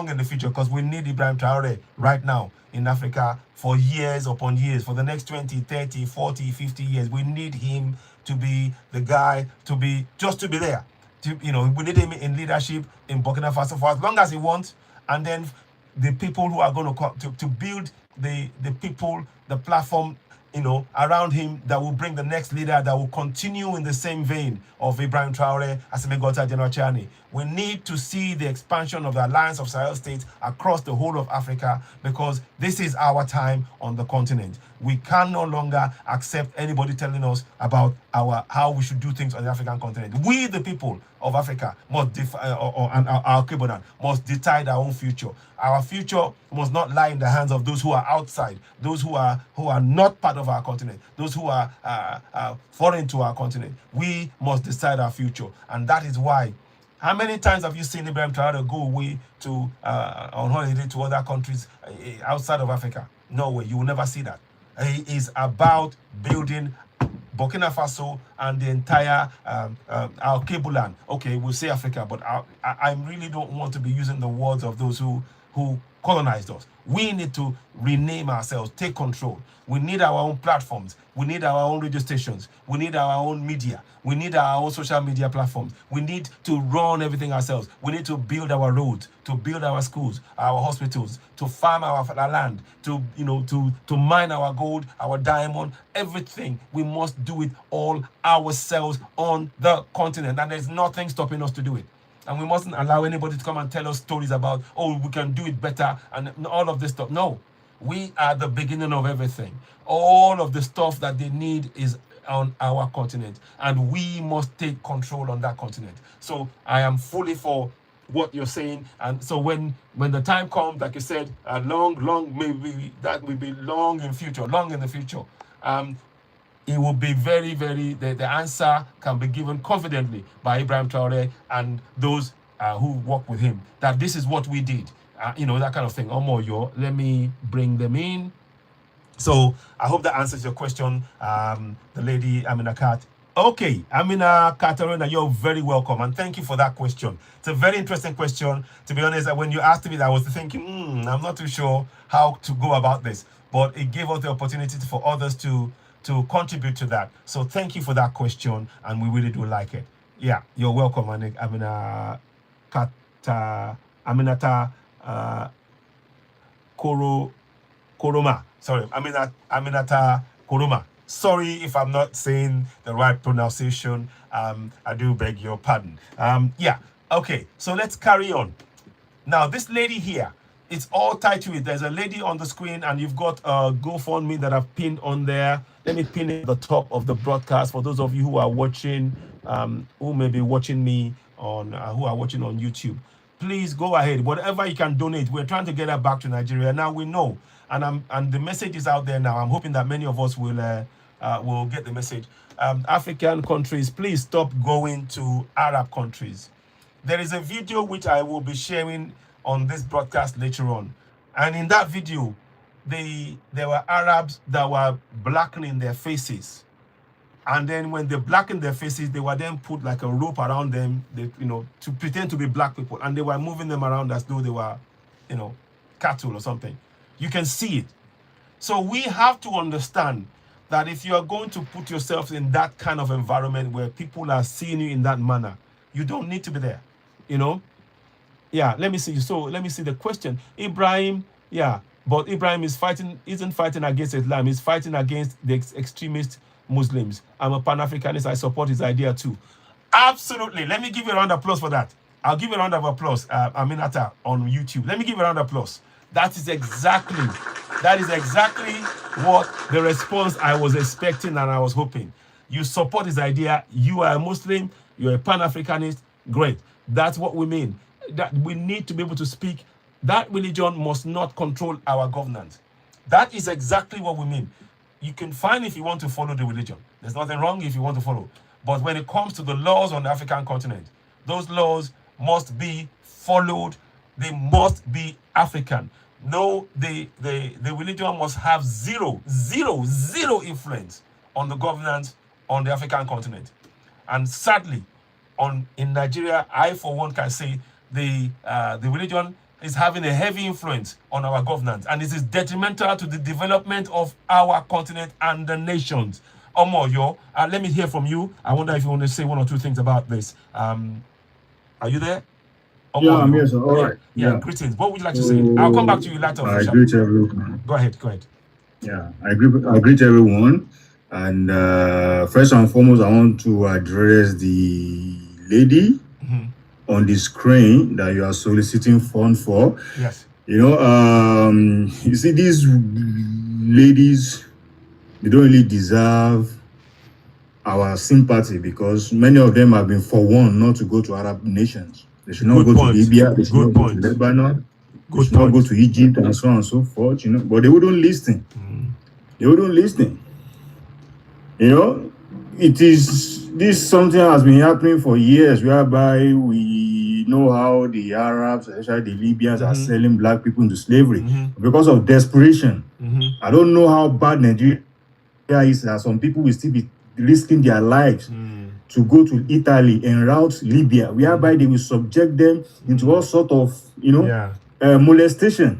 in the future, because we need Ibrahim Traore right now in Africa for years upon years, for the next 20, 30, 40, 50 years. We need him to be the guy, to be there. We need him in leadership in Burkina Faso for as long as he wants, and then the people who are going to build the people, the platform, around him, that will bring the next leader that will continue in the same vein of Ibrahim Traore, Asimegota General Chani. We need to see the expansion of the Alliance of Sahel States across the whole of Africa, because this is our time on the continent. We can no longer accept anybody telling us about how we should do things on the African continent. We, the people, of Africa must and our Alkebulan must decide our own future. Our future must not lie in the hands of those who are outside, those who are not part of our continent, those who are foreign to our continent. We must decide our future, and that is why. How many times have you seen Ibrahim Traore go away to on holiday to other countries outside of Africa? No way, you will never see that. He is about building Burkina Faso and the entire Alkebulan. Okay, we'll say Africa, but I really don't want to be using the words of those who colonized us. We need to rename ourselves, take control. We need our own platforms. We need our own radio stations. We need our own media. We need our own social media platforms. We need to run everything ourselves. We need to build our roads, to build our schools, our hospitals, to farm our land, to mine our gold, our diamond, everything. We must do it all ourselves on the continent, and there's nothing stopping us to do it. And we mustn't allow anybody to come and tell us stories about, oh, we can do it better and all of this stuff. No, we are the beginning of everything. All of the stuff that they need is on our continent, and we must take control on that continent. So I am fully for what you're saying. And so when the time comes, like you said, maybe that will be long in the future. It will be very, very, the answer can be given confidently by Ibrahim Traore and those who work with him, that this is what we did, that kind of thing. Omoyo, let me bring them in. So I hope that answers your question, the lady Amina Kat. Okay, Amina Katarina, you're very welcome, and thank you for that question. It's a very interesting question. To be honest, when you asked me that, I was thinking, I'm not too sure how to go about this, but it gave us the opportunity for others to contribute to that. So thank you for that question, and we really do like it. Yeah, you're welcome, Aminata Koroma. Sorry, Aminata Koroma. Sorry if I'm not saying the right pronunciation. I do beg your pardon. Yeah, okay, so let's carry on. Now, this lady here, it's all tied to it. There's a lady on the screen, and you've got a GoFundMe that I've pinned on there. Let me pin it at the top of the broadcast for those of you who are watching, who may be watching me on, who are watching on YouTube. Please go ahead. Whatever you can donate. We're trying to get her back to Nigeria. Now we know, and the message is out there now. I'm hoping that many of us will get the message. African countries, please stop going to Arab countries. There is a video which I will be sharing on this broadcast later on, and in that video, there were Arabs that were blackening their faces, and then when they blackened their faces, they were then put like a rope around them, to pretend to be black people, and they were moving them around as though they were, cattle or something. You can see it. So we have to understand that if you are going to put yourself in that kind of environment where people are seeing you in that manner, you don't need to be there, Yeah, let me see. So let me see the question. Ibrahim, yeah, but Ibrahim isn't fighting against Islam. He's fighting against the extremist Muslims. I'm a Pan-Africanist. I support his idea too. Absolutely. Let me give you a round of applause for that. I'll give you a round of applause, Aminata, on YouTube. Let me give you a round of applause. That is exactly what the response I was expecting and I was hoping. You support his idea. You are a Muslim. You're a Pan-Africanist. Great. That's what we mean. That we need to be able to speak. That religion must not control our governance. That is exactly what we mean. You can find if you want to follow the religion. There's nothing wrong if you want to follow. But when it comes to the laws on the African continent, those laws must be followed. They must be African. No, the religion must have zero influence on the governance on the African continent. And sadly, in Nigeria, I for one can say the religion is having a heavy influence on our governance, and it is detrimental to the development of our continent and the nations. Omoyo, let me hear from you. I wonder if you want to say one or two things about this. Are you there? Omoyo? Yeah, I'm here, sir. All right. Yeah, greetings. What would you like to say? I'll come back to you later. I greet everyone. Go ahead. Yeah, I greet everyone. And first and foremost, I want to address the lady on the screen that you are soliciting funds for. Yes. You see, these ladies, they don't really deserve our sympathy because many of them have been forewarned not to go to Arab nations. They should not go to Libya. They should not go to Lebanon. They should not go to Egypt and so on and so forth. But they wouldn't listen. They wouldn't listen. This something has been happening for years, whereby we know how the Arabs, especially the Libyans, are selling black people into slavery because of desperation. I don't know how bad Nigeria is that some people will still be risking their lives to go to Italy and route Libya, whereby they will subject them into all sort of, molestation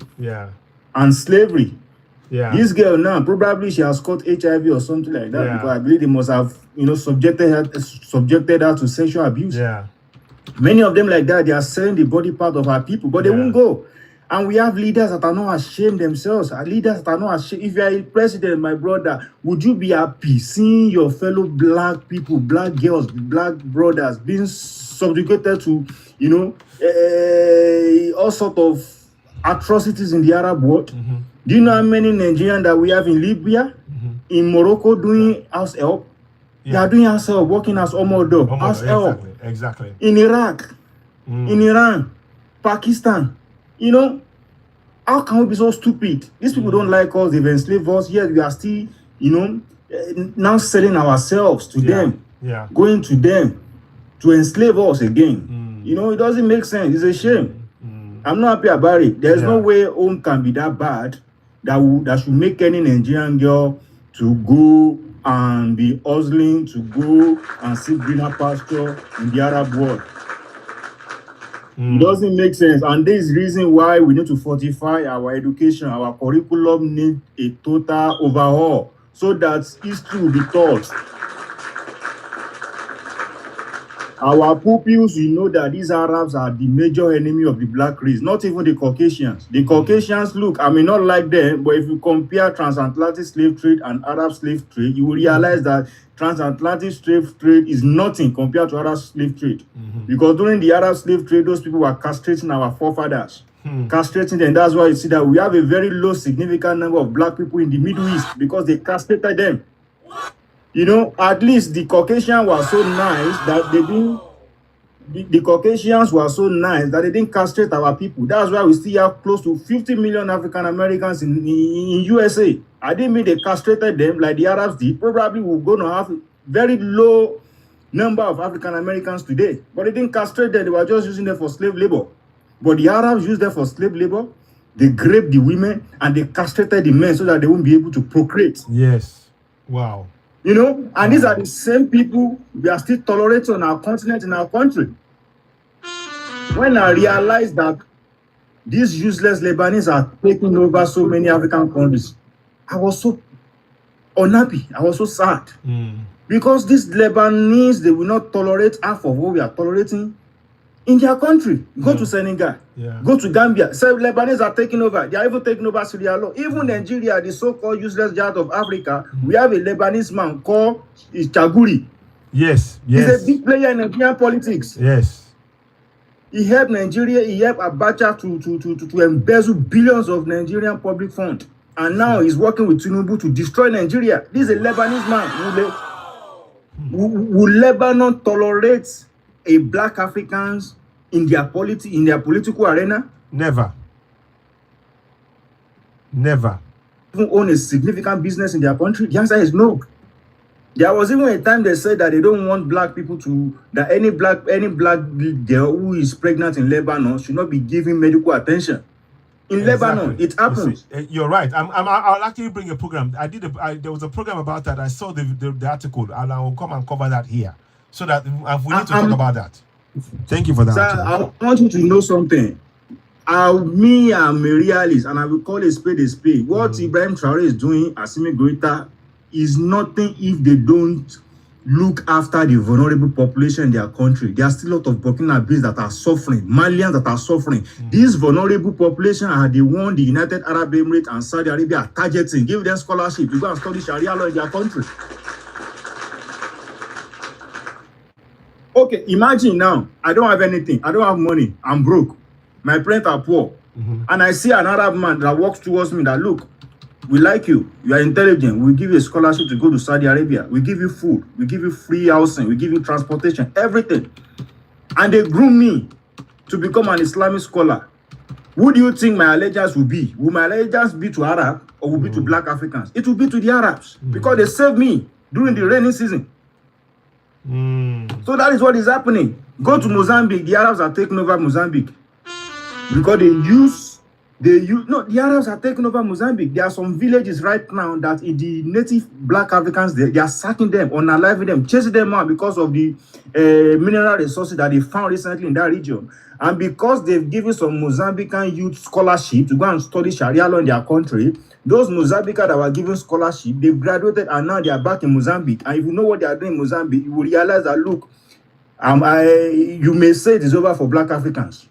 and slavery. This girl now, probably she has caught HIV or something like that, because I believe they must have, subjected her to sexual abuse. Many of them like that, they are selling the body part of our people, but they won't go. And we have leaders that are not ashamed themselves. Leaders that are not ashamed. If you are a president, my brother, would you be happy seeing your fellow black people, black girls, black brothers being subjugated to, all sort of atrocities in the Arab world? Do you know how many Nigerians that we have in Libya, in Morocco doing house help? They are doing house help, working as Omodo, house help. Exactly. In Iraq, in Iran, Pakistan. How can we be so stupid? These people don't like us, they've enslaved us, yet we are still, now selling ourselves to them, going to them to enslave us again. It doesn't make sense. It's a shame. I'm not happy about it. There's no way home can be that bad that should make any Nigerian girl to go and be hustling, to go and seek greener pasture in the Arab world. It doesn't make sense. And this is the reason why we need to fortify our education. Our curriculum needs a total overhaul so that history will be taught. Our pupils, we know that these Arabs are the major enemy of the black race, not even the Caucasians. The Caucasians, look, I may not like them, but if you compare transatlantic slave trade and Arab slave trade, you will realize that transatlantic slave trade is nothing compared to Arab slave trade. Because during the Arab slave trade, those people were castrating our forefathers. Castrating them. That's why you see that we have a very low significant number of black people in the Middle East because they castrated them. At least the Caucasians were so nice that they didn't. The Caucasians were so nice that they didn't castrate our people. That's why we still have close to 50 million African Americans in USA. I didn't mean they castrated them like the Arabs did. Probably we're going to have a very low number of African Americans today. But they didn't castrate them. They were just using them for slave labor. But the Arabs used them for slave labor. They raped the women and they castrated the men so that they won't be able to procreate. Yes. Wow. And these are the same people we are still tolerating on our continent, in our country. When I realized that these useless Lebanese are taking over so many African countries, I was so unhappy. I was so sad. Because these Lebanese, they will not tolerate half of what we are tolerating in their country. Go to Senegal, go to Gambia. So Lebanese are taking over. They are even taking over Syria law. Even Nigeria, the so-called useless giant of Africa, we have a Lebanese man called Chaguri. Yes. He's a big player in Nigerian politics. Yes. He helped Nigeria, he helped Abacha to embezzle billions of Nigerian public funds. And now he's working with Tinubu to destroy Nigeria. This is a Lebanese man. Will Lebanon tolerate a black Africans in their political arena? Never. Even own a significant business in their country? The answer is no. There was even a time they said that they don't want black people that any black girl who is pregnant in Lebanon should not be given medical attention. In Lebanon, it happens. You're right. I'll actually bring a program. There was a program about that. I saw the article, and I will come and cover that here, so that we need to talk about that. Thank you for that. Sir, I want you to know something. I'm a realist, and I will call a spade a spade. What Ibrahim Traore is doing, Assimi Goita, is nothing if they don't look after the vulnerable population in their country. There are still a lot of Burkinabés that are suffering, Malians that are suffering. These vulnerable population are the one the United Arab Emirates and Saudi Arabia are targeting. Give them scholarship to go and study Sharia law in their country. Okay, imagine now, I don't have anything. I don't have money. I'm broke. My parents are poor. And I see an Arab man that walks towards me that, look, We like you. You are intelligent. We give you a scholarship to go to Saudi Arabia. We give you food. We give you free housing. We give you transportation, everything. And they groom me to become an Islamic scholar. Who do you think my allegiance will be? Will my allegiance be to Arab or will be to Black Africans? It will be to the Arabs because they saved me during the rainy season. So that is what is happening. Go to Mozambique. The Arabs are taking over Mozambique because the Arabs are taking over Mozambique. There are some villages right now that the native Black Africans, they are sacking them, unaliving them, chasing them out because of the mineral resources that they found recently in that region. And because they've given some Mozambican youth scholarship to go and study Sharia law in their country, those Mozambicans that were given scholarship, they've graduated and now they are back in Mozambique. And if you know what they are doing in Mozambique, you will realize that, look, you may say it is over for Black Africans.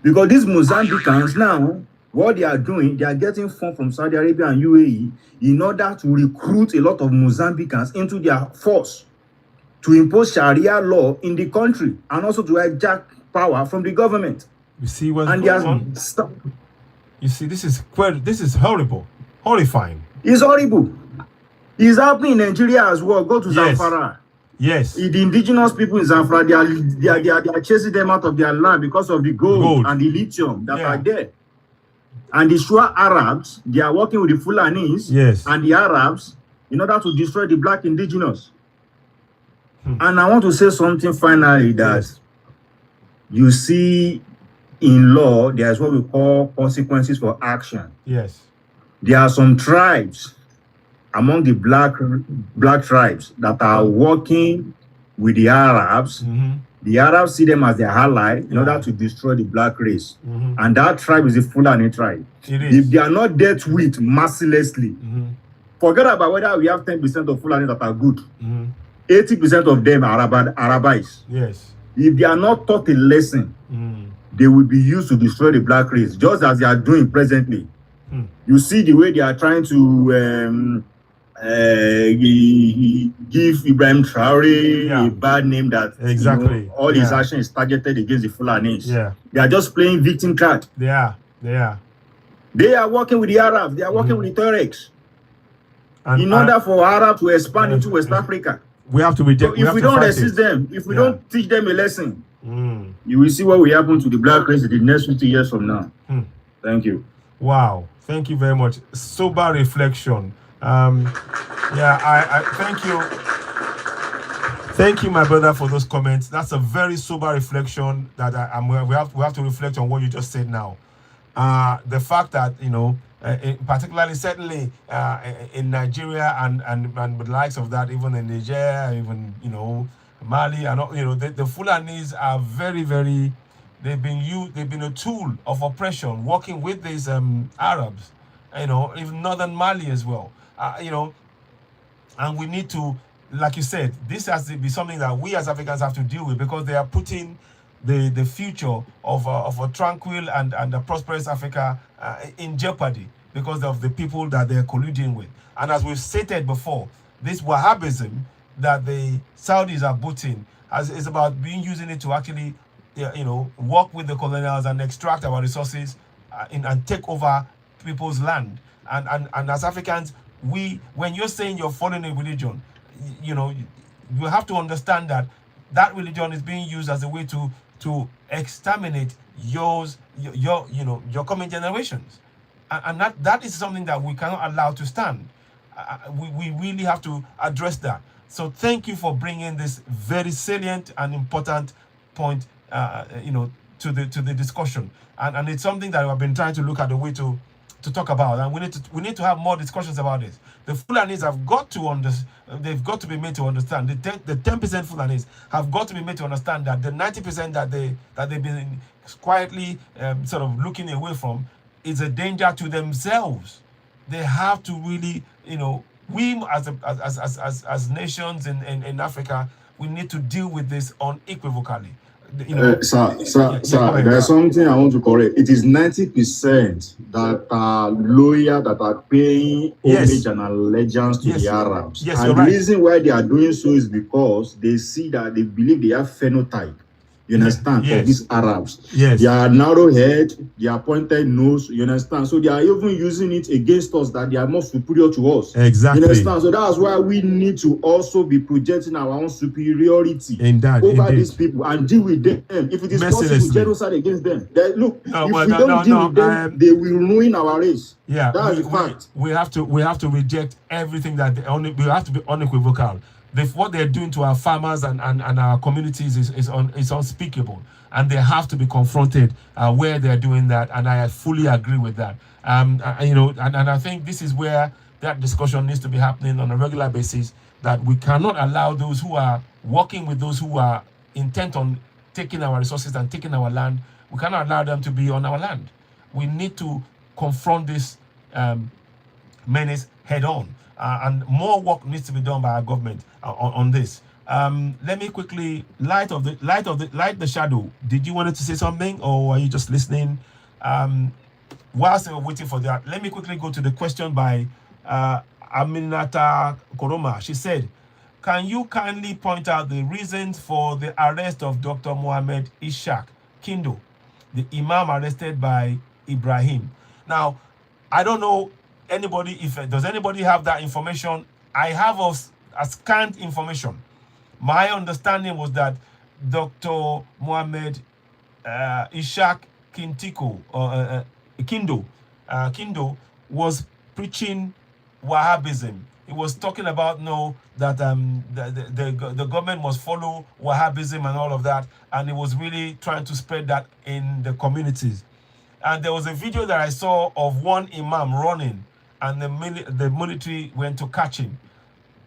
Because these Mozambicans now, what they are doing, they are getting funds from Saudi Arabia and UAE in order to recruit a lot of Mozambicans into their force to impose Sharia law in the country and also to hijack power from the government. You see what's going on? You see, this is horrible, horrifying. It's horrible. It's happening in Nigeria as well. Go to Zamfara. Yes. The indigenous people in Zamfara, they are chasing them out of their land because of the gold. And the lithium that are there. And the Shua Arabs, they are working with the Fulanis and the Arabs in order to destroy the Black indigenous. And I want to say something finally that you see in law, there's what we call consequences for action. Yes. There are some tribes among the black tribes that are working with the Arabs. The Arabs see them as their ally in order to destroy the Black race. And that tribe is the Fulani tribe. If they are not dealt with mercilessly, forget about whether we have 10% of Fulani that are good. 80% of them are Arabized. Yes. If they are not taught a lesson, they will be used to destroy the Black race, just as they are doing presently. You see the way they are trying to give Ibrahim Traore a bad name that all his action is targeted against the Fulanis. They are just playing victim card. They are. They are working with the Arabs. They are working with the Tuaregs. In order for Arabs to expand into West Africa. We have to reject. So if we don't resist them, if we don't teach them a lesson, you will see what will happen to the Black race in the next 50 years from now. Thank you. Wow. Thank you very much. Sober reflection. I thank you. Thank you, my brother, for those comments. That's a very sober reflection that we have to reflect on what you just said now. The fact that, particularly certainly in Nigeria and the likes of that, even in Niger, even Mali, and the Fulanis are very, very. They've been a tool of oppression, working with these Arabs, even northern Mali as well, and we need to, like you said, this has to be something that we as Africans have to deal with, because they are putting the future of a tranquil and a prosperous Africa in jeopardy because of the people that they're colluding with. And as we've stated before, this Wahhabism that the Saudis are putting is about using it to actually work with the colonials and extract our resources and take over people's land. And as Africans, when you're saying you're following a religion, you have to understand that religion is being used as a way to exterminate your coming generations. And that is something that we cannot allow to stand. We really have to address that. So thank you for bringing this very salient and important point to the discussion, and it's something that I've been trying to look at the way to talk about, and we need to have more discussions about this. The Fulanis have got to they've got to be made to understand. The 10% Fulanis have got to be made to understand that the 90% that they've been quietly sort of looking away from is a danger to themselves. They have to really, we as nations in Africa, we need to deal with this unequivocally. Sir, there's something I want to correct. It is 90% that are loyal, that are paying homage and allegiance to the Arabs. Yes, and the reason why they are doing so is because they see that they believe they have phenotype you understand, Yes. of these Arabs. Yes. They are narrow head, they are pointed nose, you understand? So they are even using it against us, that they are more superior to us. Exactly. You understand? So that's why we need to also be projecting our own superiority over indeed. these people and deal with them. If it is possible, Mercilessly. genocide against them. Look, No, if well, we no, don't no, deal no, with them, they will ruin our race. Yeah, that's the fact. We have to reject everything that we have to be unequivocal. What they're doing to our farmers and our communities is unspeakable, and they have to be confronted where they're doing that. And I fully agree with that. You know, and I think this is where that discussion needs to be happening on a regular basis. That we cannot allow those who are working with those who are intent on taking our resources and taking our land. We cannot allow them to be on our land. We need to confront this menace head on, and more work needs to be done by our government on this. Let me quickly light the shadow. Did you want to say something, or are you just listening? Whilst we're waiting for that, let me quickly go to the question by Aminata Koroma. She said, "Can you kindly point out the reasons for the arrest of Dr. Mohammed Ishaq Kindo, the imam arrested by Ibrahim?" Now, I don't know anybody, does anybody have that information? I have a scant information. My understanding was that Dr. Mohammed Ishaq Kindo was preaching Wahhabism. He was talking about that the government must follow Wahhabism and all of that, and he was really trying to spread that in the communities. And there was a video that I saw of one imam running, and the military went to catch him.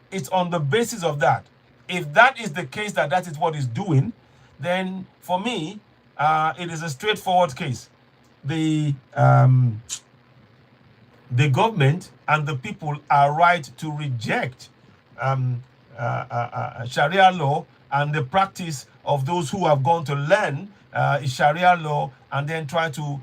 It's on the basis of that. If that is the case, that is what he's doing, then for me, it is a straightforward case. The government and the people are right to reject Sharia law and the practice of those who have gone to learn Sharia law and then try to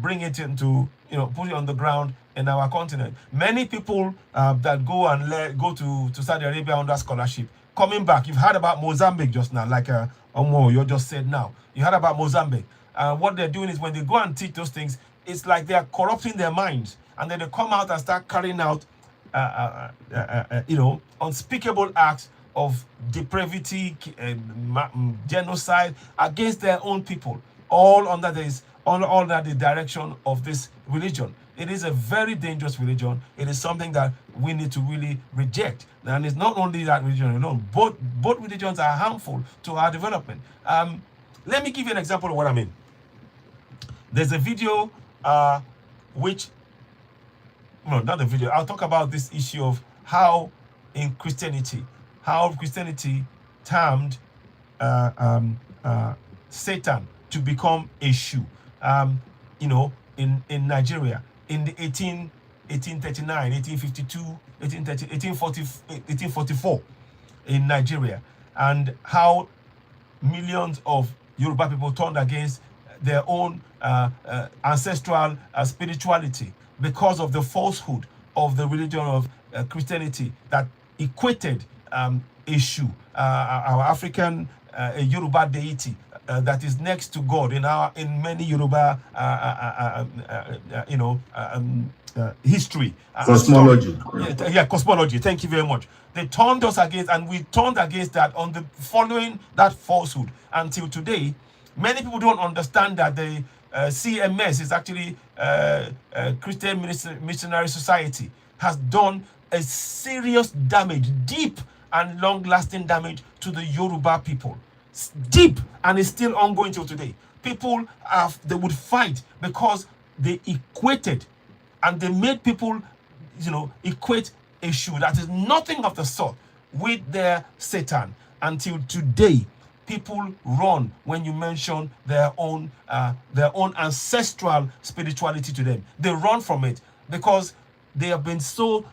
bring it into, put it on the ground in our continent. Many people that go and go to Saudi Arabia under scholarship, coming back, you've heard about Mozambique just now, like Omo, you just said now. You heard about Mozambique. What they're doing is when they go and teach those things, it's like they are corrupting their minds. And then they come out and start carrying out, unspeakable acts of depravity, genocide against their own people, all under the direction of this religion. It is a very dangerous religion. It is something that we need to really reject. And it's not only that religion alone. Both religions are harmful to our development. Let me give you an example of what I mean. There's a video not the video. I'll talk about this issue of how Christianity termed Satan to become a shoe. In Nigeria in the 1839, 1852, 1844 in Nigeria, and how millions of Yoruba people turned against their own ancestral spirituality because of the falsehood of the religion of Christianity that equated Eshu, our African Yoruba deity that is next to God in many Yoruba history. Cosmology. Cosmology. Thank you very much. They turned us against, and we turned against that on the following that falsehood until today. Many people don't understand that the CMS is actually Christian Missionary Society, has done a serious damage, deep and long-lasting damage to the Yoruba people. Deep, and is still ongoing till today. People they would fight because they equated, and they made people, equate a shoe that is nothing of the sort with their Satan. Until today, people run when you mention their own ancestral spirituality to them. They run from it because they have been so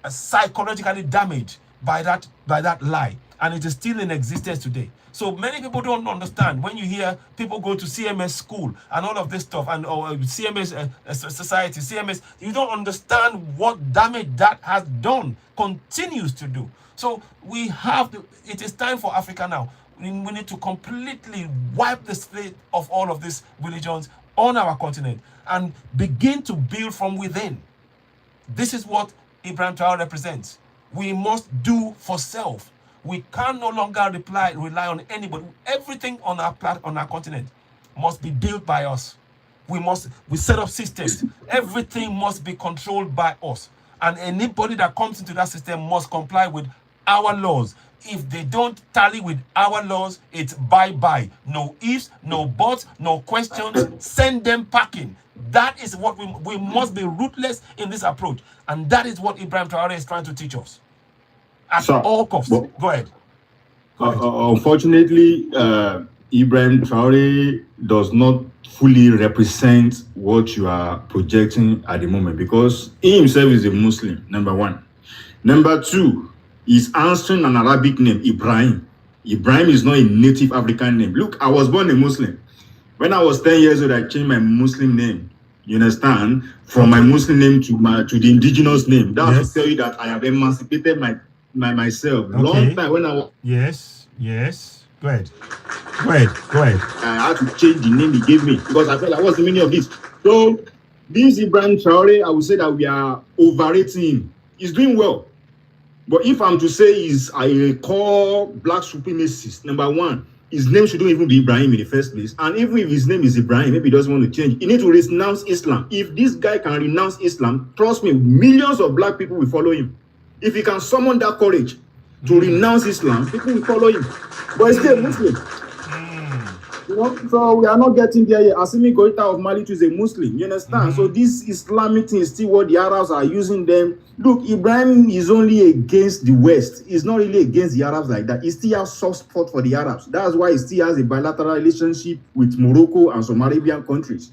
psychologically damaged by that lie, and it is still in existence today. So many people don't understand when you hear people go to CMS school and all of this stuff, and CMS society, CMS, you don't understand what damage that has done, continues to do. So we have to, it is time for Africa now. We need to completely wipe the slate of all of these religions on our continent and begin to build from within. This is what Ibrahim Traore represents. We must do for self. We can no longer rely on anybody. Everything on our continent must be built by us. We set up systems. Everything must be controlled by us. And anybody that comes into that system must comply with our laws. If they don't tally with our laws, it's bye-bye. No ifs, no buts, no questions. Send them packing. That is what we must be ruthless in this approach. And that is what Ibrahim Traore is trying to teach us. At all costs. Go ahead. Unfortunately, Ibrahim Traore does not fully represent what you are projecting at the moment, because he himself is a Muslim, number one. Number two, he's answering an Arabic name, Ibrahim. Ibrahim is not a native African name. Look, I was born a Muslim. When I was 10 years old, I changed my Muslim name. You understand? From my Muslim name to the indigenous name. That's to tell you that I have emancipated myself. Long time when I was... Yes. Go ahead. I had to change the name he gave me because I felt like, what's the meaning of this? So, this Ibrahim Traore, I would say that we are overrating him. He's doing well. But if I'm to say he's a core black supremacist, number one, his name shouldn't even be Ibrahim in the first place. And even if his name is Ibrahim, maybe he doesn't want to change. He needs to renounce Islam. If this guy can renounce Islam, trust me, millions of black people will follow him. If he can summon that courage to renounce Islam, people will follow him. But he's still a Muslim. You know, so we are not getting there yet. Assimi Goita of Mali is a Muslim, you understand? So this Islamic thing is still what the Arabs are using them. Look, Ibrahim is only against the West. He's not really against the Arabs like that. He still has soft spot for the Arabs. That's why he still has a bilateral relationship with Morocco and some Arabian countries.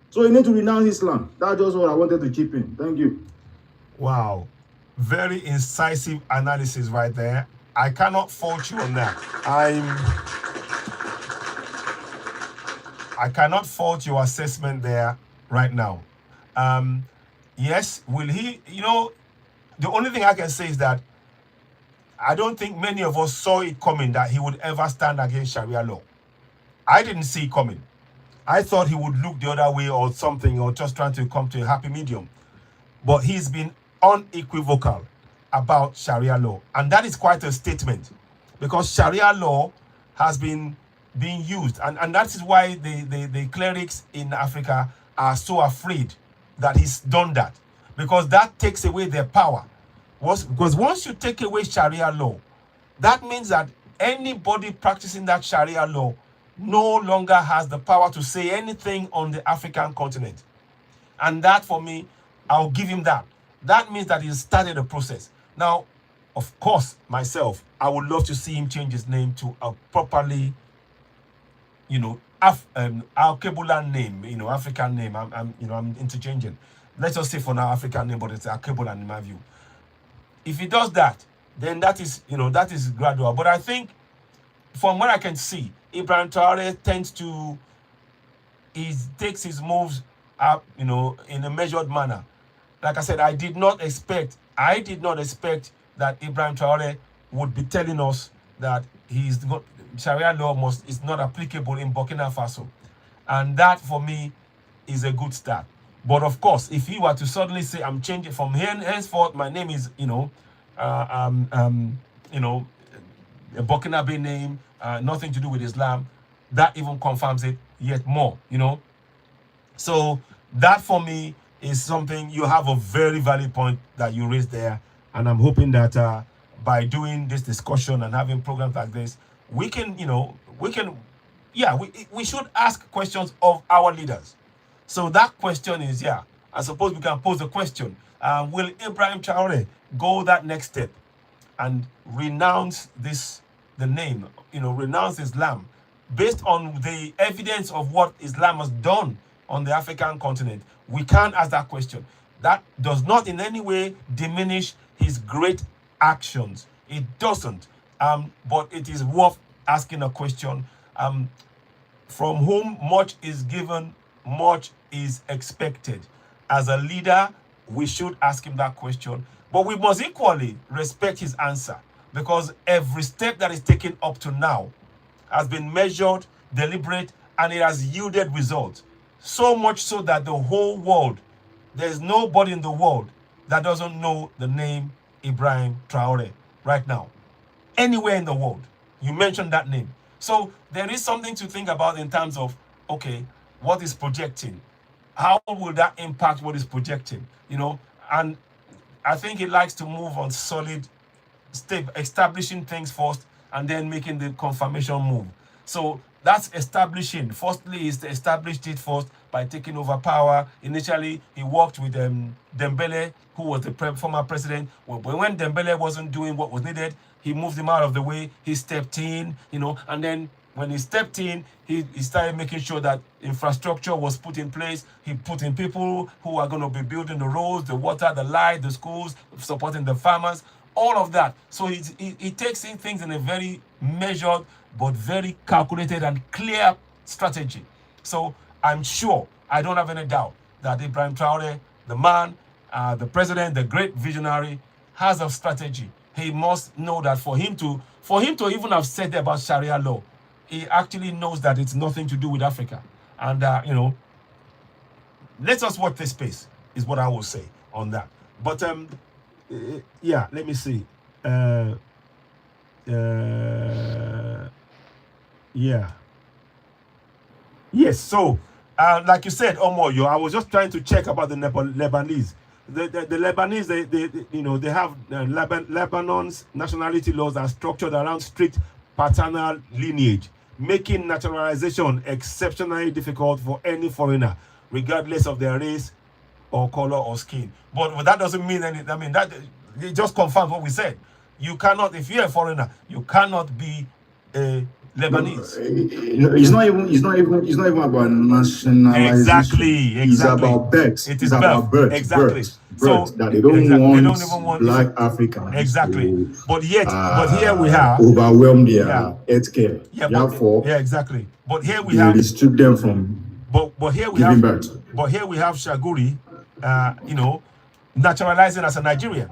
So you need to renounce Islam. That's just what I wanted to chip in. Thank you. Wow. Very incisive analysis right there. I cannot fault you on that. I cannot fault your assessment there right now. Yes, will he, the only thing I can say is that I don't think many of us saw it coming that he would ever stand against Sharia law. I didn't see it coming. I thought he would look the other way or something, or just trying to come to a happy medium. But he's been unequivocal about Sharia law. And that is quite a statement, because Sharia law has been being used. And that is why the clerics in Africa are so afraid that he's done that, because that takes away their power. Because once you take away Sharia law, that means that anybody practicing that Sharia law no longer has the power to say anything on the African continent. And that, for me, I'll give him that. That means that he's started a process. Now, of course, myself, I would love to see him change his name to a properly, Alkebulan name, African name. I'm interchanging. Let's just say for now African name, but it's Alkebulan in my view. If he does that, then that is gradual. But I think, from what I can see, Ibrahim Traore takes his moves up, in a measured manner. Like I said, I did not expect that Ibrahim Traore would be telling us that Sharia law is not applicable in Burkina Faso. And that, for me, is a good start. But of course, if he were to suddenly say, I'm changing from henceforth, my name is, a Burkinabe name, nothing to do with Islam, that even confirms it yet more, So that, for me, is something. You have a very valid point that you raised there. And I'm hoping that by doing this discussion and having programs like this, we should ask questions of our leaders. So that question is, I suppose we can pose the question, will Ibrahim Traore go that next step and renounce the name, renounce Islam, based on the evidence of what Islam has done on the African continent? We can ask that question. That does not in any way diminish his great actions. It doesn't. But it is worth asking a question. From whom much is given, much is expected. As a leader, we should ask him that question. But we must equally respect his answer, because every step that is taken up to now has been measured, deliberate, and it has yielded results. So much so that the whole world, there's nobody in the world that doesn't know the name Ibrahim Traore right now. Anywhere in the world, you mentioned that name. So there is something to think about in terms of, okay, what is projecting? How will that impact what is projecting? You know, and I think it likes to move on solid, establishing things first and then making the confirmation move. So that's establishing. Firstly, is to establish it first by taking over power. Initially, he worked with Dembele, who was the former president. Well, but when Dembele wasn't doing what was needed, he moved him out of the way. He stepped in, you know, and then when he stepped in, he started making sure that infrastructure was put in place. He put in people who are going to be building the roads, the water, the light, the schools, supporting the farmers, all of that. So he takes in things in a very measured but very calculated and clear strategy. So I'm sure, I don't have any doubt, that Ibrahim Traore, the man, the president, the great visionary, has a strategy. He must know that for him to even have said about Sharia law, he actually knows that it's nothing to do with Africa. And, you know, let us watch this space, is what I will say on that. But, yeah, let me see. Yeah. Yes, so, like you said, Omoyo, I was just trying to check about the Lebanese. The Lebanese, they you know, they have Lebanon's nationality laws are structured around strict paternal lineage, making naturalization exceptionally difficult for any foreigner, regardless of their race or color or skin. But that doesn't mean anything. I mean, that it just confirms what we said. You cannot, if you're a foreigner, you cannot be a Lebanese. No, it's not even about nationalization. Exactly. It's about birth. It is about birth. Exactly. Birth, so that they don't even want black Africans. Exactly. To, but here we have overwhelm their healthcare. Yeah, therefore, exactly. But here we have restrict them from but here we giving have birth. But here we have Shaguri, you know, naturalizing as a Nigerian.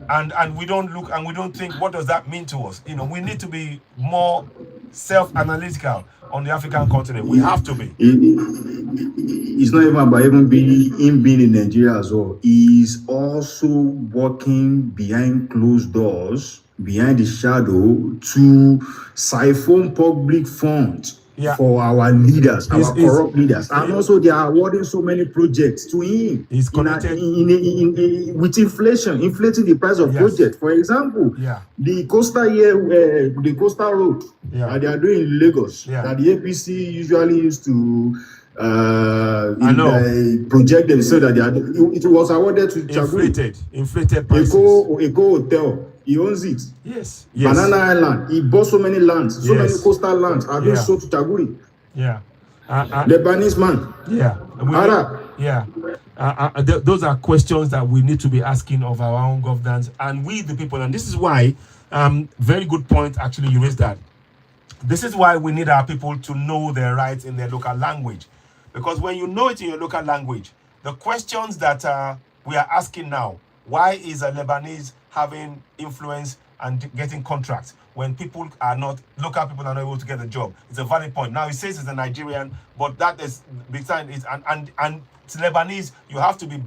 And we don't look and we don't think, what does that mean to us? You know, we need to be more self-analytical on the African continent. We have to be. It's not even about being in Nigeria as well. He's also working behind closed doors, behind the shadow, to siphon public funds for our leaders, our corrupt leaders. And also they are awarding so many projects to him. He's connected with inflating the price of projects. For example, the coastal road that they are doing in Lagos, that the APC usually used to project themselves that they are, it was awarded to inflated prices. Eco Hotel, he owns it. Yes. Banana Island, he bought so many lands, so many coastal lands are being sold to Chaguri. Lebanese man. Those are questions that we need to be asking of our own governance and we the people. And this is why, very good point actually you raised that. This is why we need our people to know their rights in their local language. Because when you know it in your local language, the questions that we are asking now, why is a Lebanese having influence and getting contracts when local people are not able to get a job? It's a valid point. Now, it says it's a Nigerian, but that is, and it's Lebanese, you have to be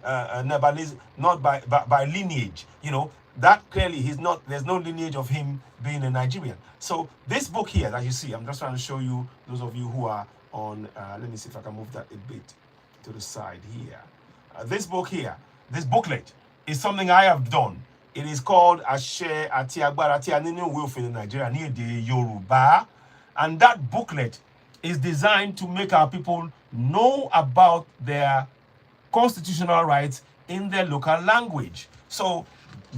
Lebanese, not by lineage. You know, that clearly there's no lineage of him being a Nigerian. So this book here that you see, I'm just trying to show you, those of you who are on, let me see if I can move that a bit to the side here. This book here, this booklet is something I have done. It is called Ashe Ati Agbara Ati Anini Wilfin in Nigeria, near the Yoruba. And that booklet is designed to make our people know about their constitutional rights in their local language. So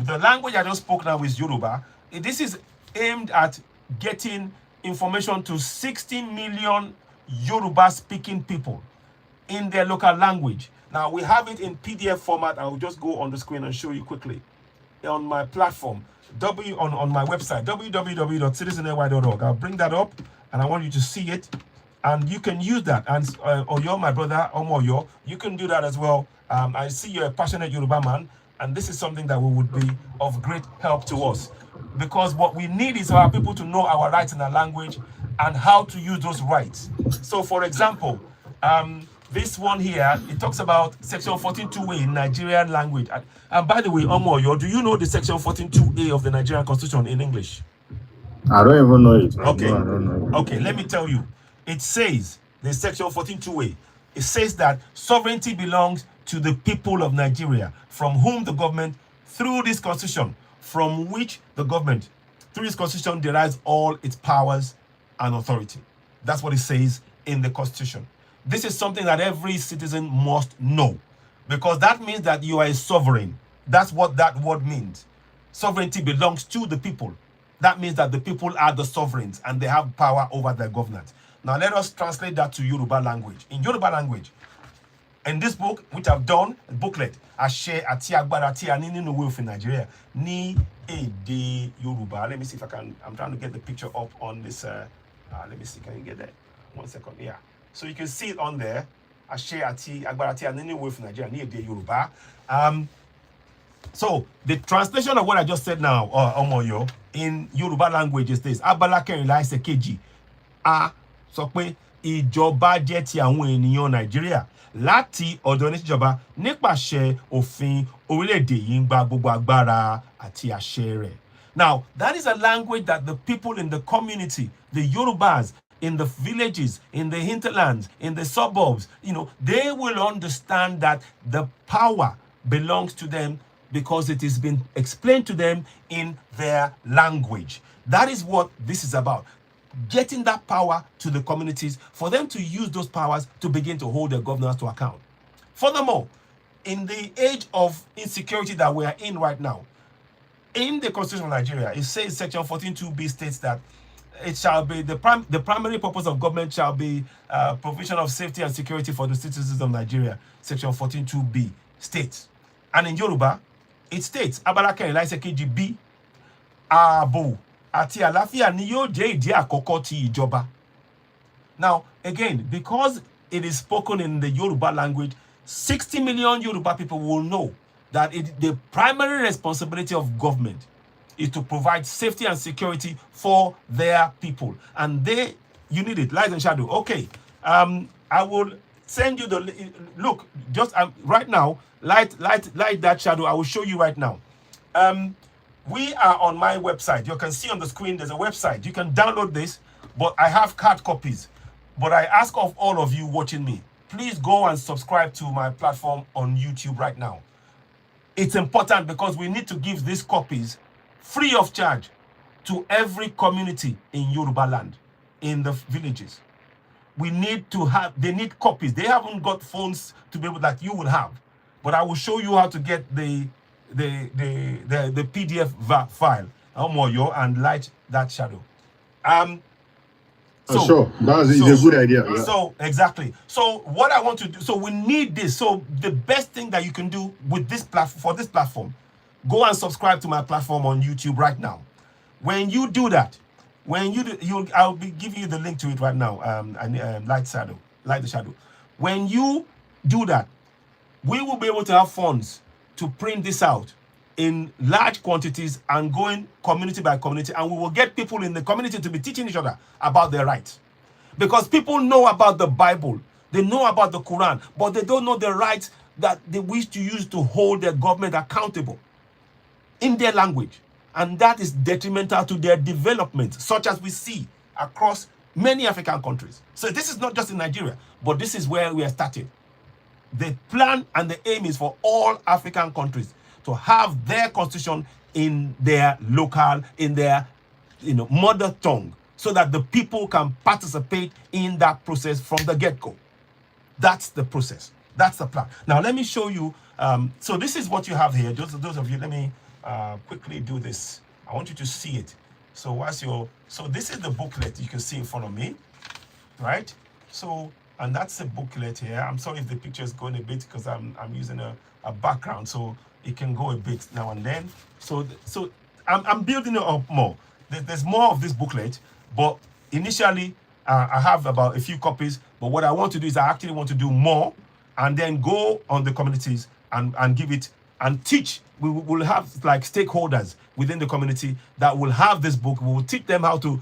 the language I just spoke now is Yoruba. This is aimed at getting information to 60 million Yoruba-speaking people in their local language. Now, we have it in PDF format. I will just go on the screen and show you quickly. On my platform, on my website, www.citizeny.org. I'll bring that up, and I want you to see it. And you can use that. And Oyo, my brother, Omoyo, you can do that as well. I see you're a passionate Yoruba man. And this is something that would be of great help to us. Because what we need is our people to know our rights in our language and how to use those rights. So, for example, this one here, it talks about section 14.2a in Nigerian language. And by the way, Omoyo, do you know the section 14.2a of the Nigerian Constitution in English? I don't even know it. Okay. No, I don't know. Okay, let me tell you. It says, the section 14.2a, it says that sovereignty belongs to the people of Nigeria, from whom the government, through this constitution, from which the government, through this constitution, derives all its powers and authority. That's what it says in the constitution. This is something that every citizen must know, because that means that you are a sovereign. That's what that word means. Sovereignty belongs to the people. That means that the people are the sovereigns and they have power over their governance. Now let us translate that to Yoruba language. In Yoruba language, in this book, which I've done, a booklet, Ashe Ati Agbara Ti Ani Ninu Way of Nigeria, Ni Ede Yoruba. Let me see if I can, I'm trying to get the picture up on this, let me see, can you get that? 1 second, yeah. So you can see it on there, Ashe Ati Agbara Ti Ani Ninu Way of Nigeria, Ni Ede Yoruba. So the translation of what I just said now, Omoyo, in Yoruba language is this: Abala kẹrìnlá ẹsẹ̀ kejì, a sọ pé ìjọba jẹ́ ti àwọn ènìyàn Nàìjíríà láti ọ̀dọ̀ oníṣèjọba nípasẹ̀ òfin orílẹ̀-èdè yìí ń gba gbogbo agbára àti àṣẹ rẹ̀. Now, that is a language that the people in the community, the Yorubas, in the villages, in the hinterlands, in the suburbs, they will understand that the power belongs to them because it has been explained to them in their language. That is what this is about. Getting that power to the communities for them to use those powers to begin to hold their governors to account. Furthermore, in the age of insecurity that we are in right now, in the Constitution of Nigeria, it says section 14.2b states that it shall be the primary purpose of government shall be provision of safety and security for the citizens of Nigeria. Section 14.2b states. And in Yoruba, it states, Abala kẹrìnlá ẹsẹ̀ kejì B, ààbò àti àlàáfíà ni yóò jẹ́ ìdí àkọ́kọ́ ti ìjọba. Now, again, because it is spoken in the Yoruba language, 60 million Yoruba people will know that the primary responsibility of government is to provide safety and security for their people. And you need it, light and shadow. Okay, I will send you the, look, just right now, light that shadow. I will show you right now. We are on my website. You can see on the screen, there's a website. You can download this, but I have hard copies. But I ask of all of you watching me, please go and subscribe to my platform on YouTube right now. It's important because we need to give these copies free of charge to every community in Yoruba land, in the villages. They need copies. They haven't got phones to be able, like you will have. But I will show you how to get the PDF file, and light that shadow. Sure, that's a good idea. Yeah. So exactly. So what I want to do, so we need this. So the best thing that you can do with this platform, for this platform, go and subscribe to my platform on YouTube right now. When you do that, I'll be giving you the link to it right now. Light the shadow. When you do that, we will be able to have funds to print this out in large quantities and going community by community, and we will get people in the community to be teaching each other about their rights. Because people know about the Bible, they know about the Quran, but they don't know the rights that they wish to use to hold their government accountable in their language. And that is detrimental to their development, such as we see across many African countries. So this is not just in Nigeria, but this is where we are starting. The plan and the aim is for all African countries to have their constitution in their local, in their mother tongue, so that the people can participate in that process from the get-go. That's the process. That's the plan. Now let me show you. So this is what you have here. Those of you, let me quickly do this. I want you to see it. So this is the booklet you can see in front of me, right? So, and that's the booklet here. I'm sorry if the picture is going a bit because I'm using a background, so it can go a bit now and then. So I'm building it up more. There's more of this booklet, but initially I have about a few copies. But what I want to do is I actually want to do more and then go on the communities and give it and teach. We will have like stakeholders within the community that will have this book. We will teach them how to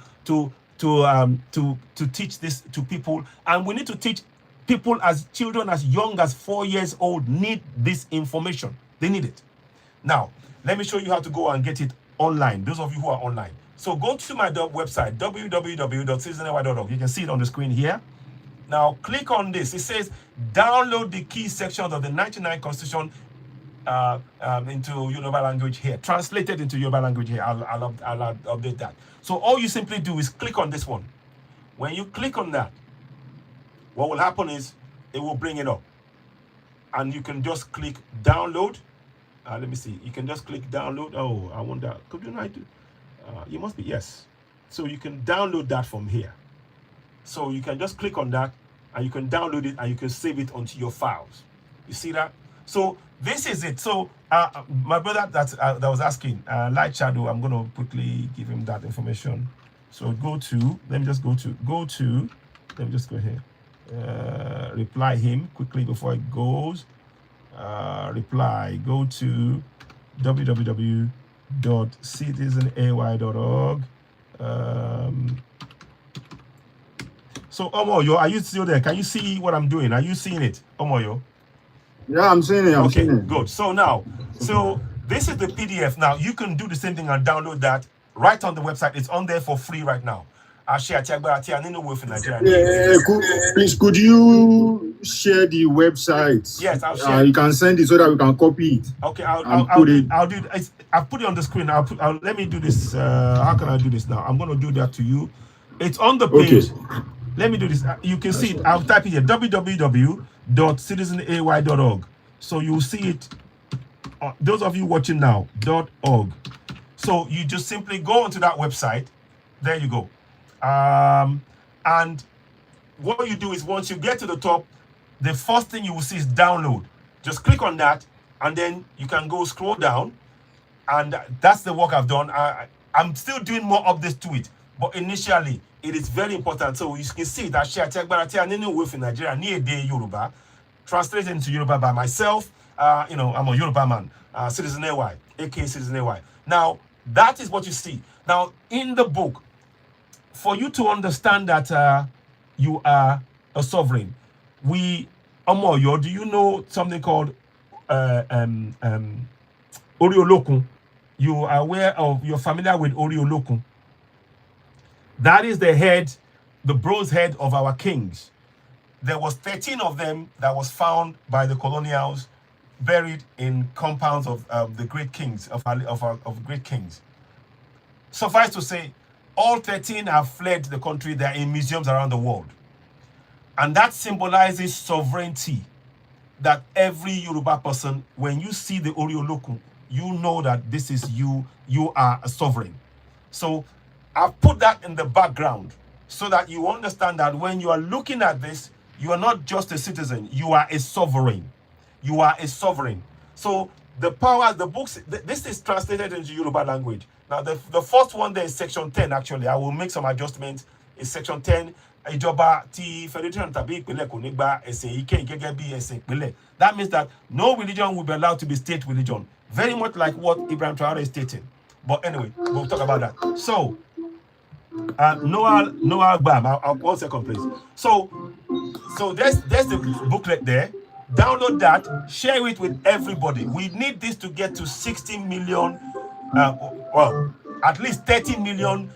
teach this to people, and we need to teach people as children as young as 4 years old need this information. They need it. Now, let me show you how to go and get it online. Those of you who are online. So go to my website, www.citizenay.org. You can see it on the screen here. Now, click on this. It says, download the key sections of the 99 Constitution into Yoruba language here. Translated into Yoruba language here. I'll update that. So all you simply do is click on this one. When you click on that, what will happen is it will bring it up. And you can just click download. Let me see. You can just click download. Oh, I wonder. Could you not do? You must be, yes. So you can download that from here. So you can just click on that and you can download it and you can save it onto your files. You see that? So this is it. So my brother that was asking, Light Shadow, I'm going to quickly give him that information. So let me just go here. Reply him quickly before it goes. Reply, go to www.citizenay.org. So Omoyo, are you still there? Can you see what I'm doing? Are you seeing it, Omoyo? Yeah, I'm seeing it. Okay, good. So now, this is the PDF. Now you can do the same thing and download that right on the website. It's on there for free right now. Please, could you share the website? Yes, I'll share. You can send it so that we can copy it. Okay, I'll do it. I'll put it on the screen. Let me do this. How can I do this now? I'm going to do that to you. It's on the page. Okay. Let me do this. You can see it. I'll type it here, www.citizenay.org. So you'll see it. Those of you watching now, .org. So you just simply go onto that website. There you go. And what you do is once you get to the top, the first thing you will see is download. Just click on that, and then you can go scroll down, and that's the work I've done. I'm still doing more updates to it, but initially it is very important. So you can see that Yoruba, translated into Yoruba by myself. I'm a Yoruba man, Citizen AY, aka Citizen AY. Now that is what you see. Now in the book, for you to understand that you are a sovereign, Omoyo, do you know something called Oriolokun? You are aware of, you're familiar with Oriolokun? That is the head, the bronze head of our kings. There was 13 of them that was found by the Colonials, buried in compounds of the great kings, of great kings. Suffice to say, all 13 have fled the country. They're in museums around the world. And that symbolizes sovereignty. That every Yoruba person, when you see the Oriolokun, you know that this is you are a sovereign. So I've put that in the background so that you understand that when you are looking at this, you are not just a citizen, you are a sovereign. You are a sovereign. So the power, the books, this is translated into Yoruba language. Now, the first one there is section 10, actually. I will make some adjustments. It's section 10. That means that no religion will be allowed to be state religion. Very much like what Ibrahim Traore is stating. But anyway, we'll talk about that. So, Noah Bam, I'll 1 second, please. So there's the booklet there. Download that, share it with everybody. We need this to get to 60 million, well, at least 30 million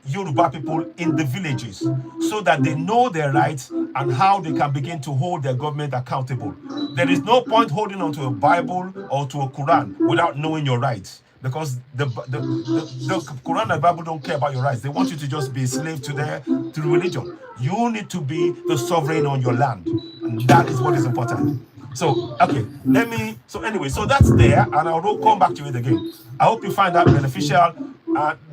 Yoruba people in the villages, so that they know their rights and how they can begin to hold their government accountable. There is no point holding on to a Bible or to a Quran without knowing your rights, because the Quran and Bible don't care about your rights. They want you to just be a slave to the religion. You need to be the sovereign on your land, and that is what is important. So, okay, so that's there, and I'll come back to it again. I hope you find that beneficial.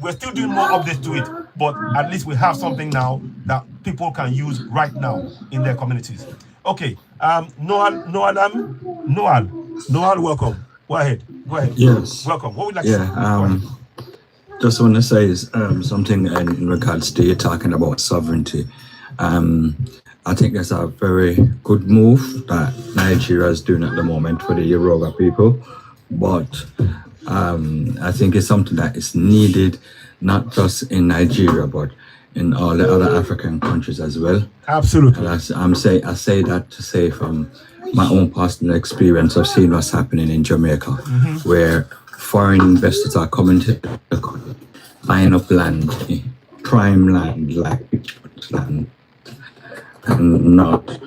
We're still doing more updates to it, but at least we have something now that people can use right now in their communities. Okay, Noel, welcome. Go ahead. Yes. Welcome. What would you like to say? Just want to say something in regards to you talking about sovereignty. I think that's a very good move that Nigeria is doing at the moment for the Yoruba people. but I think it's something that is needed, not just in Nigeria, but in all the other African countries as well. Absolutely. And I say that to say from my own personal experience of seeing what's happening in Jamaica, where foreign investors are coming to the country, buying up land, prime land, like land, and not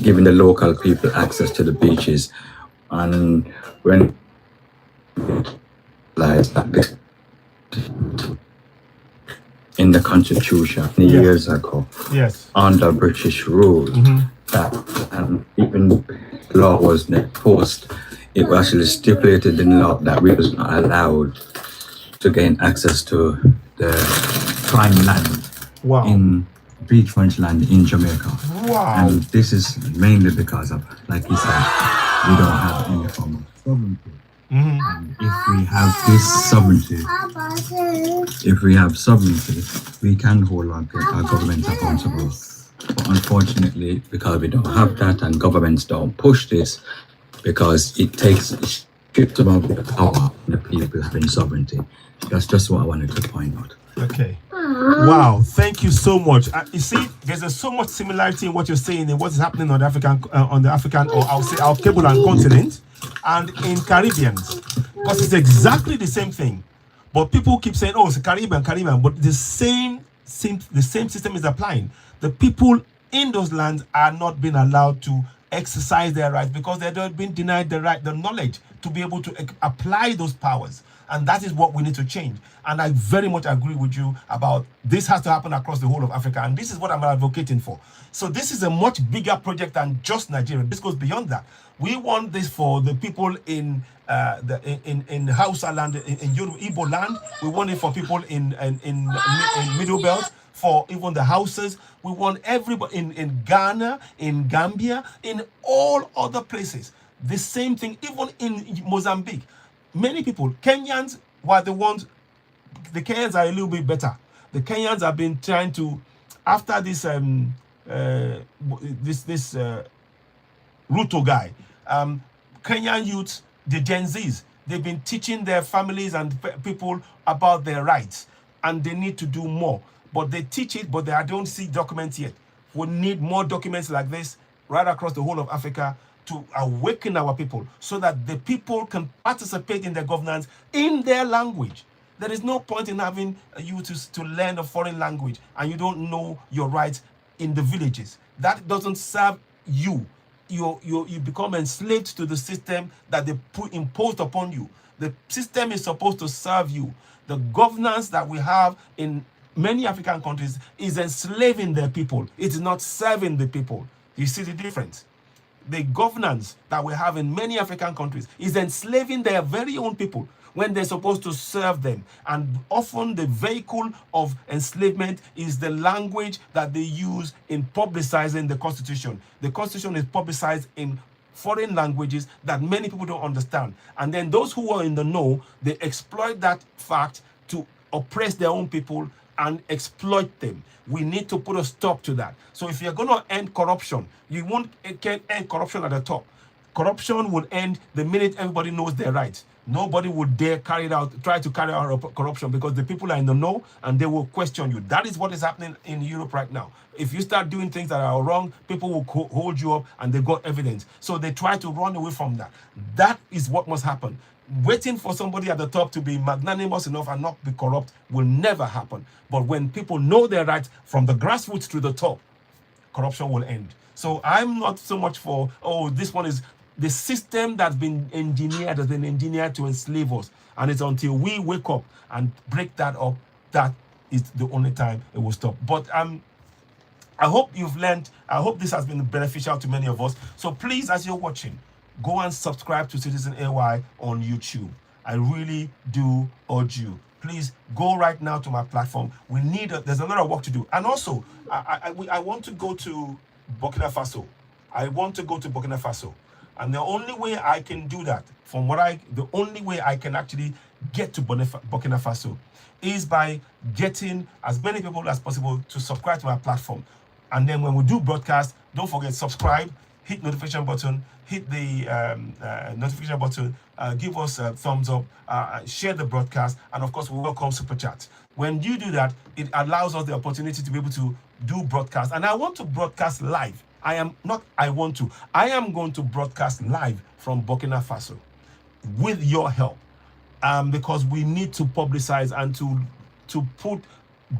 giving the local people access to the beaches. And when like that in the Constitution years ago, under British rule, that even law was not enforced, it was actually stipulated in law that we was not allowed to gain access to the prime land in beachfront land in Jamaica. And this is mainly because of, like you said, we don't have any form of sovereignty. And if we have this sovereignty, we can hold our government accountable. But unfortunately, because we don't have that and governments don't push this, because it strips about the power of the people having sovereignty. That's just what I wanted to point out. Okay. Wow. Thank you so much. You see, there's so much similarity in what you're saying and what is happening on the African, or I'll say Alkebulan continent and in Caribbeans, because it's exactly the same thing. But people keep saying, "Oh, it's Caribbean," but the same system is applying. The people in those lands are not being allowed to exercise their rights because they've been denied the knowledge to be able to apply those powers. And that is what we need to change. And I very much agree with you about this has to happen across the whole of Africa. And this is what I'm advocating for. So this is a much bigger project than just Nigeria. This goes beyond that. We want this for the people in Hausa land, in Igbo land. We want it for people in Middle Belt, for even the houses. We want everybody in Ghana, in Gambia, in all other places. The same thing, even in Mozambique. Many people, Kenyans were the ones, the Kenyans are a little bit better. The Kenyans have been trying to, after this Ruto guy, Kenyan youths, the Gen Zs, they've been teaching their families and people about their rights, and they need to do more. But they teach it, but I don't see documents yet. We need more documents like this right across the whole of Africa to awaken our people so that the people can participate in their governance in their language. There is no point in having you to learn a foreign language and you don't know your rights in the villages. That doesn't serve you. You become enslaved to the system that they imposed upon you. The system is supposed to serve you. The governance that we have in many African countries is enslaving their people. It is not serving the people. You see the difference? The governance that we have in many African countries is enslaving their very own people when they're supposed to serve them. And often the vehicle of enslavement is the language that they use in publicizing the Constitution. The Constitution is publicized in foreign languages that many people don't understand. And then those who are in the know, they exploit that fact to oppress their own people and exploit them. We need to put a stop to that. So if you're going to end corruption, you can't end corruption at the top. Corruption will end the minute everybody knows their rights. Nobody would dare try to carry out corruption because the people are in the know and they will question you. That is what is happening in Europe right now. If you start doing things that are wrong, people will hold you up and they got evidence. So they try to run away from that. That is what must happen. Waiting for somebody at the top to be magnanimous enough and not be corrupt will never happen. But when people know their rights from the grassroots to the top, corruption will end. So I'm not so much for, this one is the system that's been engineered to enslave us. And it's until we wake up and break that up, that is the only time it will stop. But I hope you've learned. I hope this has been beneficial to many of us. So please, as you're watching, go and subscribe to Citizen AY on YouTube. I really do urge you. Please go right now to my platform. There's a lot of work to do. And also, I want to go to Burkina Faso. And the only way I can do that, the only way I can actually get to Burkina Faso is by getting as many people as possible to subscribe to my platform. And then when we do broadcast, don't forget, subscribe, hit notification button, hit the notification button, give us a thumbs up, share the broadcast, and of course we welcome super chats. When you do that, it allows us the opportunity to be able to do broadcast. And I want to broadcast live. I am going to broadcast live from Burkina Faso with your help, because we need to publicize and to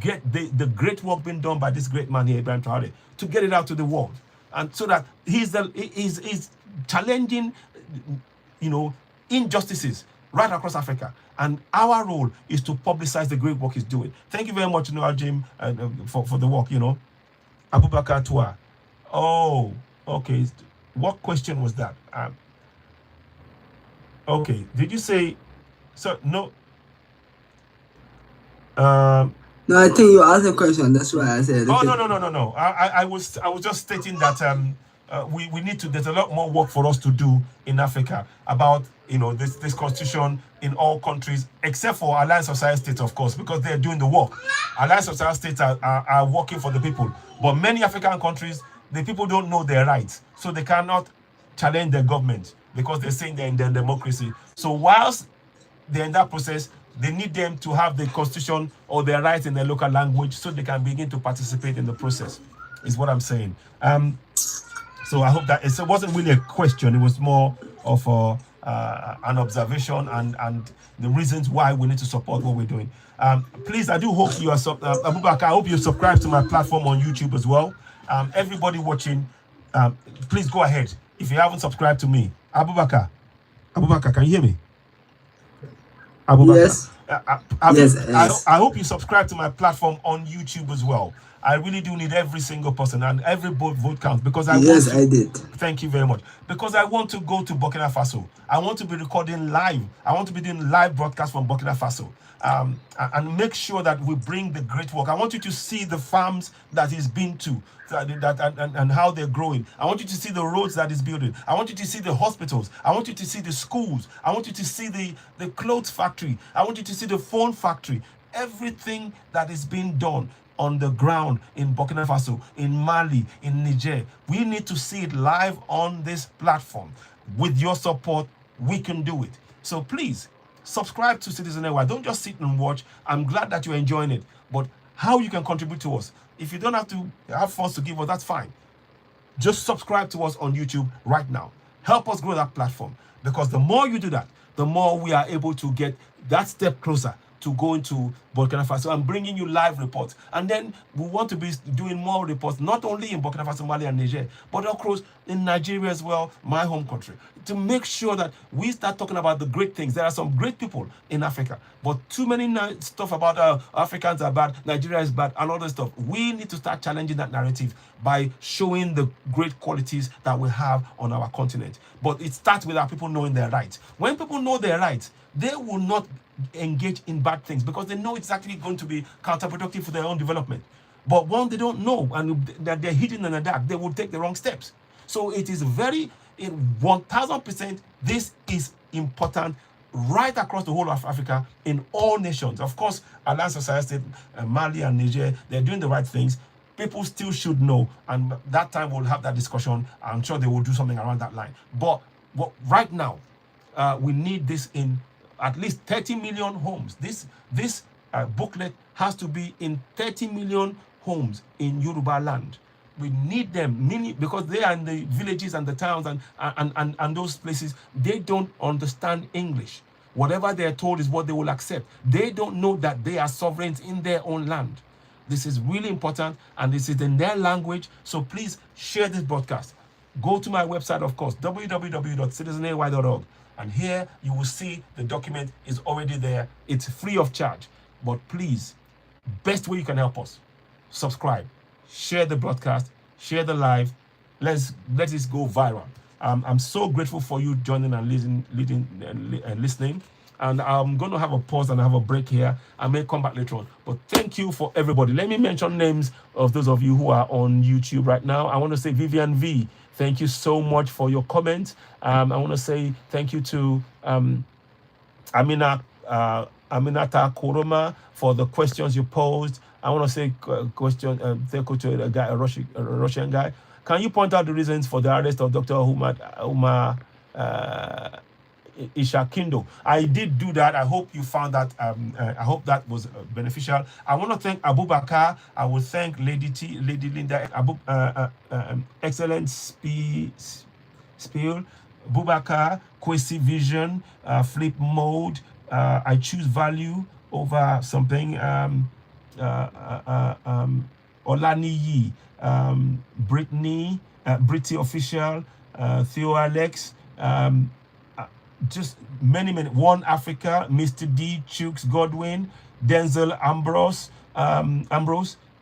get the great work being done by this great man here, Ibrahim Traore, to get it out to the world, and so that he's challenging, injustices right across Africa. And our role is to publicize the great work he's doing. Thank you very much, Noah Jim, for the work. Abubakar Tua. Oh, okay. What question was that? Okay. Did you say? So no. No, I think you asked a question. That's why I said. Oh, no. I was just stating that we need to. There's a lot more work for us to do in Africa about this constitution in all countries except for Alliance of Sahel States, of course, because they're doing the work. Alliance of Sahel States are working for the people, but many African countries, the people don't know their rights, so they cannot challenge their government because they're saying they're in their democracy. So whilst they're in that process, they need them to have the constitution or their rights in their local language so they can begin to participate in the process, is what I'm saying. So I hope that it wasn't really a question. It was more of an observation and the reasons why we need to support what we're doing. Please, I do hope you are, Abubakar, I hope you subscribe to my platform on YouTube as well. Everybody watching, please go ahead. If you haven't subscribed to me, Abubakar, can you hear me? Abubakar. Yes. Yes. I hope you subscribe to my platform on YouTube as well. I really do need every single person, and every vote counts, because I did. Thank you very much. Because I want to go to Burkina Faso. I want to be recording live. I want to be doing live broadcast from Burkina Faso, and make sure that we bring the great work. I want you to see the farms that he's been to, and how they're growing. I want you to see the roads that he's building. I want you to see the hospitals. I want you to see the schools. I want you to see the clothes factory. I want you to see the phone factory. Everything that is being done on the ground in Burkina Faso, in Mali, in Niger. We need to see it live on this platform. With your support, we can do it. So please, subscribe to Citizen AY. Don't just sit and watch. I'm glad that you're enjoying it. But how you can contribute to us, if you don't have to have funds to give us, that's fine. Just subscribe to us on YouTube right now. Help us grow that platform. Because the more you do that, the more we are able to get that step closer to go into Burkina Faso and bringing you live reports. And then we want to be doing more reports, not only in Burkina Faso, Mali, and Niger, but across in Nigeria as well, my home country, to make sure that we start talking about the great things. There are some great people in Africa, but too many stuff about Africans are bad, Nigeria is bad, and all this stuff. We need to start challenging that narrative by showing the great qualities that we have on our continent. But it starts with our people knowing their rights. When people know their rights, they will not engage in bad things because they know it's actually going to be counterproductive for their own development. But when they don't know and that they're hidden in the dark, they will take the wrong steps. So it is very, 1000%, this is important right across the whole of Africa, in all nations. Of course, Alliance of Sahel States, Mali and Niger, they're doing the right things. People still should know, and that time we'll have that discussion. I'm sure they will do something around that line. But right now, we need this in at least 30 million homes. This booklet has to be in 30 million homes in Yoruba land. We need them, because they are in the villages and the towns and those places. They don't understand English. Whatever they are told is what they will accept. They don't know that they are sovereigns in their own land. This is really important, and this is in their language. So please share this broadcast. Go to my website, of course, www.citizenay.org. And here you will see the document is already there. It's free of charge. But please, best way you can help us, subscribe, share the broadcast, share the live. Let this go viral. I'm so grateful for you joining and listening. And I'm going to have a pause and have a break here. I may come back later on. But thank you for everybody. Let me mention names of those of you who are on YouTube right now. I want to say Vivian V. Thank you so much for your comments. I want to say thank you to Aminata Koroma for the questions you posed. I want to say thank you to a Russian guy. Can you point out the reasons for the arrest of Dr. Umar Ishakindo? I did do that. I hope you found that. I hope that was beneficial. I want to thank Abubakar. I will thank Lady Linda, excellent spiel. Bubakar, Kwesi Vision, Flip Mode. I choose value over something. Olaniyi, Brittany, Britty Official, Theo Alex, just many, One Africa, Mr. D, Chooks Godwin, Denzel Ambrose,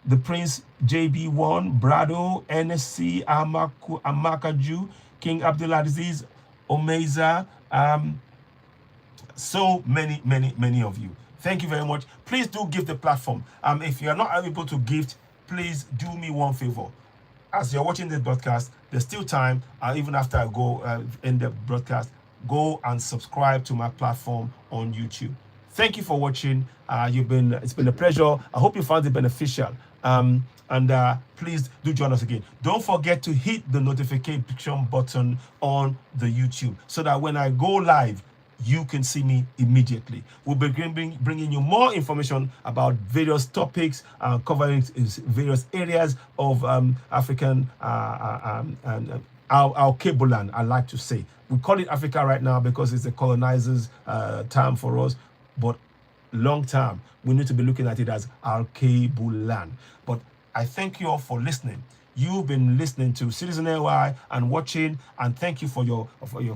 the Prince JB1, Brado, NSC, Amakaju, King Abdulaziz, Omeza, so many of you. Thank you very much. Please do give the platform. If you are not able to gift, please do me one favor. As you're watching this broadcast, there's still time, even after I go end the broadcast, go and subscribe to my platform on YouTube. Thank you for watching. It's been a pleasure. I hope you found it beneficial. Please do join us again. Don't forget to hit the notification button on the YouTube so that when I go live, you can see me immediately. We'll be bringing you more information about various topics, covering various areas of African Alkebulan, I like to say. We call it Africa right now because it's the colonizers' term for us, but long term, we need to be looking at it as Alkebulan. But I thank you all for listening. You've been listening to Citizen AY and watching, and thank you for your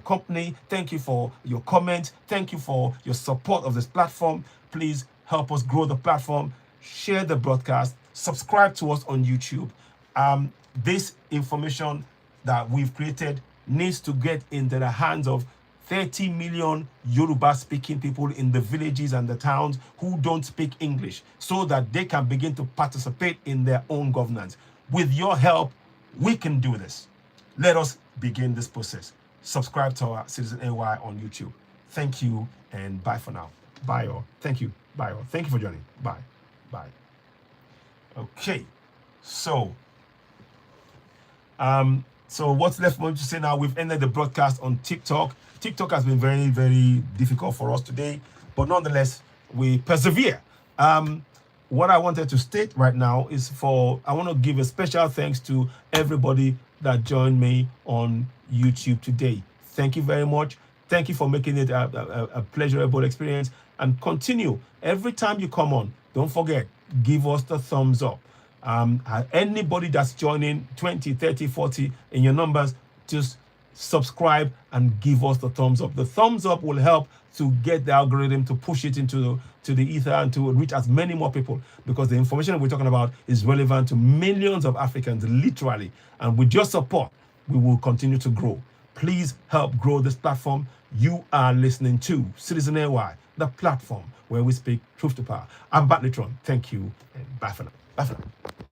company. Thank you for your comments. Thank you for your support of this platform. Please help us grow the platform. Share the broadcast. Subscribe to us on YouTube. This information that we've created needs to get into the hands of 30 million Yoruba-speaking people in the villages and the towns who don't speak English, so that they can begin to participate in their own governance. With your help, we can do this. Let us begin this process. Subscribe to our Citizen AY on YouTube. Thank you, and bye for now. Bye all. Thank you. Bye all. Thank you for joining. Bye. Bye. Okay. So what's left for me to say now? We've ended the broadcast on TikTok. TikTok has been very, very difficult for us today, but nonetheless, we persevere. What I wanted to state right now is I want to give a special thanks to everybody that joined me on YouTube today. Thank you very much. Thank you for making it a pleasurable experience, and continue. Every time you come on, don't forget, give us the thumbs up. Anybody that's joining 20, 30, 40 in your numbers, just subscribe and give us the thumbs up. The thumbs up will help to get the algorithm to push it into the ether and to reach as many more people, because the information we're talking about is relevant to millions of Africans, literally. And with your support, we will continue to grow. Please help grow this platform. You are listening to Citizen AY, the platform where we speak truth to power. I'm Batletron. Thank you, and bye for now. Bye for now.